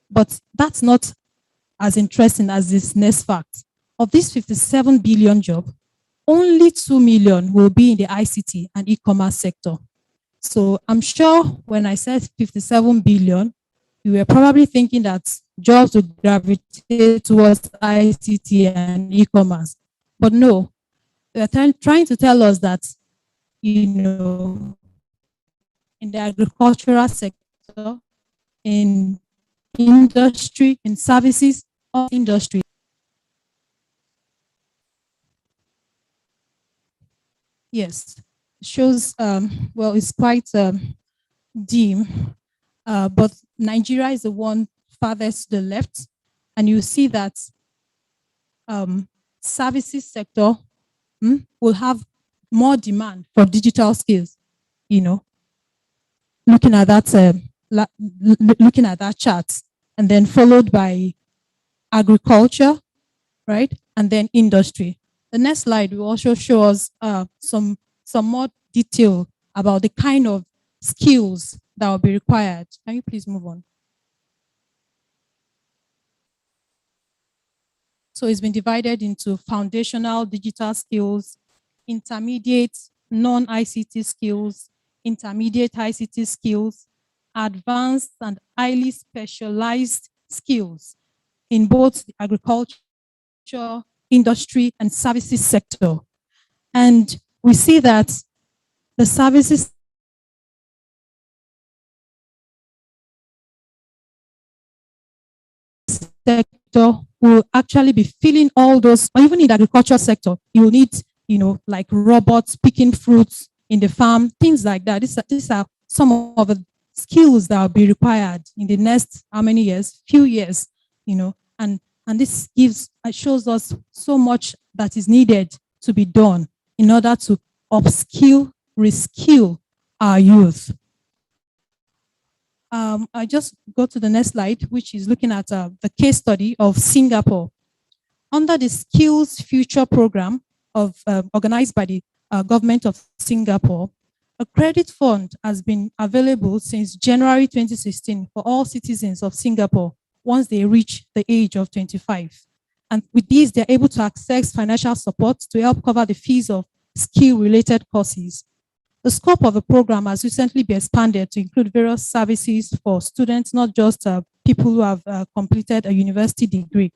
But that's not as interesting as this next fact. Of this 57 billion job, only 2 million will be in the ICT and e-commerce sector. So I'm sure when I said 57 billion, you were probably thinking that jobs would gravitate towards ICT and e-commerce. But no, they're trying to tell us that, in the agricultural sector, in industry, in services, or industry. Yes, shows, well, it's quite dim, but Nigeria is the one farthest to the left, and you see that services sector will have more demand for digital skills, looking at that, looking at that chart, and then followed by agriculture, right? And then industry. The next slide will also show us some more detail about the kind of skills that will be required. Can you please move on? So it's been divided into foundational digital skills, intermediate non-ICT skills, intermediate ICT skills, advanced and highly specialized skills in both the agriculture, industry, and services sector. And we see that the services sector will actually be filling all those, or even in the agriculture sector, you need, like robots picking fruits in the farm, things like that. These are some of the skills that will be required in the next, how many years? Few years, and this shows us so much that is needed to be done in order to upskill, reskill our youth. I just go to the next slide, which is looking at the case study of Singapore. Under the Skills Future program organized by the government of Singapore, a credit fund has been available since January 2016 for all citizens of Singapore once they reach the age of 25. And with this, they're able to access financial support to help cover the fees of skill-related courses. The scope of the program has recently been expanded to include various services for students, not just people who have completed a university degree.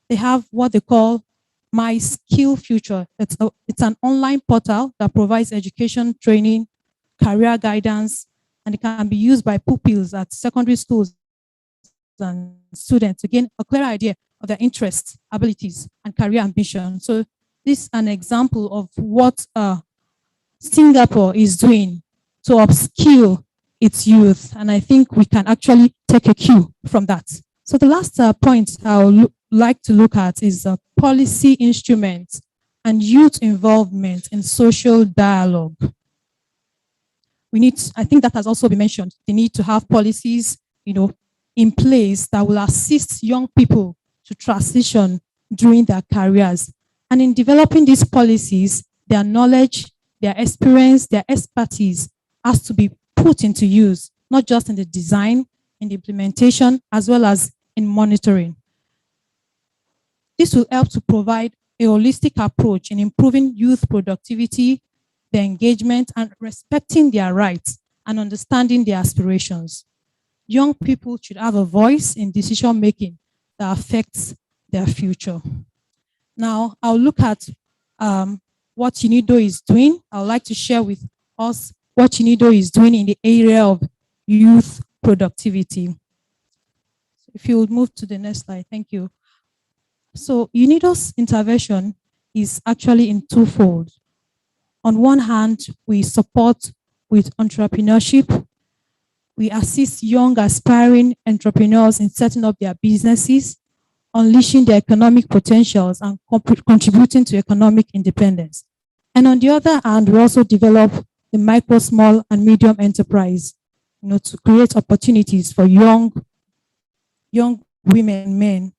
They have what they call My Skill Future. It's an online portal that provides education, training, career guidance, and it can be used by pupils at secondary schools and students to gain a clear idea of their interests, abilities, and career ambition. So this is an example of what Singapore is doing to upskill its youth. And I think we can actually take a cue from that. So the last point I would like to look at is policy instruments and youth involvement in social dialogue. I think that has also been mentioned, the need to have policies, in place that will assist young people to transition during their careers. And in developing these policies, their knowledge, their experience, their expertise has to be put into use, not just in the design, in the implementation, as well as in monitoring. This will help to provide a holistic approach in improving youth productivity, their engagement, and respecting their rights and understanding their aspirations. Young people should have a voice in decision-making that affects their future. Now, I'll look at what UNIDO is doing. I would like to share with us what UNIDO is doing in the area of youth productivity. If you would move to the next slide, thank you. So UNIDO's intervention is actually in twofold. On one hand, we support with entrepreneurship. We assist young aspiring entrepreneurs in setting up their businesses, unleashing their economic potentials and contributing to economic independence. And on the other hand, we also develop the micro, small, and medium enterprise, to create opportunities for young women and men.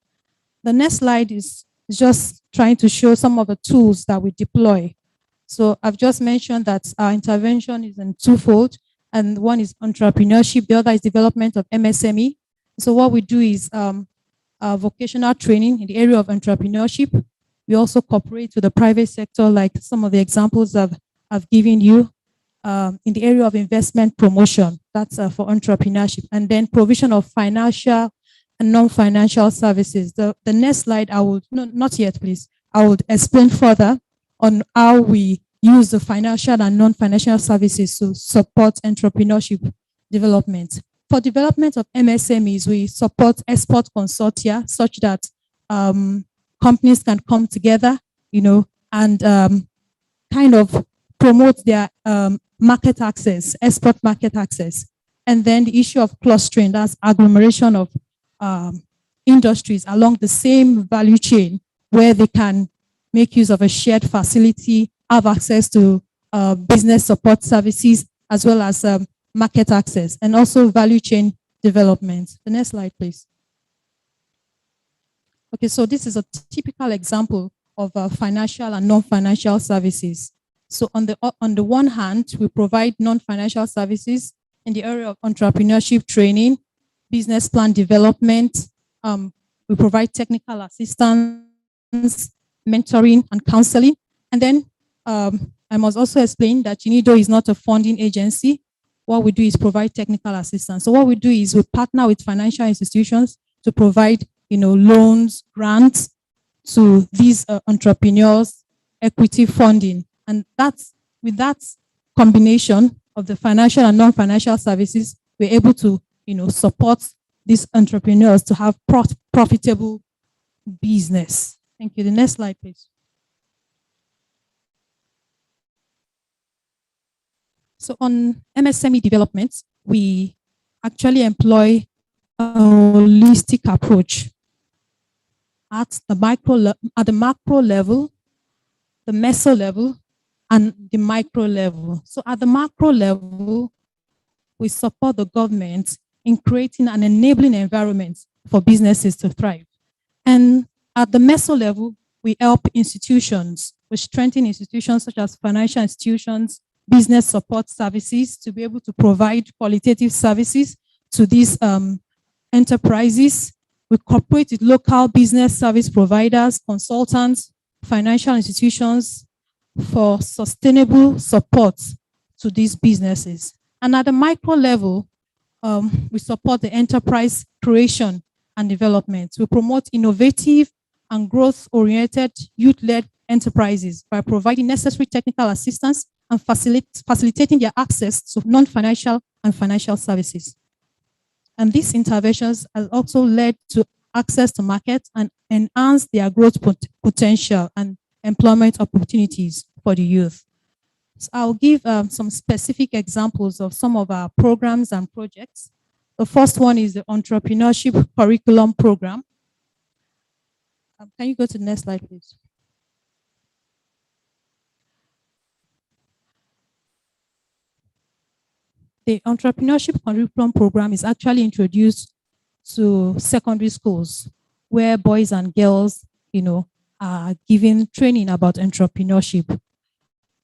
The next slide is just trying to show some of the tools that we deploy. So I've just mentioned that our intervention is in twofold, and one is entrepreneurship. The other is development of MSME. So what we do is vocational training in the area of entrepreneurship. We also cooperate with the private sector, like some of the examples I've given you. In the area of investment promotion, that's for entrepreneurship, and then provision of financial and non-financial services. The next slide, not yet, please. I would explain further on how we use the financial and non-financial services to support entrepreneurship development. For development of MSMEs, we support export consortia such that companies can come together, and kind of promote their market access, export market access. And then the issue of clustering, that's agglomeration of industries along the same value chain where they can make use of a shared facility, have access to business support services, as well as market access, and also value chain development. The next slide, please. Okay, so this is a typical example of financial and non-financial services. So on the one hand, we provide non-financial services in the area of entrepreneurship training, business plan development. We provide technical assistance, mentoring, and counseling. And then I must also explain that UNIDO is not a funding agency. What we do is provide technical assistance. So what we do is we partner with financial institutions to provide, loans, grants to these entrepreneurs, equity funding. And with that combination of the financial and non-financial services, we're able to, support these entrepreneurs to have profitable business. Thank you. The next slide, please. So on MSME development, we actually employ a holistic approach at the macro level, the meso level, and the micro level. So at the macro level, we support the government in creating an enabling environment for businesses to thrive. And at the meso level, we help institutions. We strengthen institutions such as financial institutions, business support services to be able to provide qualitative services to these enterprises. We cooperate with local business service providers, consultants, financial institutions for sustainable support to these businesses. And at the micro level, we support the enterprise creation and development. We promote innovative and growth-oriented youth-led enterprises by providing necessary technical assistance and facilitating their access to non-financial and financial services. And these interventions have also led to access to markets and enhance their growth potential and employment opportunities for the youth. So I'll give some specific examples of some of our programs and projects. The first one is the Entrepreneurship Curriculum Program. Can you go to the next slide, please? The Entrepreneurship Curriculum Program is actually introduced to secondary schools where boys and girls, are given training about entrepreneurship.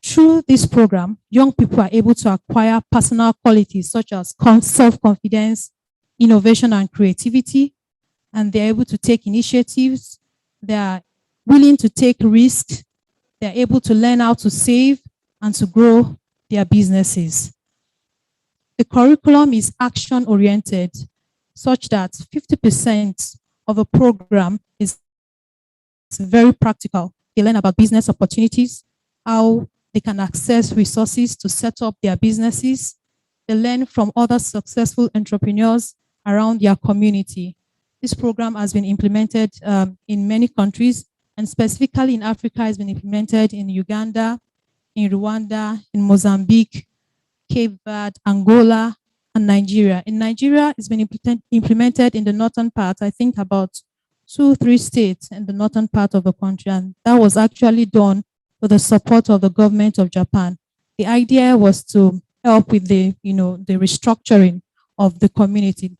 Through this program, young people are able to acquire personal qualities such as self-confidence, innovation, and creativity, and they're able to take initiatives. They are willing to take risks. They're able to learn how to save and to grow their businesses. The curriculum is action-oriented, such that 50% of the program is very practical. They learn about business opportunities, how they can access resources to set up their businesses. They learn from other successful entrepreneurs around their community. This program has been implemented in many countries, and specifically in Africa, has been implemented in Uganda, in Rwanda, in Mozambique, Cape Verde, Angola, and Nigeria. In Nigeria, it's been implemented in the northern part, I think about 2-3 states in the northern part of the country, and that was actually done with the support of the government of Japan. The idea was to help with the restructuring of the community.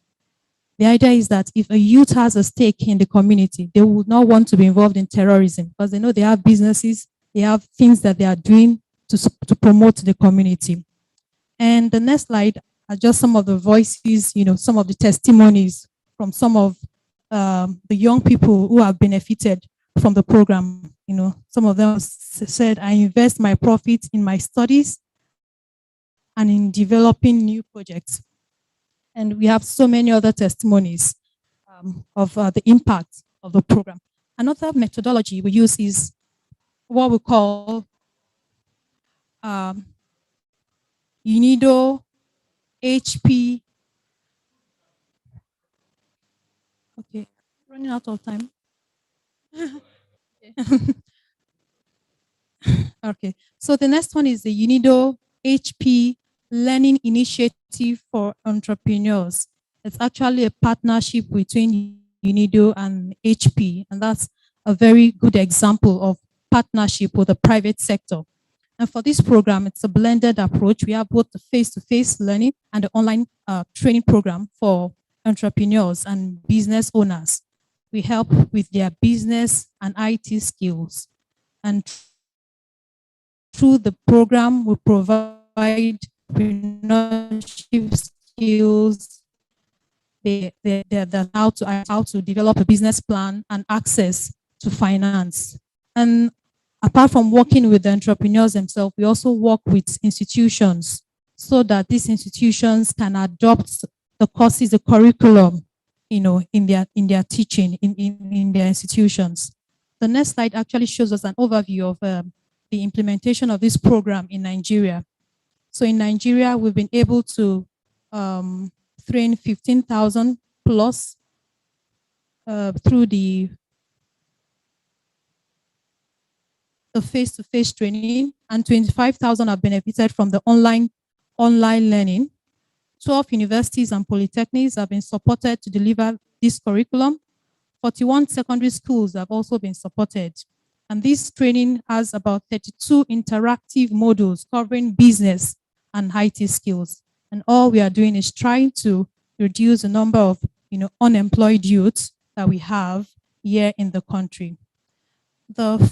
The idea is that if a youth has a stake in the community, they would not want to be involved in terrorism because they know they have businesses, they have things that they are doing to promote the community. And the next slide are just some of the voices, some of the testimonies from some of the young people who have benefited from the program. Some of them said, I invest my profits in my studies and in developing new projects. And we have so many other testimonies of the impact of the program. Another methodology we use is what we call UNIDO HP. Okay, running out of time. Okay, so the next one is the UNIDO HP Learning Initiative for Entrepreneurs. It's actually a partnership between UNIDO and HP, and that's a very good example of partnership with the private sector. And for this program, it's a blended approach. We have both the face-to-face learning and the online training program for entrepreneurs and business owners. We help with their business and IT skills. And through the program, we provide entrepreneurship skills, how to develop a business plan and access to finance. And apart from working with the entrepreneurs themselves, we also work with institutions so that these institutions can adopt the courses, the curriculum, in their teaching, in their institutions. The next slide actually shows us an overview of the implementation of this program in Nigeria. So in Nigeria, we've been able to train 15,000 plus through the face-to-face training, and 25,000 have benefited from the online learning. 12 universities and polytechnics have been supported to deliver this curriculum. 41 secondary schools have also been supported. And this training has about 32 interactive modules covering business and IT skills. And all we are doing is trying to reduce the number of unemployed youths that we have here in the country. I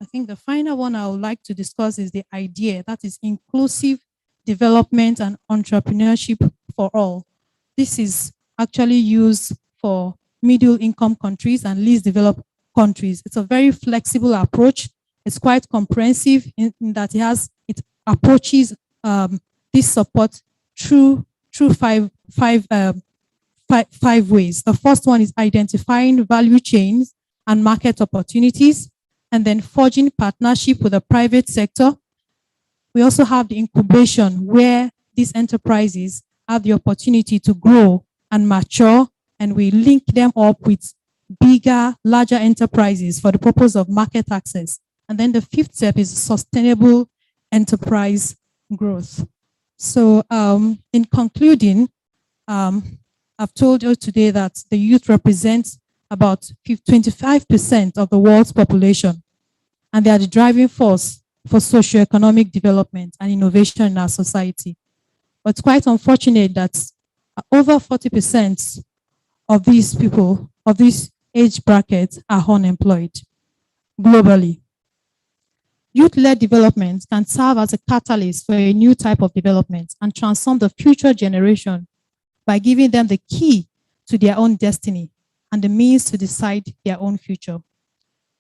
think the final one I would like to discuss is the idea that is inclusive development and entrepreneurship for all. This is actually used for middle income countries and least developed countries. It's a very flexible approach. It's quite comprehensive in that it approaches this support through five ways. The first one is identifying value chains and market opportunities, and then forging partnership with the private sector. We also have the incubation, where these enterprises have the opportunity to grow and mature, and we link them up with bigger, larger enterprises for the purpose of market access. And then the fifth step is sustainable enterprise growth. So in concluding, I've told you today that the youth represents about 25% of the world's population, and they are the driving force for socioeconomic development and innovation in our society. But it's quite unfortunate that over 40% of these people, of this age bracket, are unemployed globally. Youth-led development can serve as a catalyst for a new type of development and transform the future generation by giving them the key to their own destiny and the means to decide their own future.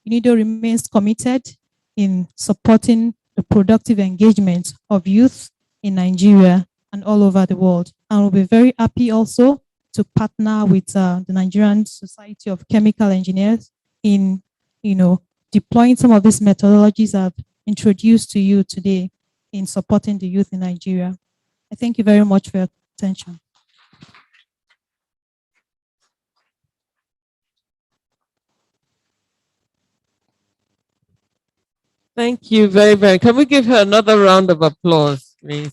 UNIDO remains committed in supporting the productive engagement of youth in Nigeria and all over the world. And we'll be very happy also to partner with the Nigerian Society of Chemical Engineers in, deploying some of these methodologies I've introduced to you today in supporting the youth in Nigeria. I thank you very much for your attention. Thank you very, very. Can we give her another round of applause, please?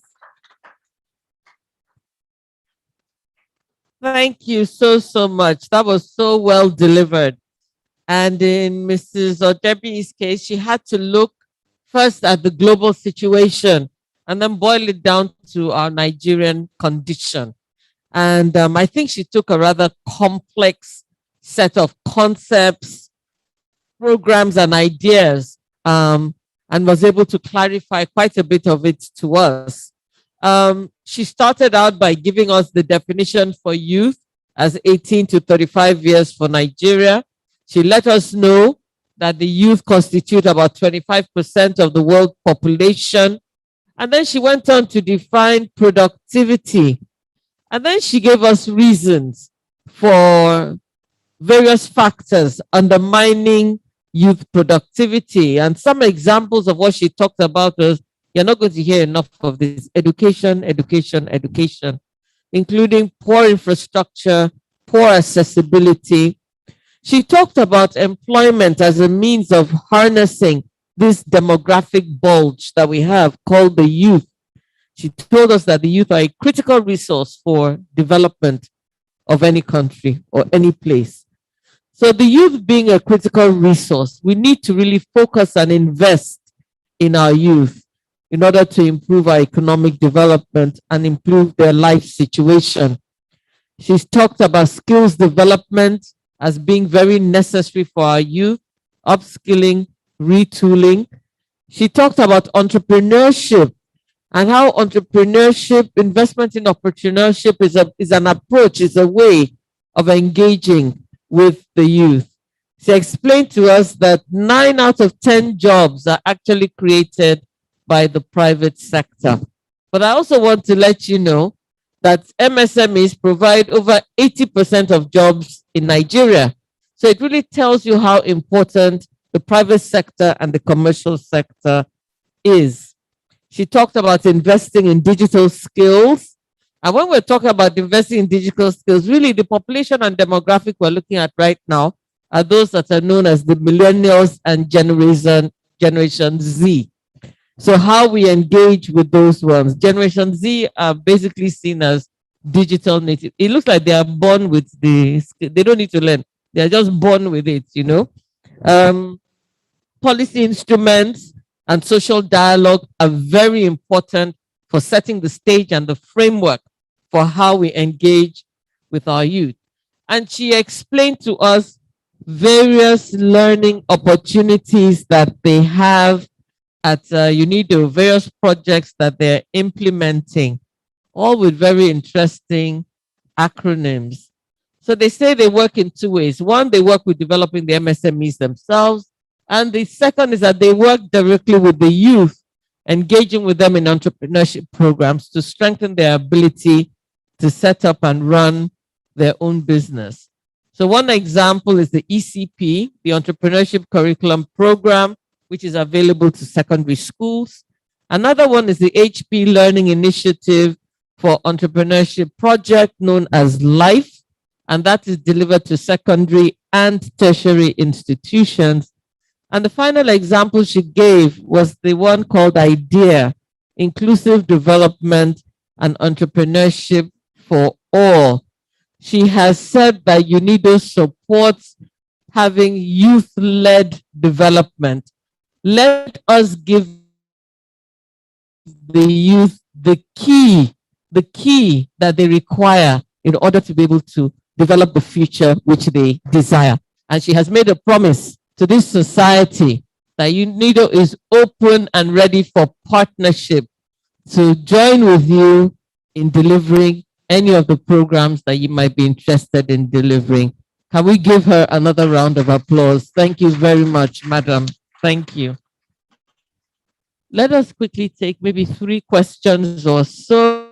Thank you so much. That was so well delivered. And in Mrs. Odebi's case, she had to look first at the global situation and then boil it down to our Nigerian condition. And I think she took a rather complex set of concepts, programs, and ideas, and was able to clarify quite a bit of it to us. She started out by giving us the definition for youth as 18 to 35 years for Nigeria. She let us know that the youth constitute about 25% of the world population. And then she went on to define productivity. And then she gave us reasons for various factors undermining youth productivity. And some examples of what she talked about was, you're not going to hear enough of this: education, education, education, including poor infrastructure, poor accessibility. She talked about employment as a means of harnessing this demographic bulge that we have called the youth. She told us that the youth are a critical resource for development of any country or any place. So the youth being a critical resource, we need to really focus and invest in our youth in order to improve our economic development and improve their life situation. She's talked about skills development as being very necessary for our youth, upskilling, retooling. She talked about entrepreneurship and how entrepreneurship, investment in entrepreneurship is an approach, is a way of engaging with the youth. She explained to us that 9 out of 10 jobs are actually created by the private sector. But I also want to let you know that MSMEs provide over 80% of jobs in Nigeria. So it really tells you how important the private sector and the commercial sector is. She talked about investing in digital skills. And when we're talking about investing in digital skills, really the population and demographic we're looking at right now are those that are known as the millennials and Generation Z. So how we engage with those ones. Generation Z are basically seen as digital native. It looks like they are born with they don't need to learn. They are just born with it, you know. Policy instruments and social dialogue are very important for setting the stage and the framework for how we engage with our youth. And she explained to us various learning opportunities that they have at UNIDO, various projects that they're implementing, all with very interesting acronyms. So they say they work in 2 ways. One, they work with developing the MSMEs themselves. And the second is that they work directly with the youth, engaging with them in entrepreneurship programs to strengthen their ability to set up and run their own business. So one example is the ECP, the Entrepreneurship Curriculum Program, which is available to secondary schools. Another one is the HP Learning Initiative for Entrepreneurship Project, known as LIFE, and that is delivered to secondary and tertiary institutions. And the final example she gave was the one called IDEA, Inclusive Development and Entrepreneurship for All. She has said that UNIDO supports having youth-led development. Let us give the youth the key that they require in order to be able to develop the future which they desire. And she has made a promise to this society that UNIDO is open and ready for partnership to join with you in delivering any of the programs that you might be interested in delivering. Can we give her another round of applause? Thank you very much, madam. Thank you. Let us quickly take maybe 3 questions or so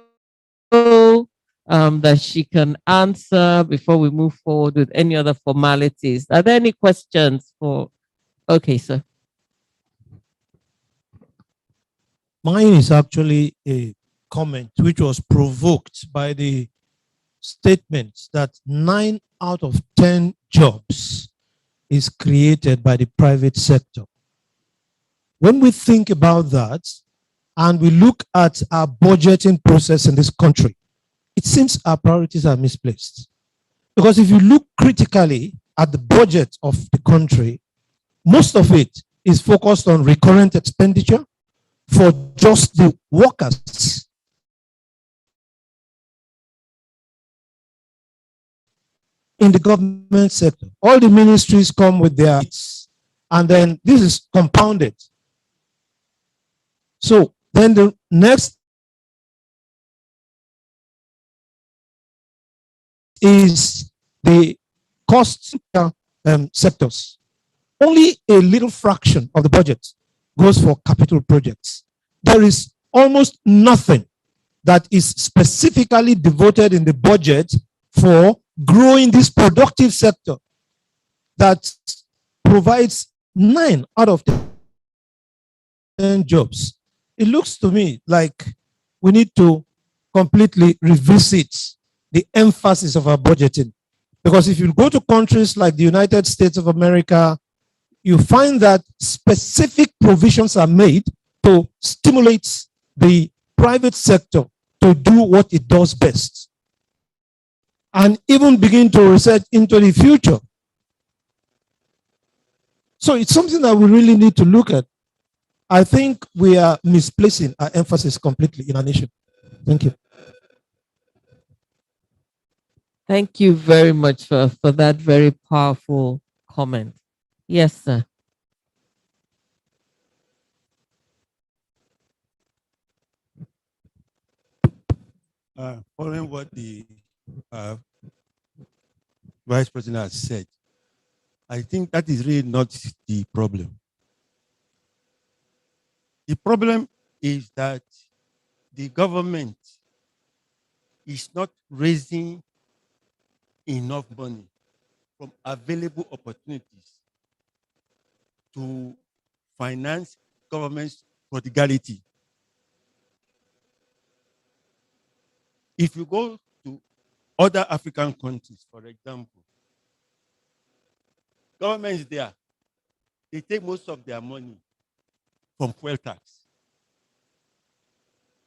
that she can answer before we move forward with any other formalities. Are there any questions for? Okay, sir. Mine is actually a comment which was provoked by the statement that 9 out of 10 jobs is created by the private sector. When we think about that and we look at our budgeting process in this country, it seems our priorities are misplaced. Because if you look critically at the budget of the country, most of it is focused on recurrent expenditure for just the workers. In the government sector, all the ministries come with their needs, and then this is compounded. So then the next is the cost sectors. Only a little fraction of the budget goes for capital projects. There is almost nothing that is specifically devoted in the budget for growing this productive sector that provides 9 out of 10 jobs. It looks to me like we need to completely revisit the emphasis of our budgeting. Because if you go to countries like the United States of America, you find that specific provisions are made to stimulate the private sector to do what it does best and even begin to research into the future. So it's something that we really need to look at. I think we are misplacing our emphasis completely in our nation. Thank you. Thank you very much for that very powerful comment. Yes, sir. Following what the Vice President has said, I think that is really not the problem. The problem is that the government is not raising enough money from available opportunities to finance government's prodigality. If you go to other African countries, for example, governments there, they take most of their money from fuel tax.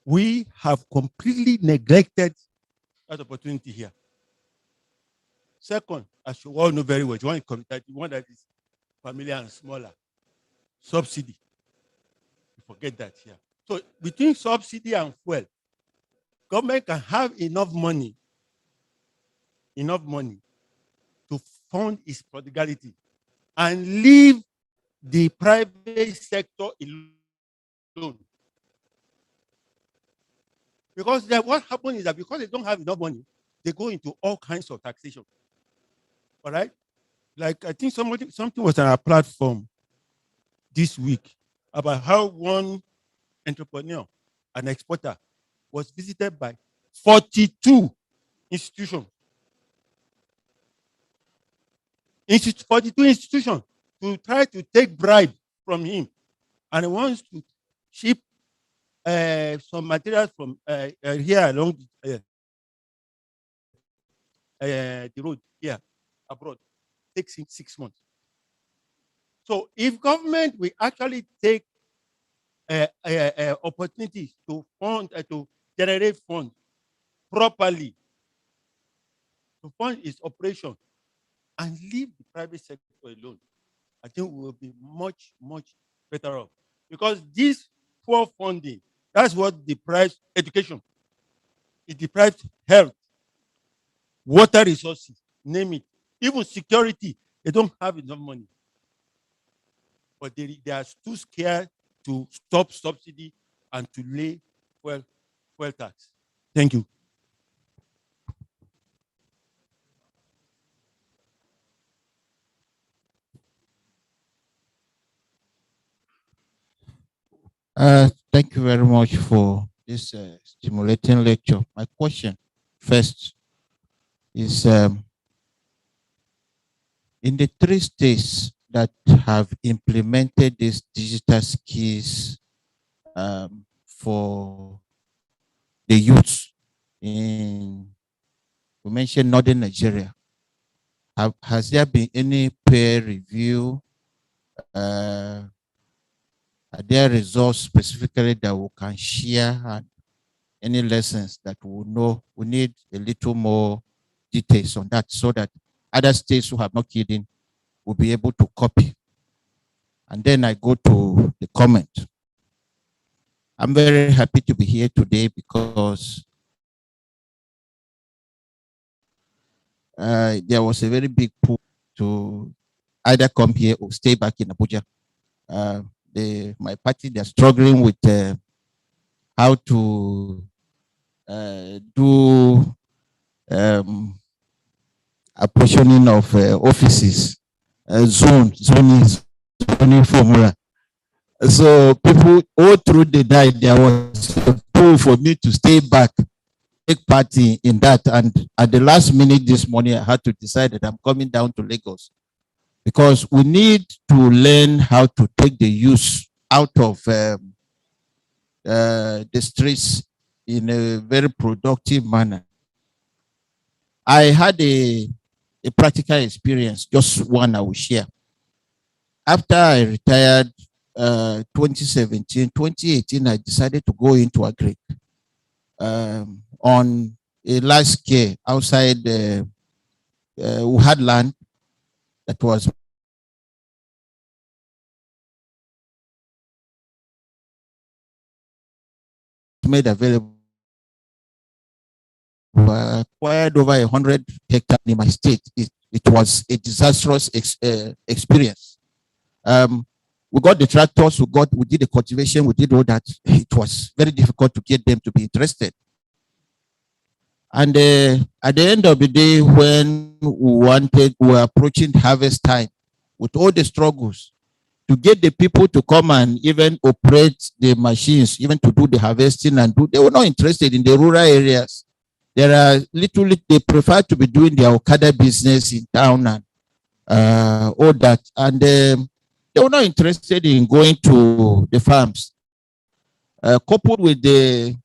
We have completely neglected that opportunity here. Second, as you all know very well, one that is familiar and smaller, subsidy. You forget that here. So between subsidy and fuel, government can have enough money to fund its prodigality and leave the private sector alone. Because what happens is that because they don't have enough money, they go into all kinds of taxation. All right? Like I think something was on our platform this week about how one entrepreneur, an exporter, was visited by 42 institutions. 42 institutions to try to take bribe from him. And he wants to ship some materials from here along the road here abroad. Takes him 6 months. So if government will actually take opportunities to fund to generate funds properly, to fund its operation, and leave the private sector alone, I think we will be much, much better off. Because this poor funding, that's what deprives education. It deprives health, water resources, name it. Even security, they don't have enough money. But they are too scared to stop subsidy and to lay fuel tax. Thank you. Thank you very much for this stimulating lecture. My question first is in the 3 states that have implemented these digital skills for the youth we mentioned northern Nigeria. Has there been any peer review? Are there results specifically that we can share and any lessons that we know? We need a little more details on that so that other states who have not keyed in will be able to copy. And then I go to the comment. I'm very happy to be here today because there was a very big pull to either come here or stay back in Abuja. My party, they're struggling with how to do apportioning of offices, zoning formula. So people all through the night, there was a pull for me to stay back, take part in that. And at the last minute this morning, I had to decide that I'm coming down to Lagos because we need to learn how to take the use out of the streets in a very productive manner. I had a practical experience, just one I will share. After I retired 2017, 2018, I decided to go into agri on a large scale outside. We had land that was made available. Acquired over 100 hectares in my state. It was a disastrous experience. We got the tractors, we did the cultivation, we did all that. It was very difficult to get them to be interested. And at the end of the day, when we were approaching harvest time, with all the struggles, to get the people to come and even operate the machines, even to do the harvesting they were not interested in the rural areas. There are literally, they prefer to be doing their Okada business in town and all that. And they were not interested in going to the farms. Coupled with the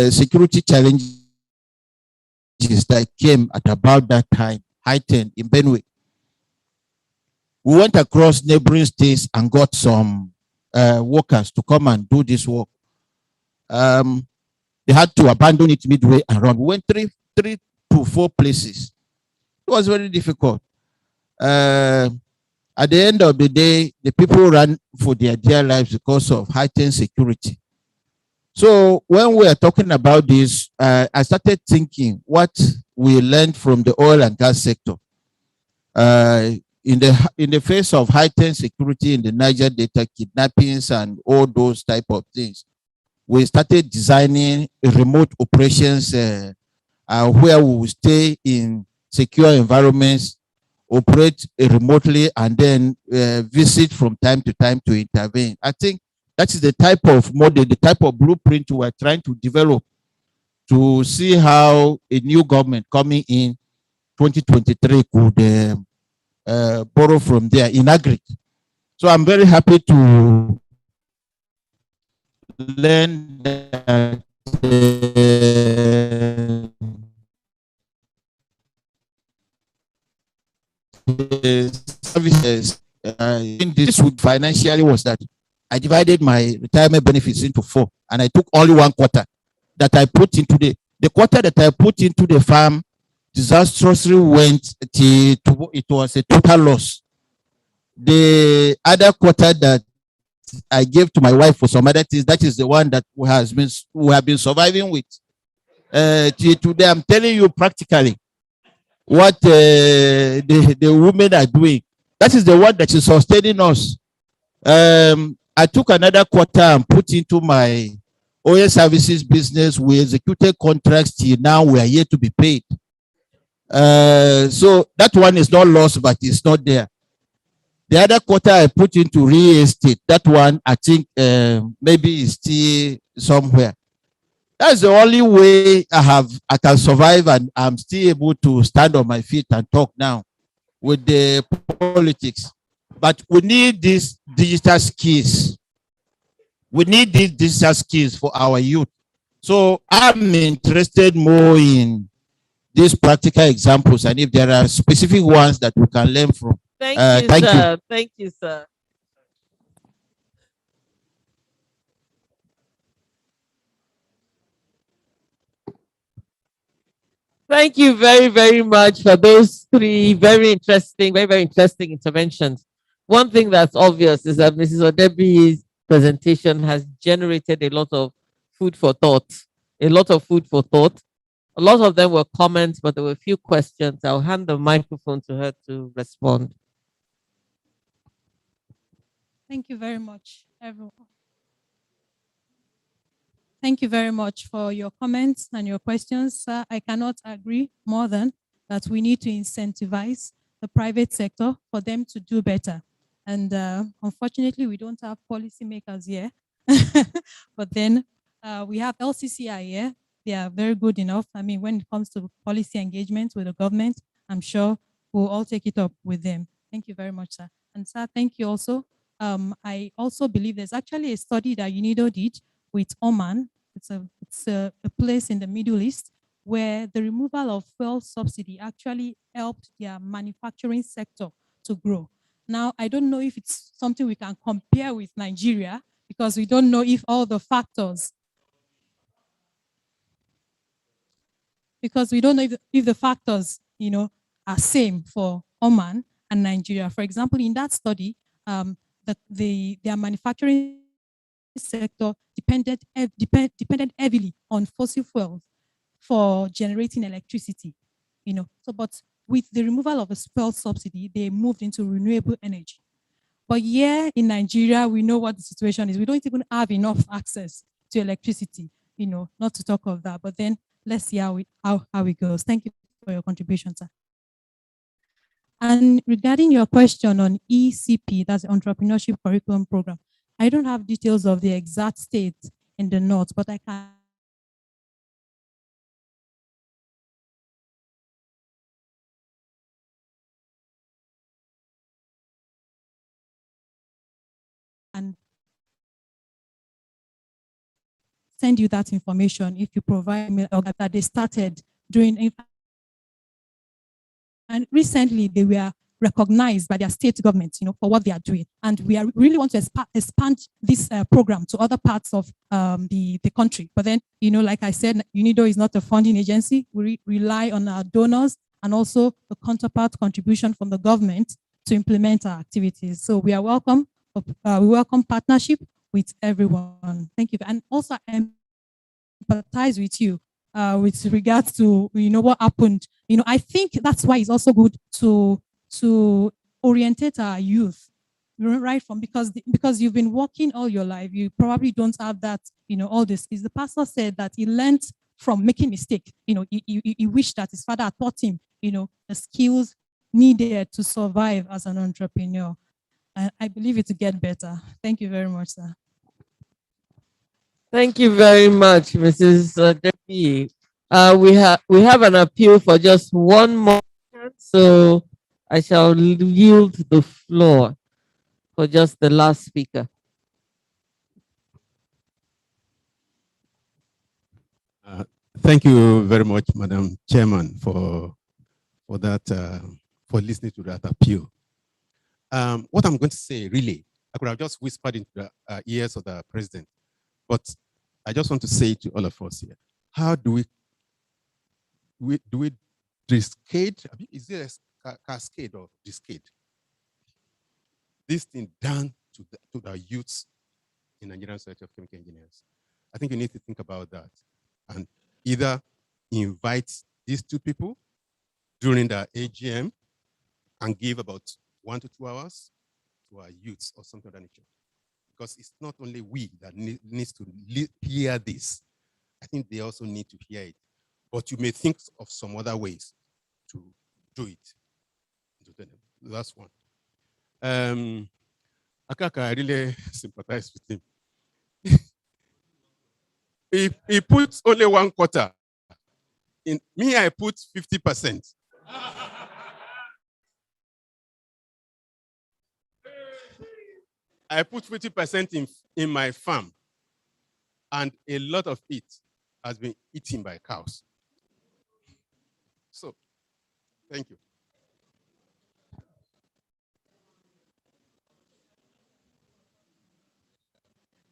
security challenges that came at about that time, heightened in Benue. We went across neighboring states and got some workers to come and do this work. They had to abandon it midway and run. We went three to four places. It was very difficult. At the end of the day, the people ran for their dear lives because of heightened security. So when we are talking about this, I started thinking what we learned from the oil and gas sector. In the face of heightened security in the Niger Delta, kidnappings and all those type of things, we started designing remote operations where we will stay in secure environments, operate remotely, and then visit from time to time to intervene. I think that is the type of model, the type of blueprint we are trying to develop to see how a new government coming in 2023 could borrow from there in agri. So I'm very happy to learn that services in this would financially was that I divided my retirement benefits into 4, and I took only 1 quarter that I put into the quarter that I put into the farm disastrously went to it was a total loss. The other quarter that I gave to my wife for some other things, that is the one that we have been surviving with. Today, I'm telling you practically what the women are doing. That is the one that is sustaining us. I took another quarter and put into my oil services business. We executed contracts till now. We are yet to be paid. So that one is not lost, but it's not there. The other quarter I put into real estate. That one, I think maybe is still somewhere. That's the only way I can survive, and I'm still able to stand on my feet and talk now with the politics. But we need these digital skills. We need these digital skills for our youth. So I'm interested more in these practical examples, and if there are specific ones that we can learn from. Thank you, sir. Thank you, sir. Thank you very, very much for those 3 very interesting interventions. One thing that's obvious is that Mrs. Odebi's presentation has generated a lot of food for thought. A lot of them were comments, but there were a few questions. I'll hand the microphone to her to respond. Thank you very much, everyone. Thank you very much for your comments and your questions, sir. I cannot agree more than that we need to incentivize the private sector for them to do better. And unfortunately, we don't have policymakers here. But then we have LCCI here. They are very good enough. I mean, when it comes to policy engagement with the government, I'm sure we'll all take it up with them. Thank you very much, sir. And sir, thank you also. I also believe there's actually a study that UNIDO did with Oman. It's a place in the Middle East where the removal of fuel subsidy actually helped their manufacturing sector to grow. Now, I don't know if it's something we can compare with Nigeria because we don't know if all the factors, if the factors, are same for Oman and Nigeria. For example, in that study, their manufacturing sector depended heavily on fossil fuels for generating electricity, So, but with the removal of a fuel subsidy, they moved into renewable energy. But here in Nigeria, we know what the situation is. We don't even have enough access to electricity, not to talk of that. But then let's see how it goes. Thank you for your contribution, sir. And regarding your question on ECP, that's the Entrepreneurship Curriculum Program, I don't have details of the exact state in the north, but I can send you that information if you provide me that they started doing. And recently they were recognized by their state government, for what they are doing. And we really want to expand this program to other parts of the country. But then, like I said, UNIDO is not a funding agency. We rely on our donors and also the counterpart contribution from the government to implement our activities. So we welcome partnership with everyone. Thank you. And also I empathize with you with regards to, what happened. I think that's why it's also good to orientate our youth, right from, because you've been working all your life, you probably don't have that, all this. The pastor said that he learned from making mistakes. He wished that his father had taught him, the skills needed to survive as an entrepreneur. I believe it to get better. Thank you very much, sir. Thank you very much, Mrs. Deputy. We have an appeal for just one more, so I shall yield the floor for just the last speaker. Thank you very much, Madam Chairman, for that, for listening to that appeal. What I'm going to say, really, I could have just whispered into the ears of the president, but I just want to say to all of us here, how do we cascade? Is there a cascade or cascade this thing down to the youths in Nigerian Society of Chemical Engineers? I think you need to think about that and either invite these two people during the AGM and give about 1 to 2 hours to our youths or something of that nature. Because it's not only we that needs to hear this. I think they also need to hear it. But you may think of some other ways to do it. That's one. Akaka, I really sympathize with him. He puts only 1/4. In me, I put 50%. I put 50% in my farm, and a lot of it has been eaten by cows. So, thank you.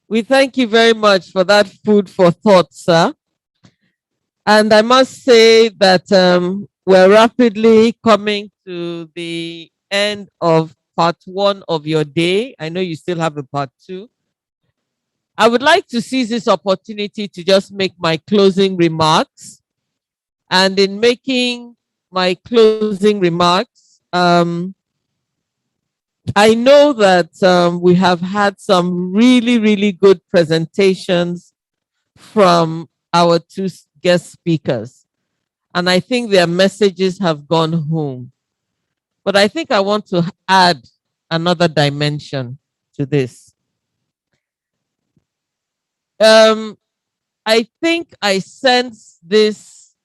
We thank you very much for that food for thought, sir. And I must say that we're rapidly coming to the end of part 1 of your day. I know you still have a part 2. I would like to seize this opportunity to just make my closing remarks. And in making my closing remarks, I know that we have had some really, really good presentations from our 2 guest speakers. and I think their messages have gone home. But I think I want to add another dimension to this. I think I sense this,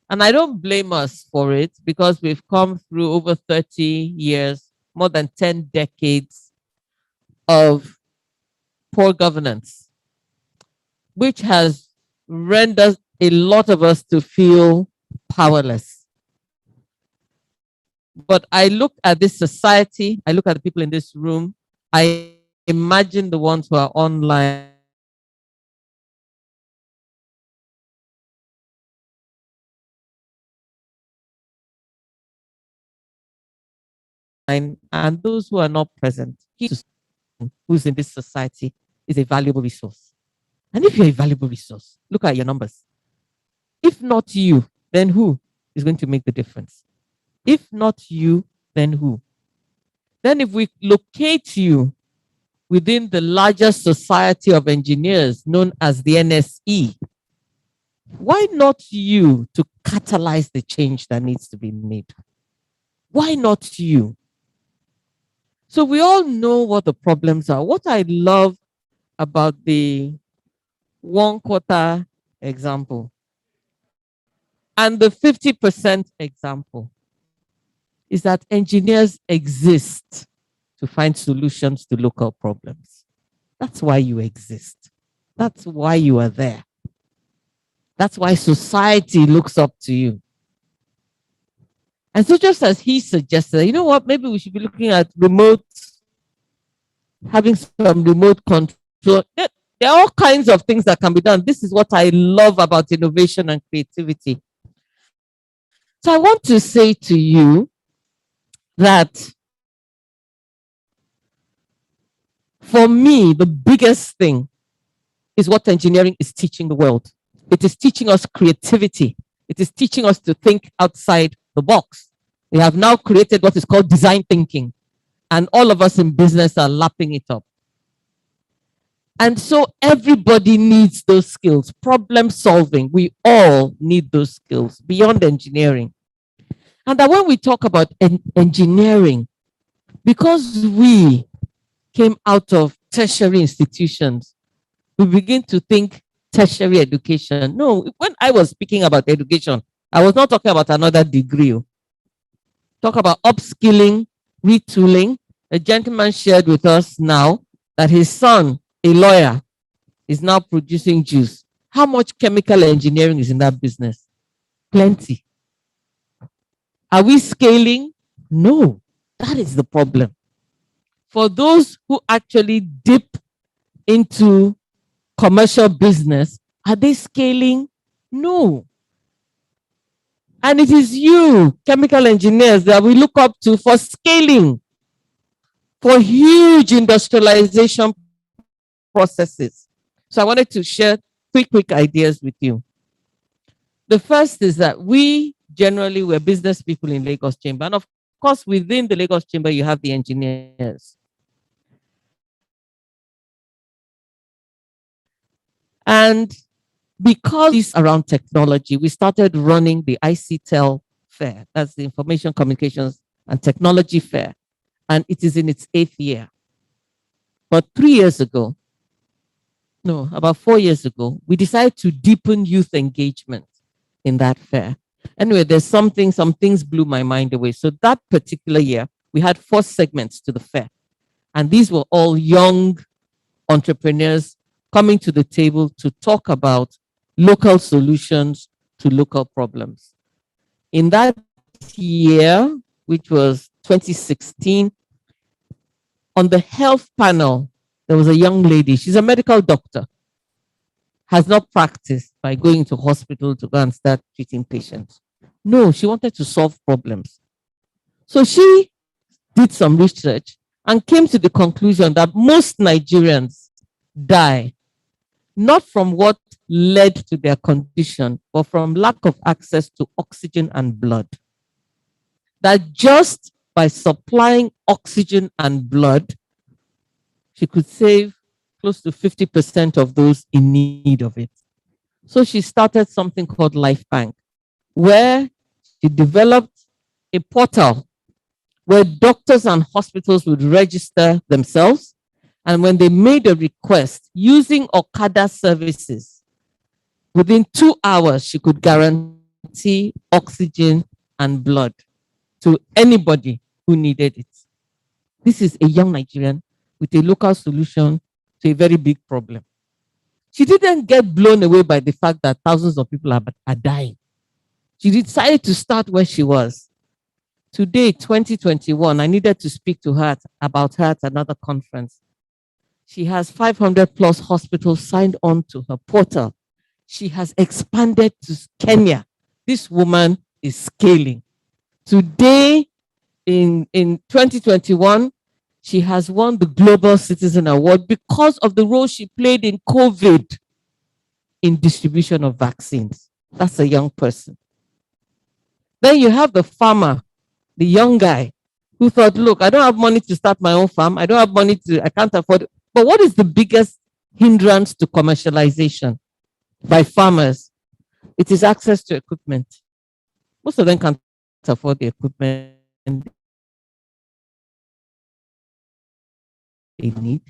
and I don't blame us for it because we've come through over 30 years, more than 10 decades of poor governance, which has rendered a lot of us to feel powerless. But I look at this society, I look at the people in this room, I imagine the ones who are online. And those who are not present, who's in this society is a valuable resource. And if you're a valuable resource, look at your numbers. If not you, then who is going to make the difference? If not you, then who? Then if we locate you within the larger society of engineers known as the Nsche, why not you to catalyze the change that needs to be made? Why not you? So we all know what the problems are. What I love about the 1/4 example and the 50% example is that engineers exist to find solutions to local problems. That's why you exist. That's why you are there. That's why society looks up to you. And so just as he suggested, you know what, maybe we should be looking at having some remote control. There are all kinds of things that can be done. This is what I love about innovation and creativity. So I want to say to you that for me, the biggest thing is what engineering is teaching the world. It is teaching us creativity. It is teaching us to think outside the box. We have now created what is called design thinking, and all of us in business are lapping it up. And so everybody needs those skills. Problem solving, we all need those skills beyond engineering. And that when we talk about engineering, because we came out of tertiary institutions, we begin to think tertiary education. No, when I was speaking about education, I was not talking about another degree. Talk about upskilling, retooling. A gentleman shared with us now that his son, a lawyer, is now producing juice. How much chemical engineering is in that business? Plenty. Are we scaling? No, that is the problem. For those who actually dip into commercial business, are they scaling? No. And it is you, chemical engineers, that we look up to for scaling, for huge industrialization processes. So I wanted to share three quick ideas with you. The first is that we generally were business people in Lagos Chamber. And of course, within the Lagos Chamber, you have the engineers. And because it's around technology, we started running the ICTEL Fair. That's the Information Communications and Technology Fair. And it is in its 8th year. But 3 years ago, no, about 4 years ago, we decided to deepen youth engagement in that fair. Anyway, some things blew my mind away. So that particular year, we had 4 segments to the fair. And these were all young entrepreneurs coming to the table to talk about local solutions to local problems. In that year, which was 2016, on the health panel, there was a young lady. She's a medical doctor, has not practiced by going to hospital to go and start treating patients. No, she wanted to solve problems. So she did some research and came to the conclusion that most Nigerians die not from what led to their condition, but from lack of access to oxygen and blood. That just by supplying oxygen and blood, she could save close to 50% of those in need of it. So she started something called Life Bank, where she developed a portal where doctors and hospitals would register themselves. And when they made a request using Okada services, within 2 hours, she could guarantee oxygen and blood to anybody who needed it. This is a young Nigerian with a local solution to a very big problem. She didn't get blown away by the fact that thousands of people are dying. She decided to start where she was. Today, 2021, I needed to speak to her about her at another conference. She has 500 plus hospitals signed on to her portal. She has expanded to Kenya. This woman is scaling. Today, in 2021, she has won the Global Citizen Award because of the role she played in COVID in distribution of vaccines. That's a young person. Then you have the farmer, the young guy who thought, look, I don't have money to start my own farm. I don't have money I can't afford it. But what is the biggest hindrance to commercialization by farmers? It is access to equipment. Most of them can't afford the equipment they need.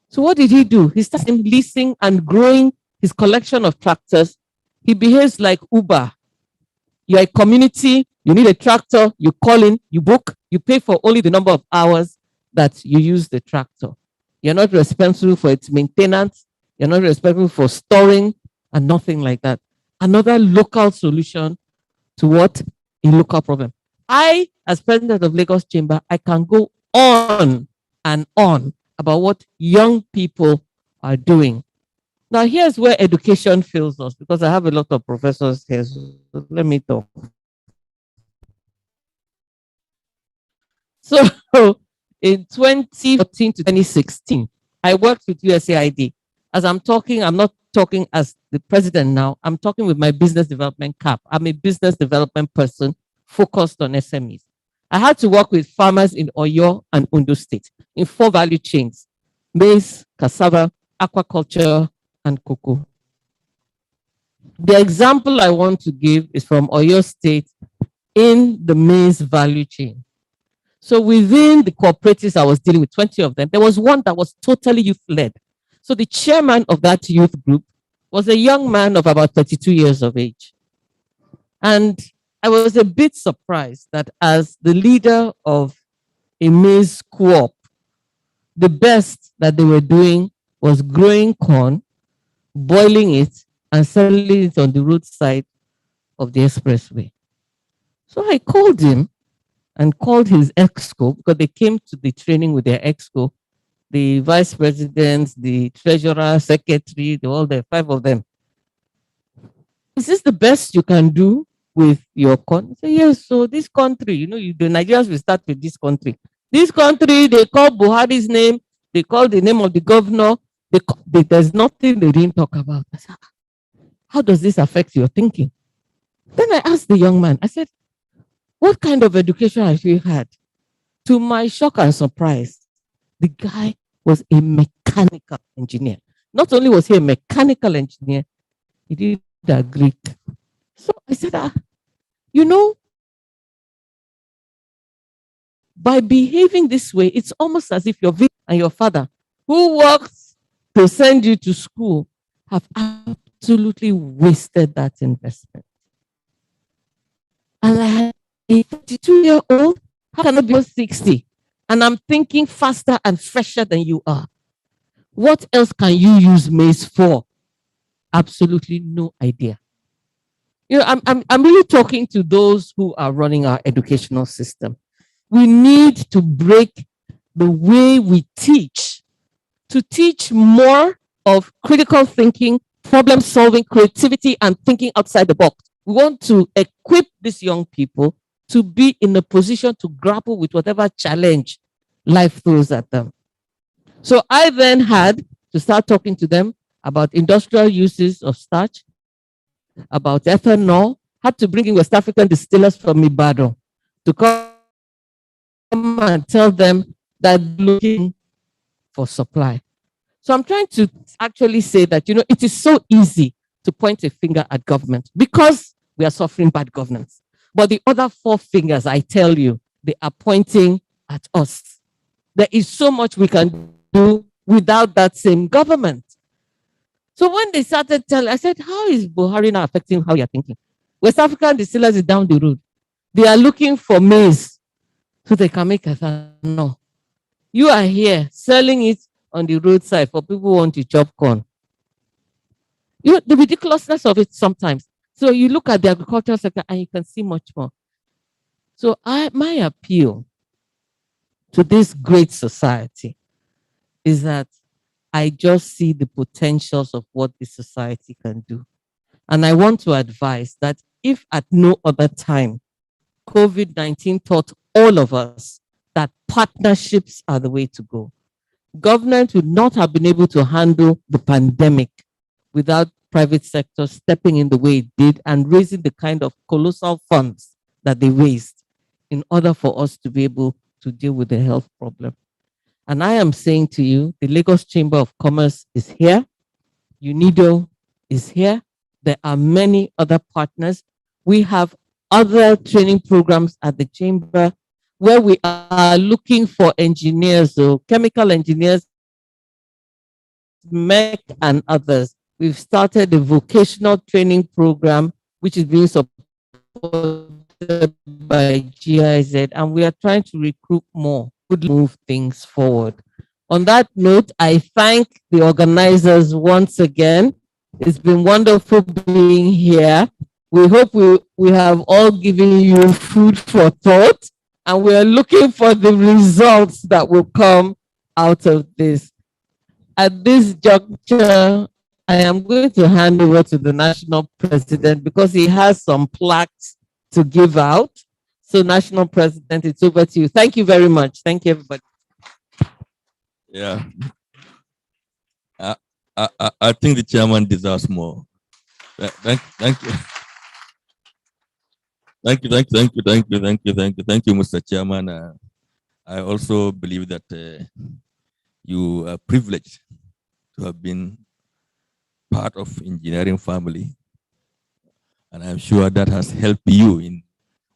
So what did he do? He started leasing and growing his collection of tractors. He behaves like Uber. You're a community, you need a tractor, you call in, you book, you pay for only the number of hours that you use the tractor. You're not responsible for its maintenance. You're not responsible for storing and nothing like that. Another local solution to what? A local problem. I, as president of Lagos Chamber, I can go on and on about what young people are doing. Now, here's where education fails us, because I have a lot of professors here, so let me talk. So, in 2014 to 2016, I worked with USAID. As I'm talking, I'm not talking as the president now, I'm talking with my business development cap. I'm a business development person focused on SMEs. I had to work with farmers in Oyo and Ondo State in 4 value chains: maize, cassava, aquaculture, and cocoa. The example I want to give is from Oyo State in the maize value chain. So within the cooperatives I was dealing with, 20 of them, there was one that was totally youth-led. So the chairman of that youth group was a young man of about 32 years of age. And I was a bit surprised that as the leader of a maize co-op, the best that they were doing was growing corn, boiling it, and selling it on the roadside of the expressway. So I called him and called his exco, because they came to the training with their exco, the vice presidents, the treasurer, secretary, all the 5 of them. Is this the best you can do with your country? I said, yes, so this country, the Nigerians will start with this country. This country, they call Buhari's name, they call the name of the governor, there's nothing they didn't talk about. I said, how does this affect your thinking? Then I asked the young man, I said, what kind of education have you had? To my shock and surprise, the guy was a mechanical engineer. Not only was he a mechanical engineer, he did a Greek. So I said, by behaving this way, it's almost as if your and your father, who works to send you to school, have absolutely wasted that investment. And I had a 32-year-old, how can I be 60? And I'm thinking faster and fresher than you are. What else can you use maize for? Absolutely no idea. I'm really talking to those who are running our educational system. We need to break the way we teach, to teach more of critical thinking, problem solving, creativity, and thinking outside the box. We want to equip these young people to be in a position to grapple with whatever challenge life throws at them. So I then had to start talking to them about industrial uses of starch, about ethanol, had to bring in West African distillers from Ibadan to come and tell them that looking for supply. So I'm trying to actually say that, it is so easy to point a finger at government because we are suffering bad governance. But the other four fingers, I tell you, they are pointing at us. There is so much we can do without that same government. So when they started telling, I said, how is Buhari now affecting how you're thinking? West African distillers is down the road. They are looking for maize so they can make ethanol. You are here selling it on the roadside for people who want to chop corn. You know, the ridiculousness of it sometimes. So you look at the agricultural sector and you can see much more. So my appeal to this great society is that I just see the potentials of what this society can do. And I want to advise that if at no other time COVID-19 taught all of us that partnerships are the way to go, government would not have been able to handle the pandemic without private sector stepping in the way it did and raising the kind of colossal funds that they raised in order for us to be able to deal with the health problem. And I am saying to you, the Lagos Chamber of Commerce is here. UNIDO is here. There are many other partners. We have other training programs at the chamber where we are looking for engineers, so chemical engineers, mech and others. We've started a vocational training program, which is being supported by GIZ, and we are trying to recruit more to move things forward. On that note, I thank the organizers once again. It's been wonderful being here. We hope we have all given you food for thought, and we are looking for the results that will come out of this. At this juncture, I am going to hand over to the national president because he has some plaques to give out. So, national president, it's over to you. Thank you very much. Thank you, everybody. Yeah. I think the chairman deserves more. Thank you. Thank you, Mr. Chairman. I also believe that you are privileged to have been part of engineering family. And I'm sure that has helped you in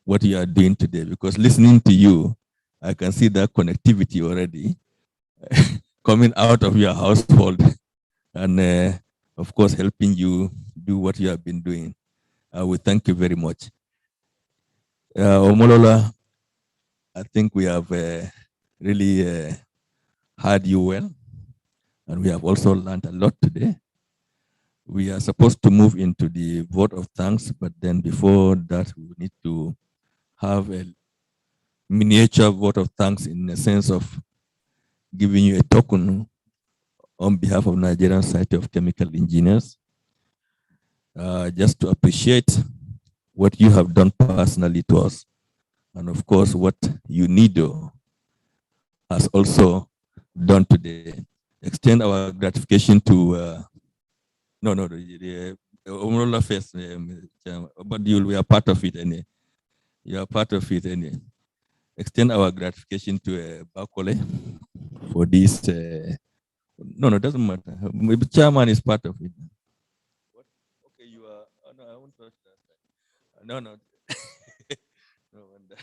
what you are doing today, because listening to you, I can see that connectivity already coming out of your household and of course, helping you do what you have been doing. We thank you very much. Omolola, I think we have really heard you well, and we have also learned a lot today. We are supposed to move into the vote of thanks, but then before that, we need to have a miniature vote of thanks in the sense of giving you a token on behalf of Nigerian Society of Chemical Engineers, just to appreciate what you have done personally to us, and of course, what UNIDO has also done today. Extend our gratification to the Omolola first, but we are part of it, and you are part of it, and extend our gratification to Bakole for this. No, it doesn't matter. Maybe chairman is part of it. What? Okay, you are. Oh, no, I won't touch that. No. No wonder.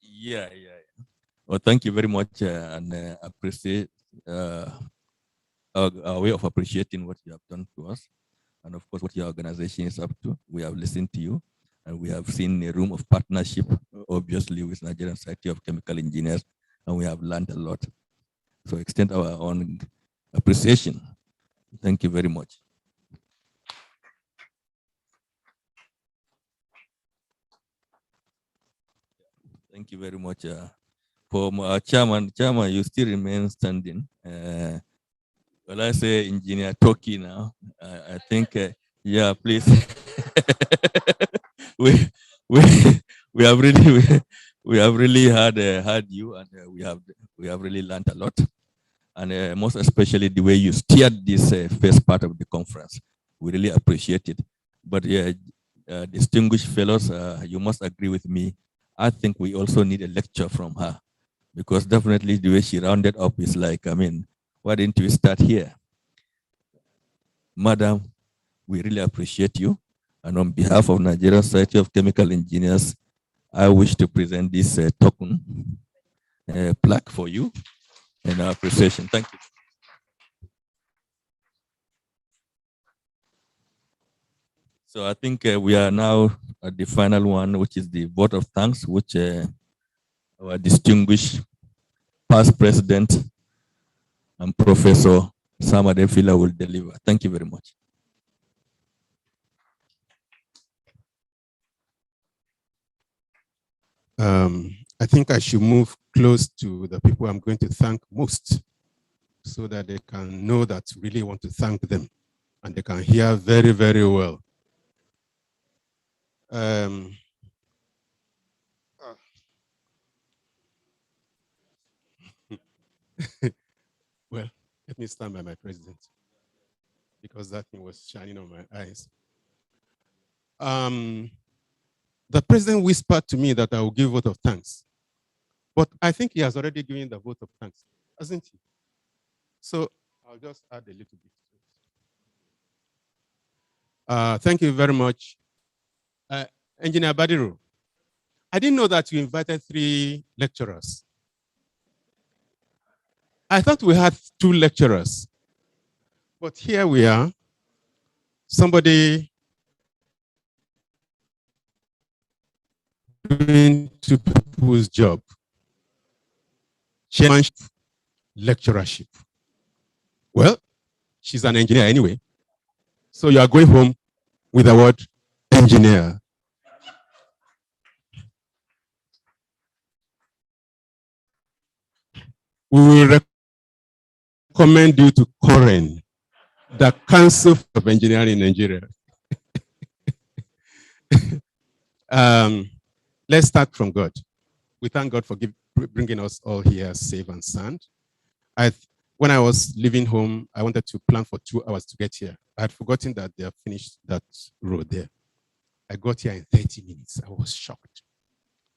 Yeah. Well, thank you very much, and appreciate our way of appreciating what you have done to us, and of course what your organization is up to. We have listened to you, and we have seen a room of partnership, obviously, with Nigerian Society of Chemical Engineers, and we have learned a lot. So extend our own appreciation. Thank you very much. Thank you very much. For our chairman, you still remain standing. Well, I say Engineer Toki now. I think, yeah, please. we have really had you, and we have really learned a lot, and most especially the way you steered this first part of the conference. We really appreciate it. But yeah, distinguished fellows, you must agree with me. I think we also need a lecture from her, because definitely the way she rounded up is like, I mean, why didn't we start here? Madam, we really appreciate you. And on behalf of Nigerian Society of Chemical Engineers, I wish to present this token plaque for you and our appreciation. Thank you. So I think we are now at the final one, which is the vote of thanks, which our distinguished past president and Professor Sam Adefila will deliver. Thank you very much. I think I should move close to the people I'm going to thank most so that they can know that really want to thank them and they can hear very, very well. Well, let me stand by my president because that thing was shining on my eyes. The president whispered to me that I will give vote of thanks, but I think he has already given the vote of thanks, hasn't he? So I'll just add a little bit to it. Thank you very much. Engineer Badiru, I didn't know that you invited 3 lecturers. I thought we had 2 lecturers, but here we are. Somebody doing 2 people's job. Chairmanship, lecturership. Well, she's an engineer anyway. So you are going home with the word engineer. We will recommend you to COREN, the Council of Engineering in Nigeria. Let's start from God. We thank God for bringing us all here safe and sound. When I was leaving home, I wanted to plan for 2 hours to get here. I had forgotten that they have finished that road there. I got here in 30 minutes. I was shocked.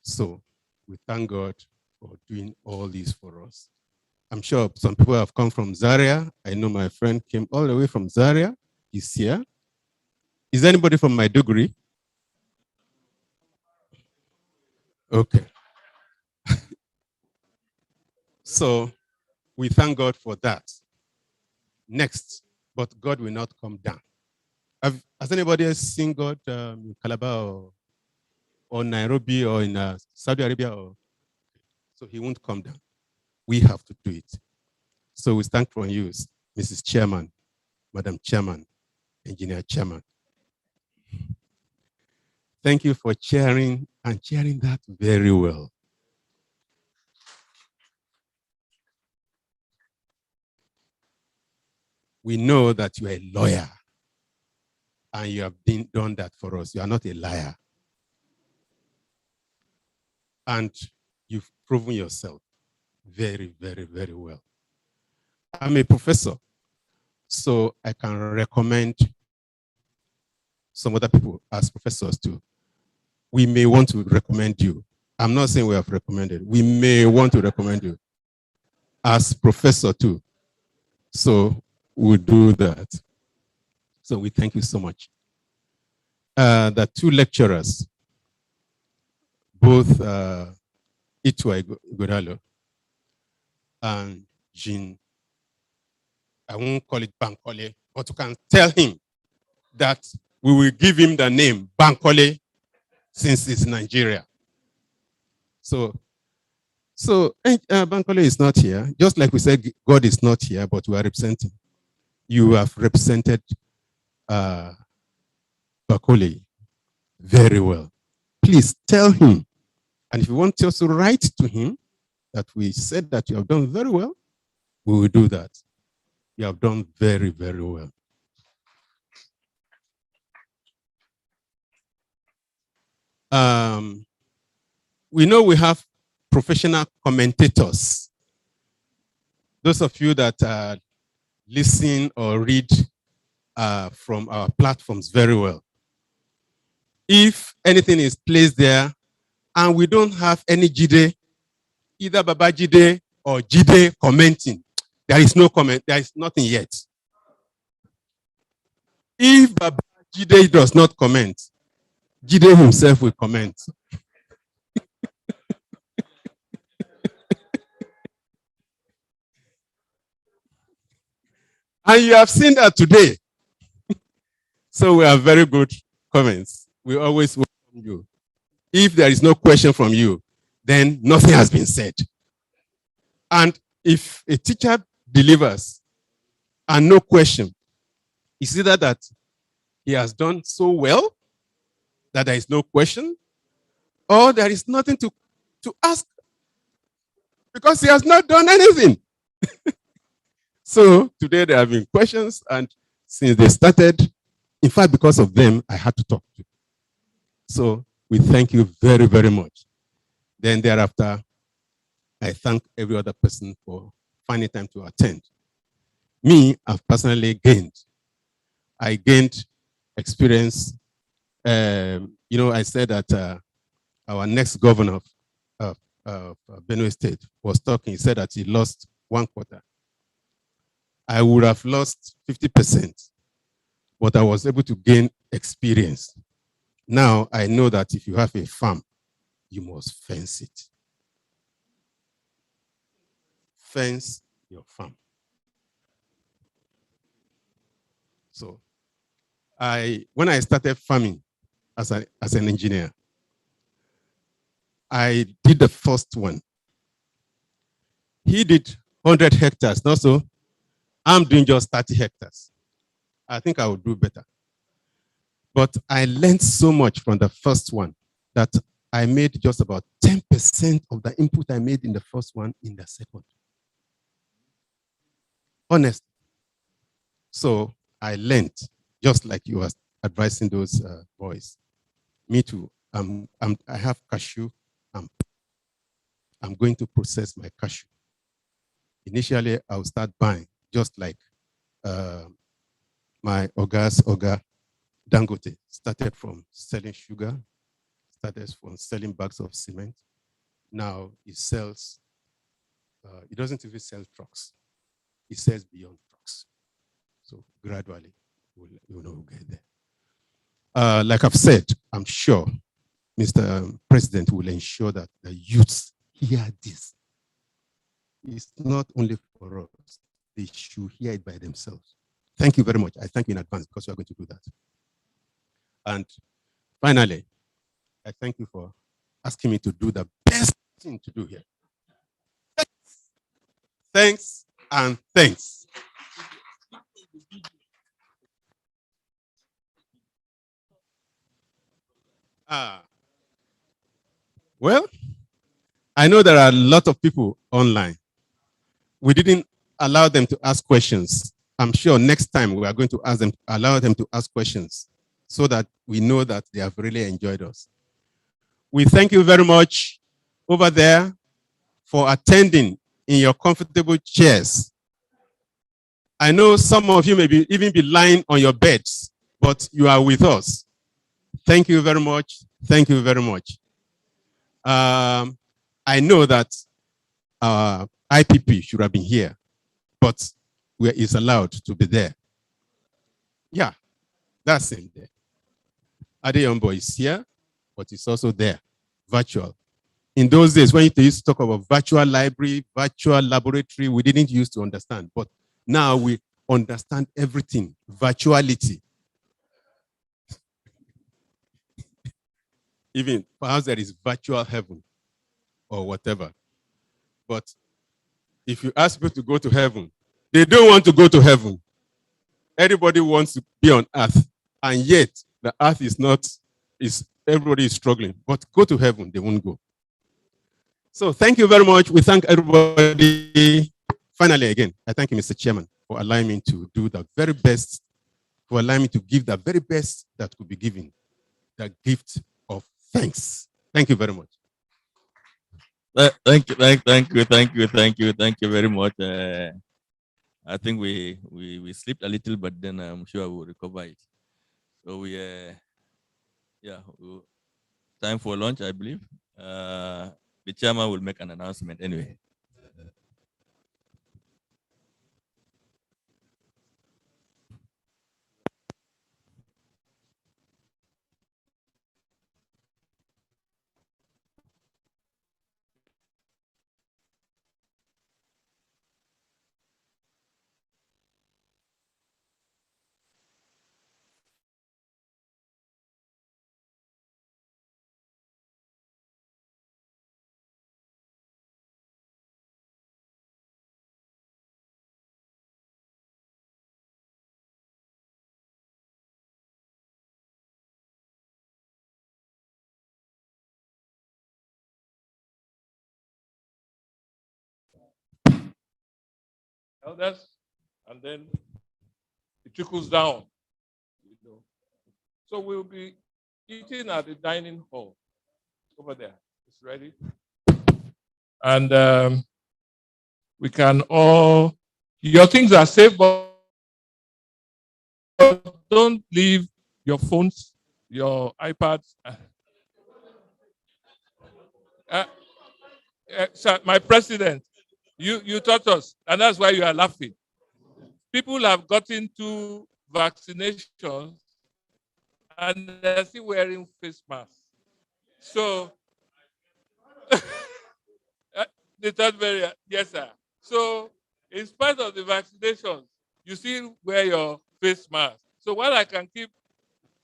So we thank God for doing all this for us. I'm sure some people have come from Zaria. I know my friend came all the way from Zaria. He's here. Is anybody from Maiduguri? Okay. So we thank God for that. Next, but God will not come down. Has anybody else seen God in Calabar or Nairobi or in Saudi Arabia? So he won't come down. We have to do it. So we thank for you, Mrs. Chairman, Madam Chairman, Engineer Chairman. Thank you for chairing and chairing that very well. We know that you are a lawyer and you have done that for us. You are not a liar. And you've proven yourself very, very, very well. I'm a professor, so I can recommend some other people as professors too. We may want to recommend you. I'm not saying we have recommended. We may want to recommend you as professor too. So we'll do that. So we thank you so much. The 2 lecturers, both Itwa Godalo and Jean, I won't call it Bankole, but you can tell him that we will give him the name Bankole since it's Nigeria. So Bankole is not here. Just like we said, God is not here, but we are representing. You have represented Bankole very well. Please tell him. And if you want us to write to him that we said that you have done very well, we will do that. You have done very, very well. We know we have professional commentators. Those of you that listen or read from our platforms very well. If anything is placed there and we don't have any Jide, either Baba Jide or Jide commenting, there is no comment, there is nothing yet. If Baba Jide does not comment, Jide himself will comment. And you have seen that today. So we have very good comments. We always welcome you. If there is no question from you, then nothing has been said. And if a teacher delivers and no question, it's either that he has done so well that there is no question, or there is nothing to ask because he has not done anything. So today there have been questions, and since they started, in fact, because of them, I had to talk to you. So we thank you very, very much. Then thereafter, I thank every other person for finding time to attend. Me, I've personally gained. I gained experience. I said that our next governor of Benue State was talking. He said that he lost 1/4. I would have lost 50%, but I was able to gain experience. Now I know that if you have a farm, you must fence it. Fence your farm. So when I started farming as an engineer, I did the first one. He did 100 hectares, not so. I'm doing just 30 hectares. I think I will do better. But I learned so much from the first one that I made just about 10% of the input I made in the first one in the second. Honest. So I learned, just like you were advising those boys. Me too. I have cashew. I'm going to process my cashew. Initially, I'll start buying, just like my Oga Dangote started from selling sugar, started from selling bags of cement. Now he sells, he doesn't even sell trucks. He sells beyond trucks. So gradually, we'll get there. Like I've said, I'm sure Mr. President will ensure that the youths hear this. It's not only for us. They should hear it by themselves. Thank you very much. I thank you in advance because you are going to do that. And finally, I thank you for asking me to do the best thing to do here. Thanks and thanks. Well, I know there are a lot of people online. We didn't allow them to ask questions. I'm sure next time we are going to allow them to ask questions so that we know that they have really enjoyed us. We thank you very much over there for attending in your comfortable chairs. I know some of you may even be lying on your beds, but you are with us. Thank you very much. Thank you very much. I know that IPP should have been here, but is allowed to be there. Yeah, that's him there. Adeyombo is here, but it's also there, virtual. In those days, when they used to talk about virtual library, virtual laboratory, we didn't used to understand, but now we understand everything, virtuality. Even perhaps there is virtual heaven or whatever. But if you ask people to go to heaven, they don't want to go to heaven. Everybody wants to be on earth. And yet the earth everybody is struggling. But go to heaven, they won't go. So thank you very much. We thank everybody. Finally, again, I thank you, Mr. Chairman, for allowing me to do the very best, for allowing me to give the very best that could be given, the gift of thanks. Thank you very much. Thank you very much. I think we slept a little, but then I'm sure we'll recover it. So time for lunch, I believe. The chairman will make an announcement anyway. elders, and then it trickles down. You know. So we'll be eating at the dining hall over there. It's ready. And we can all, your things are safe, but don't leave your phones, your iPads. Sir, my president, you taught us, and that's why you are laughing. People have gotten to vaccinations and they're still wearing face masks. So, the third very, yes, sir. So, in spite of the vaccinations, you still wear your face mask. So, while I can keep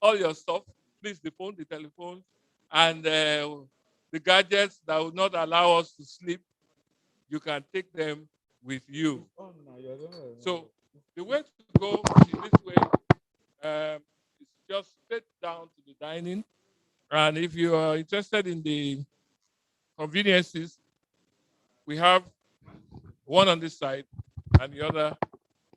all your stuff, please, the phone, the telephone, and the gadgets that will not allow us to sleep, you can take them with you. So, the way to go is this way. It's just straight down to the dining. And if you are interested in the conveniences, we have one on this side and the other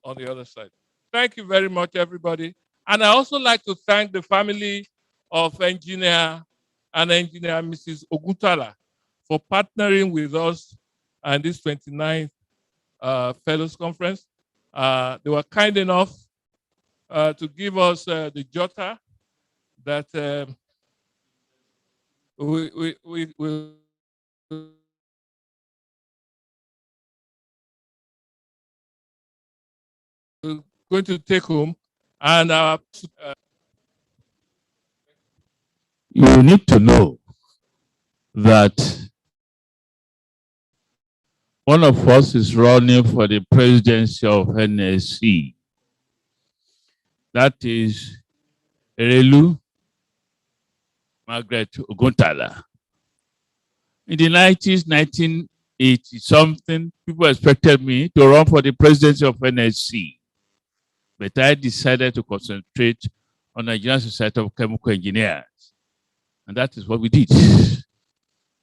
on the other side. Thank you very much, everybody. And I also like to thank the family of engineer Mrs. Oguntala for partnering with us and this 29th Fellows Conference. They were kind enough to give us the jotter that we going to take home, and you need to know that one of us is running for the presidency of Nsche. That is Erelu Margaret Oguntala. In the 90s, 1980 something, people expected me to run for the presidency of Nsche. But I decided to concentrate on the Nigerian Society of Chemical Engineers. And that is what we did.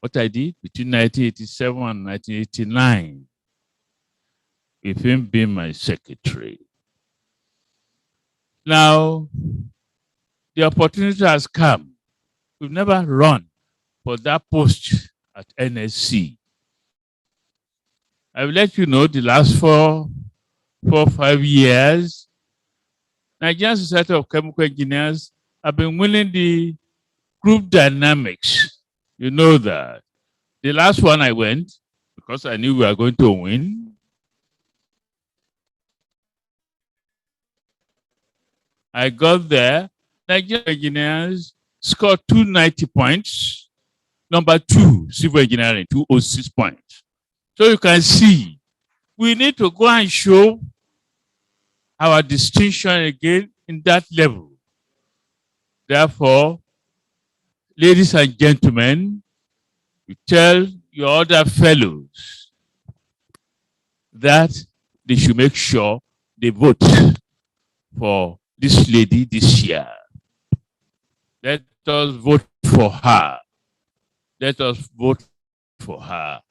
What I did between 1987 and 1989, with him being my secretary. Now, the opportunity has come. We've never run for that post at Nsche. I will let you know the last 4 or 5 years, Nigerian Society of Chemical Engineers have been winning the group dynamics. You know that. The last one I went, because I knew we were going to win, I got there. Nigerian engineers scored 290 points. Number 2, civil engineering, 206 points. So you can see, we need to go and show our distinction again in that level. Therefore, ladies and gentlemen, you tell your other fellows that they should make sure they vote for this lady this year. Let us vote for her. Let us vote for her.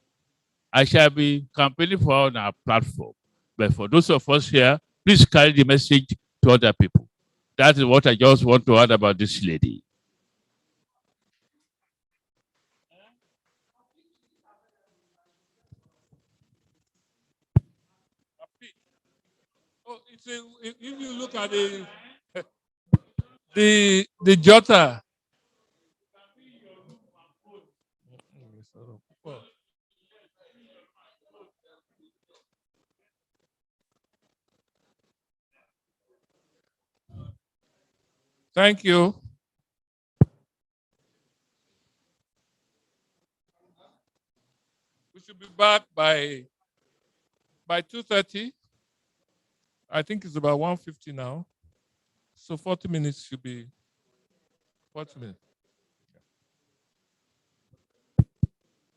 I shall be campaigning for her on our platform. But for those of us here, please carry the message to other people. That is what I just want to add about this lady. Oh, if you look at the jotter. Thank you. We should be back by 2:30. I think it's about 1:50 now. So 40 minutes should be 40 minutes.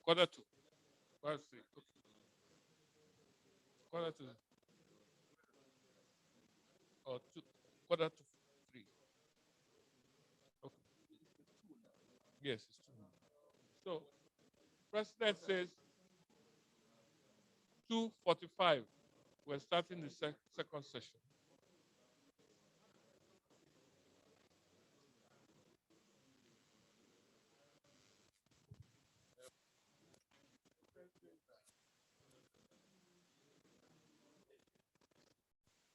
Quarter to. Quarter to. Quarter to. Or quarter to 3. Okay. Yes, it's 2 minutes. So, President says 2:45. We're starting the second session.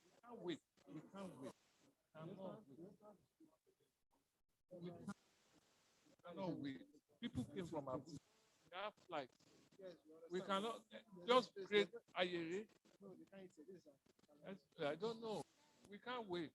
We can't wait. We can't wait. Cannot wait. We cannot wait. People came from outside. They have flights. We cannot just create Ayere. I don't know. We can't wait.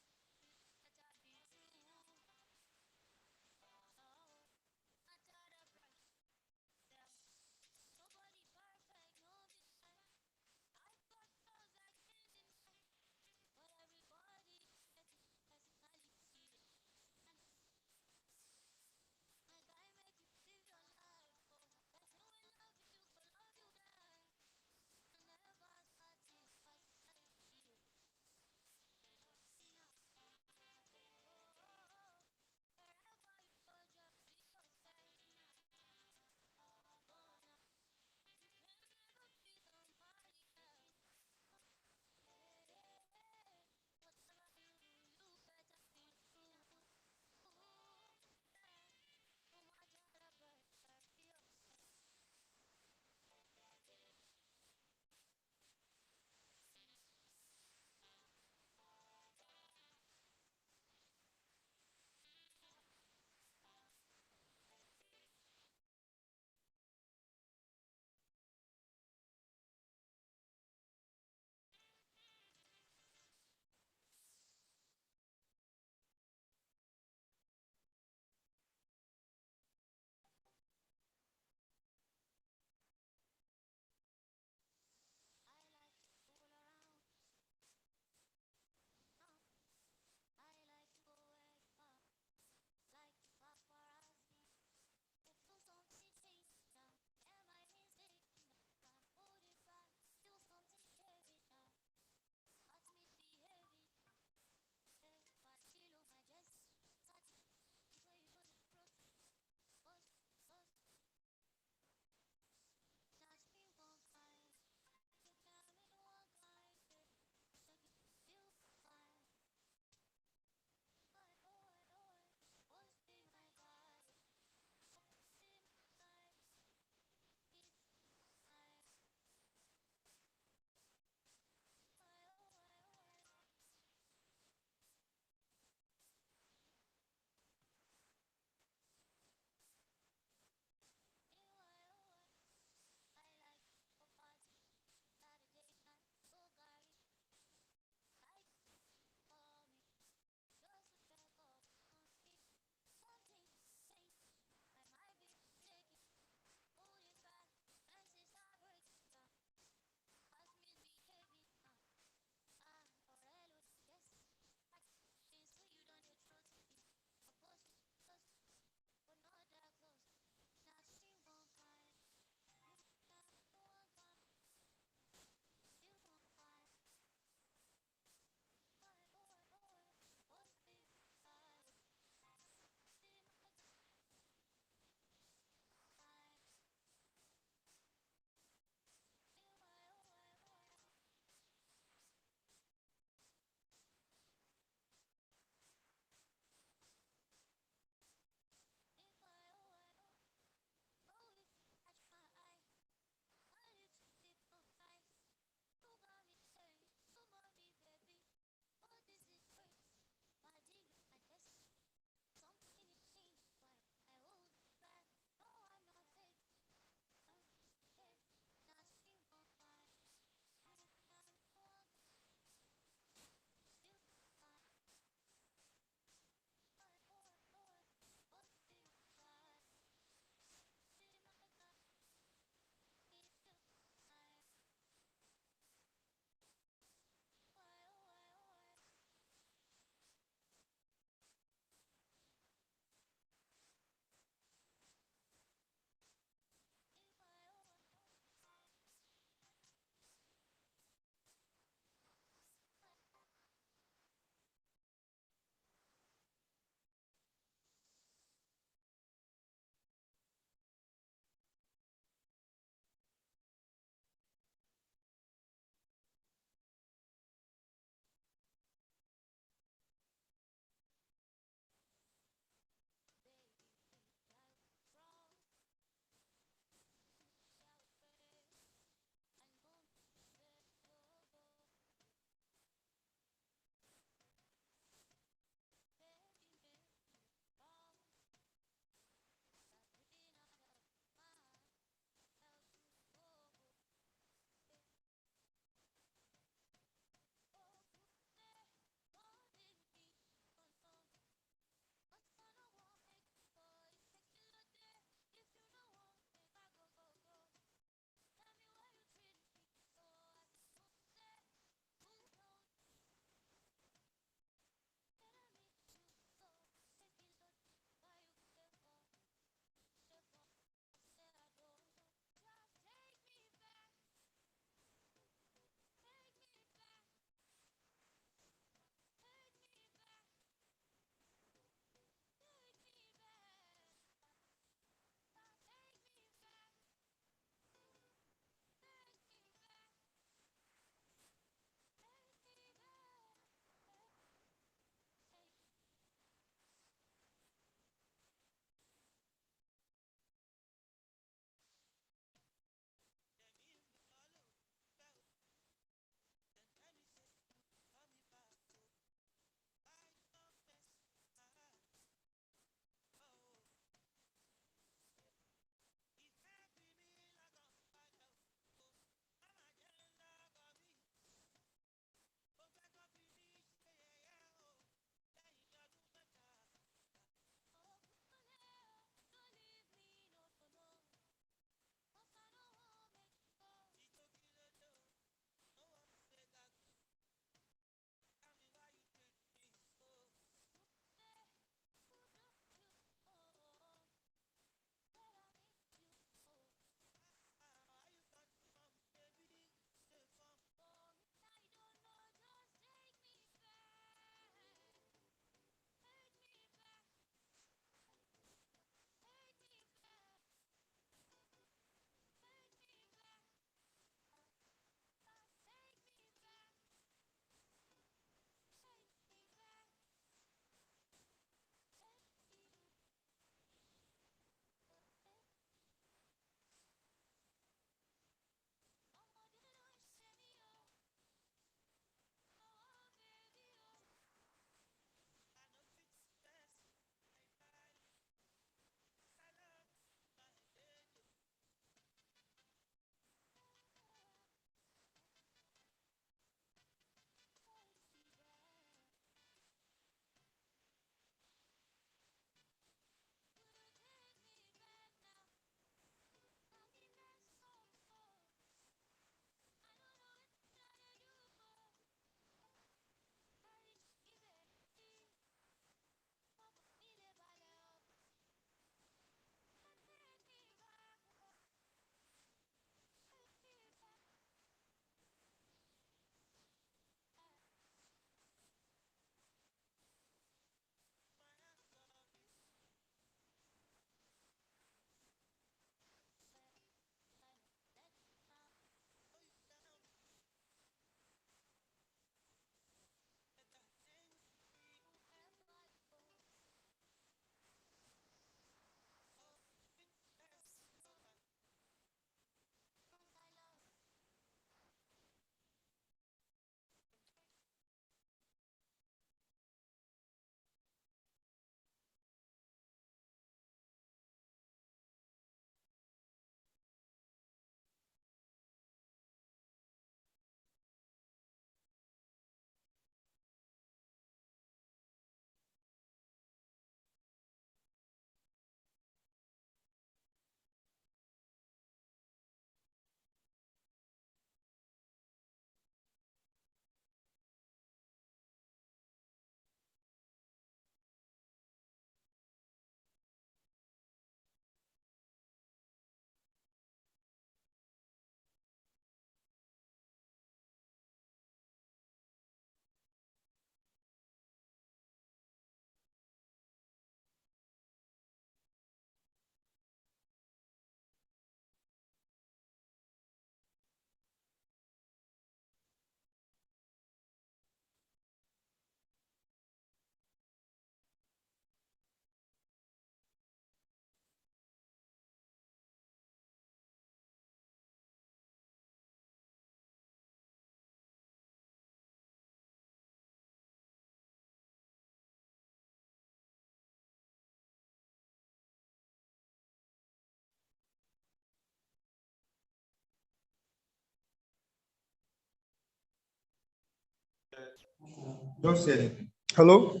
Don't say anything. Hello?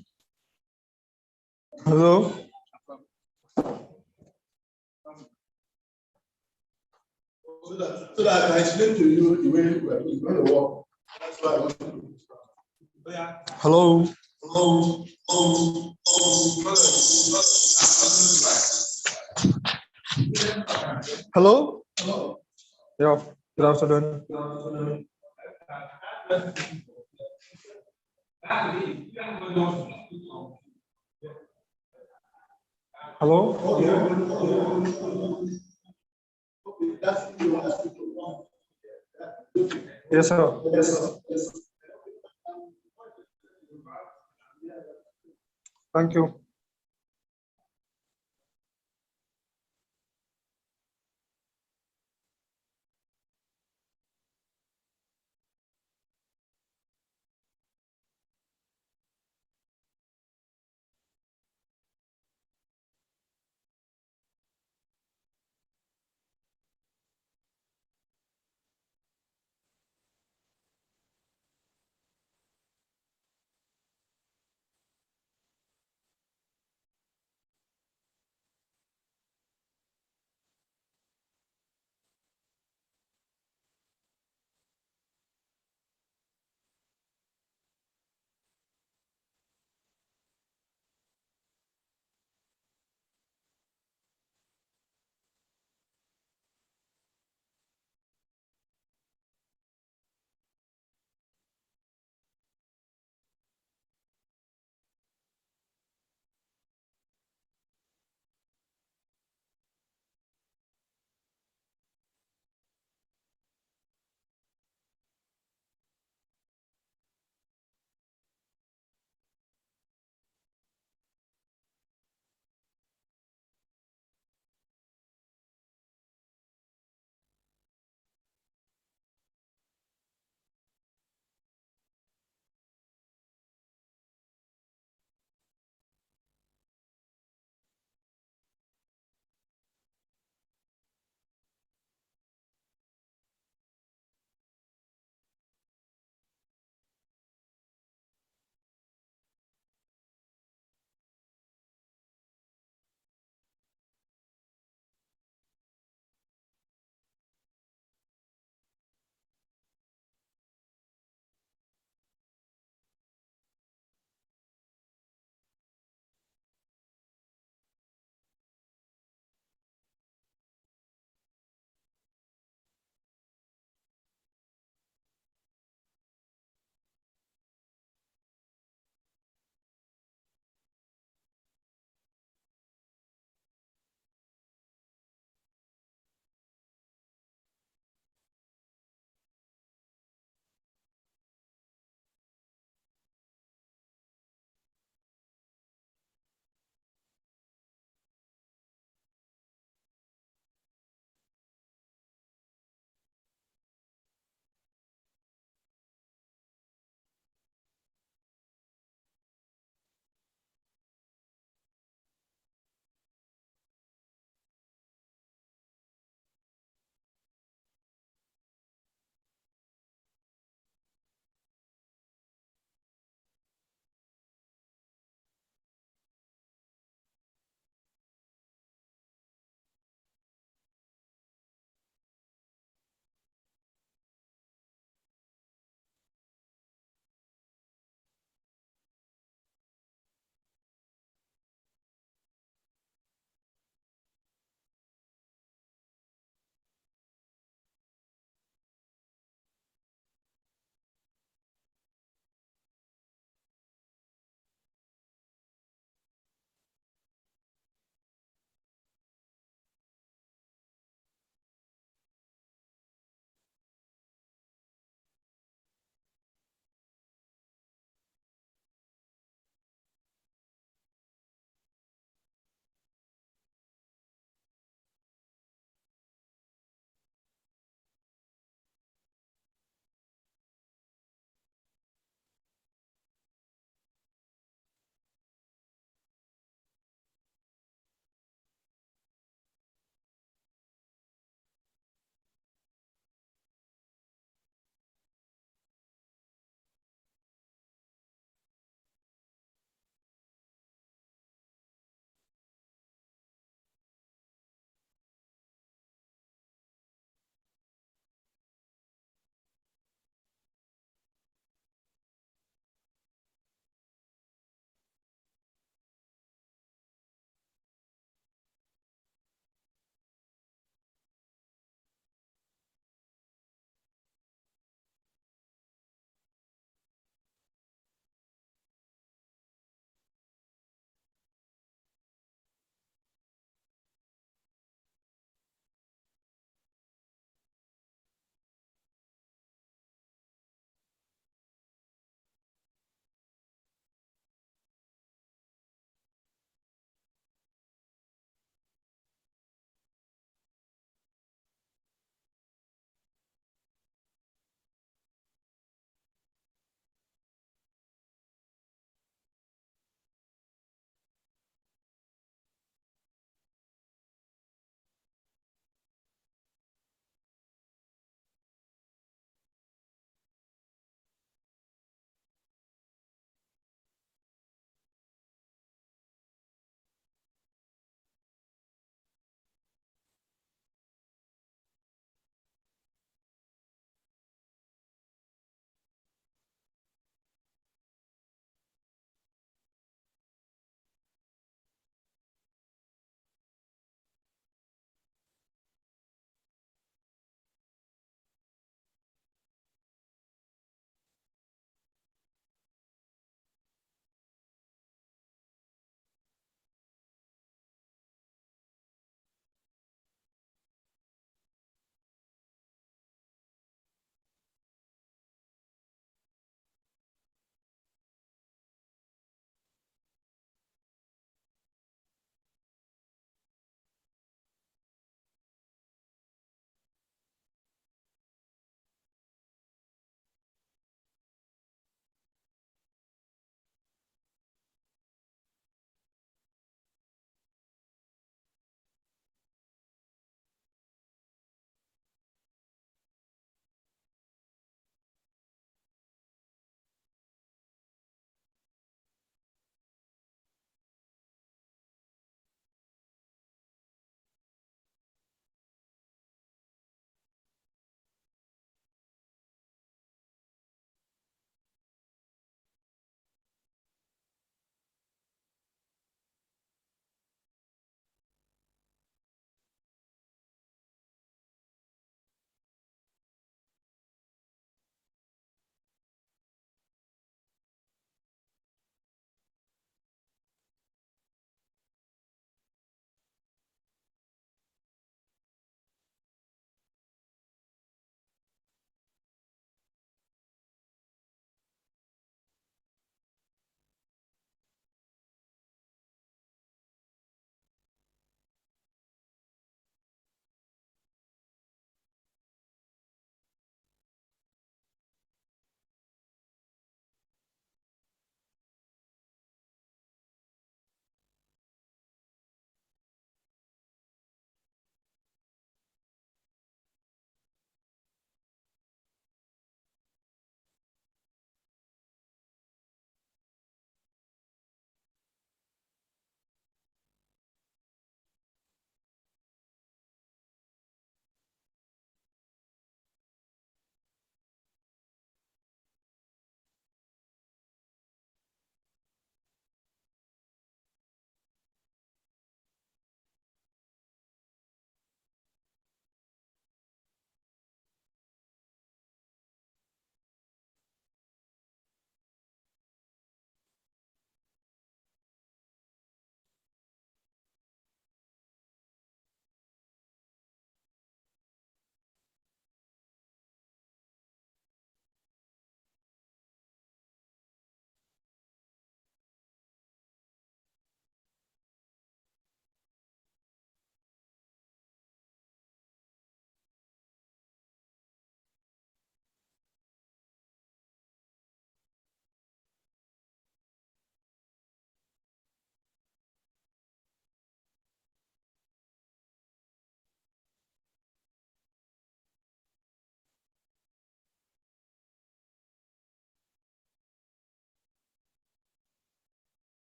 Hello? So that I explain to you the way it's going to work. That's why I want to. Hello? Hello? Hello? Hello? Yeah, good afternoon. Hello? Yes, sir. Yes. Thank you.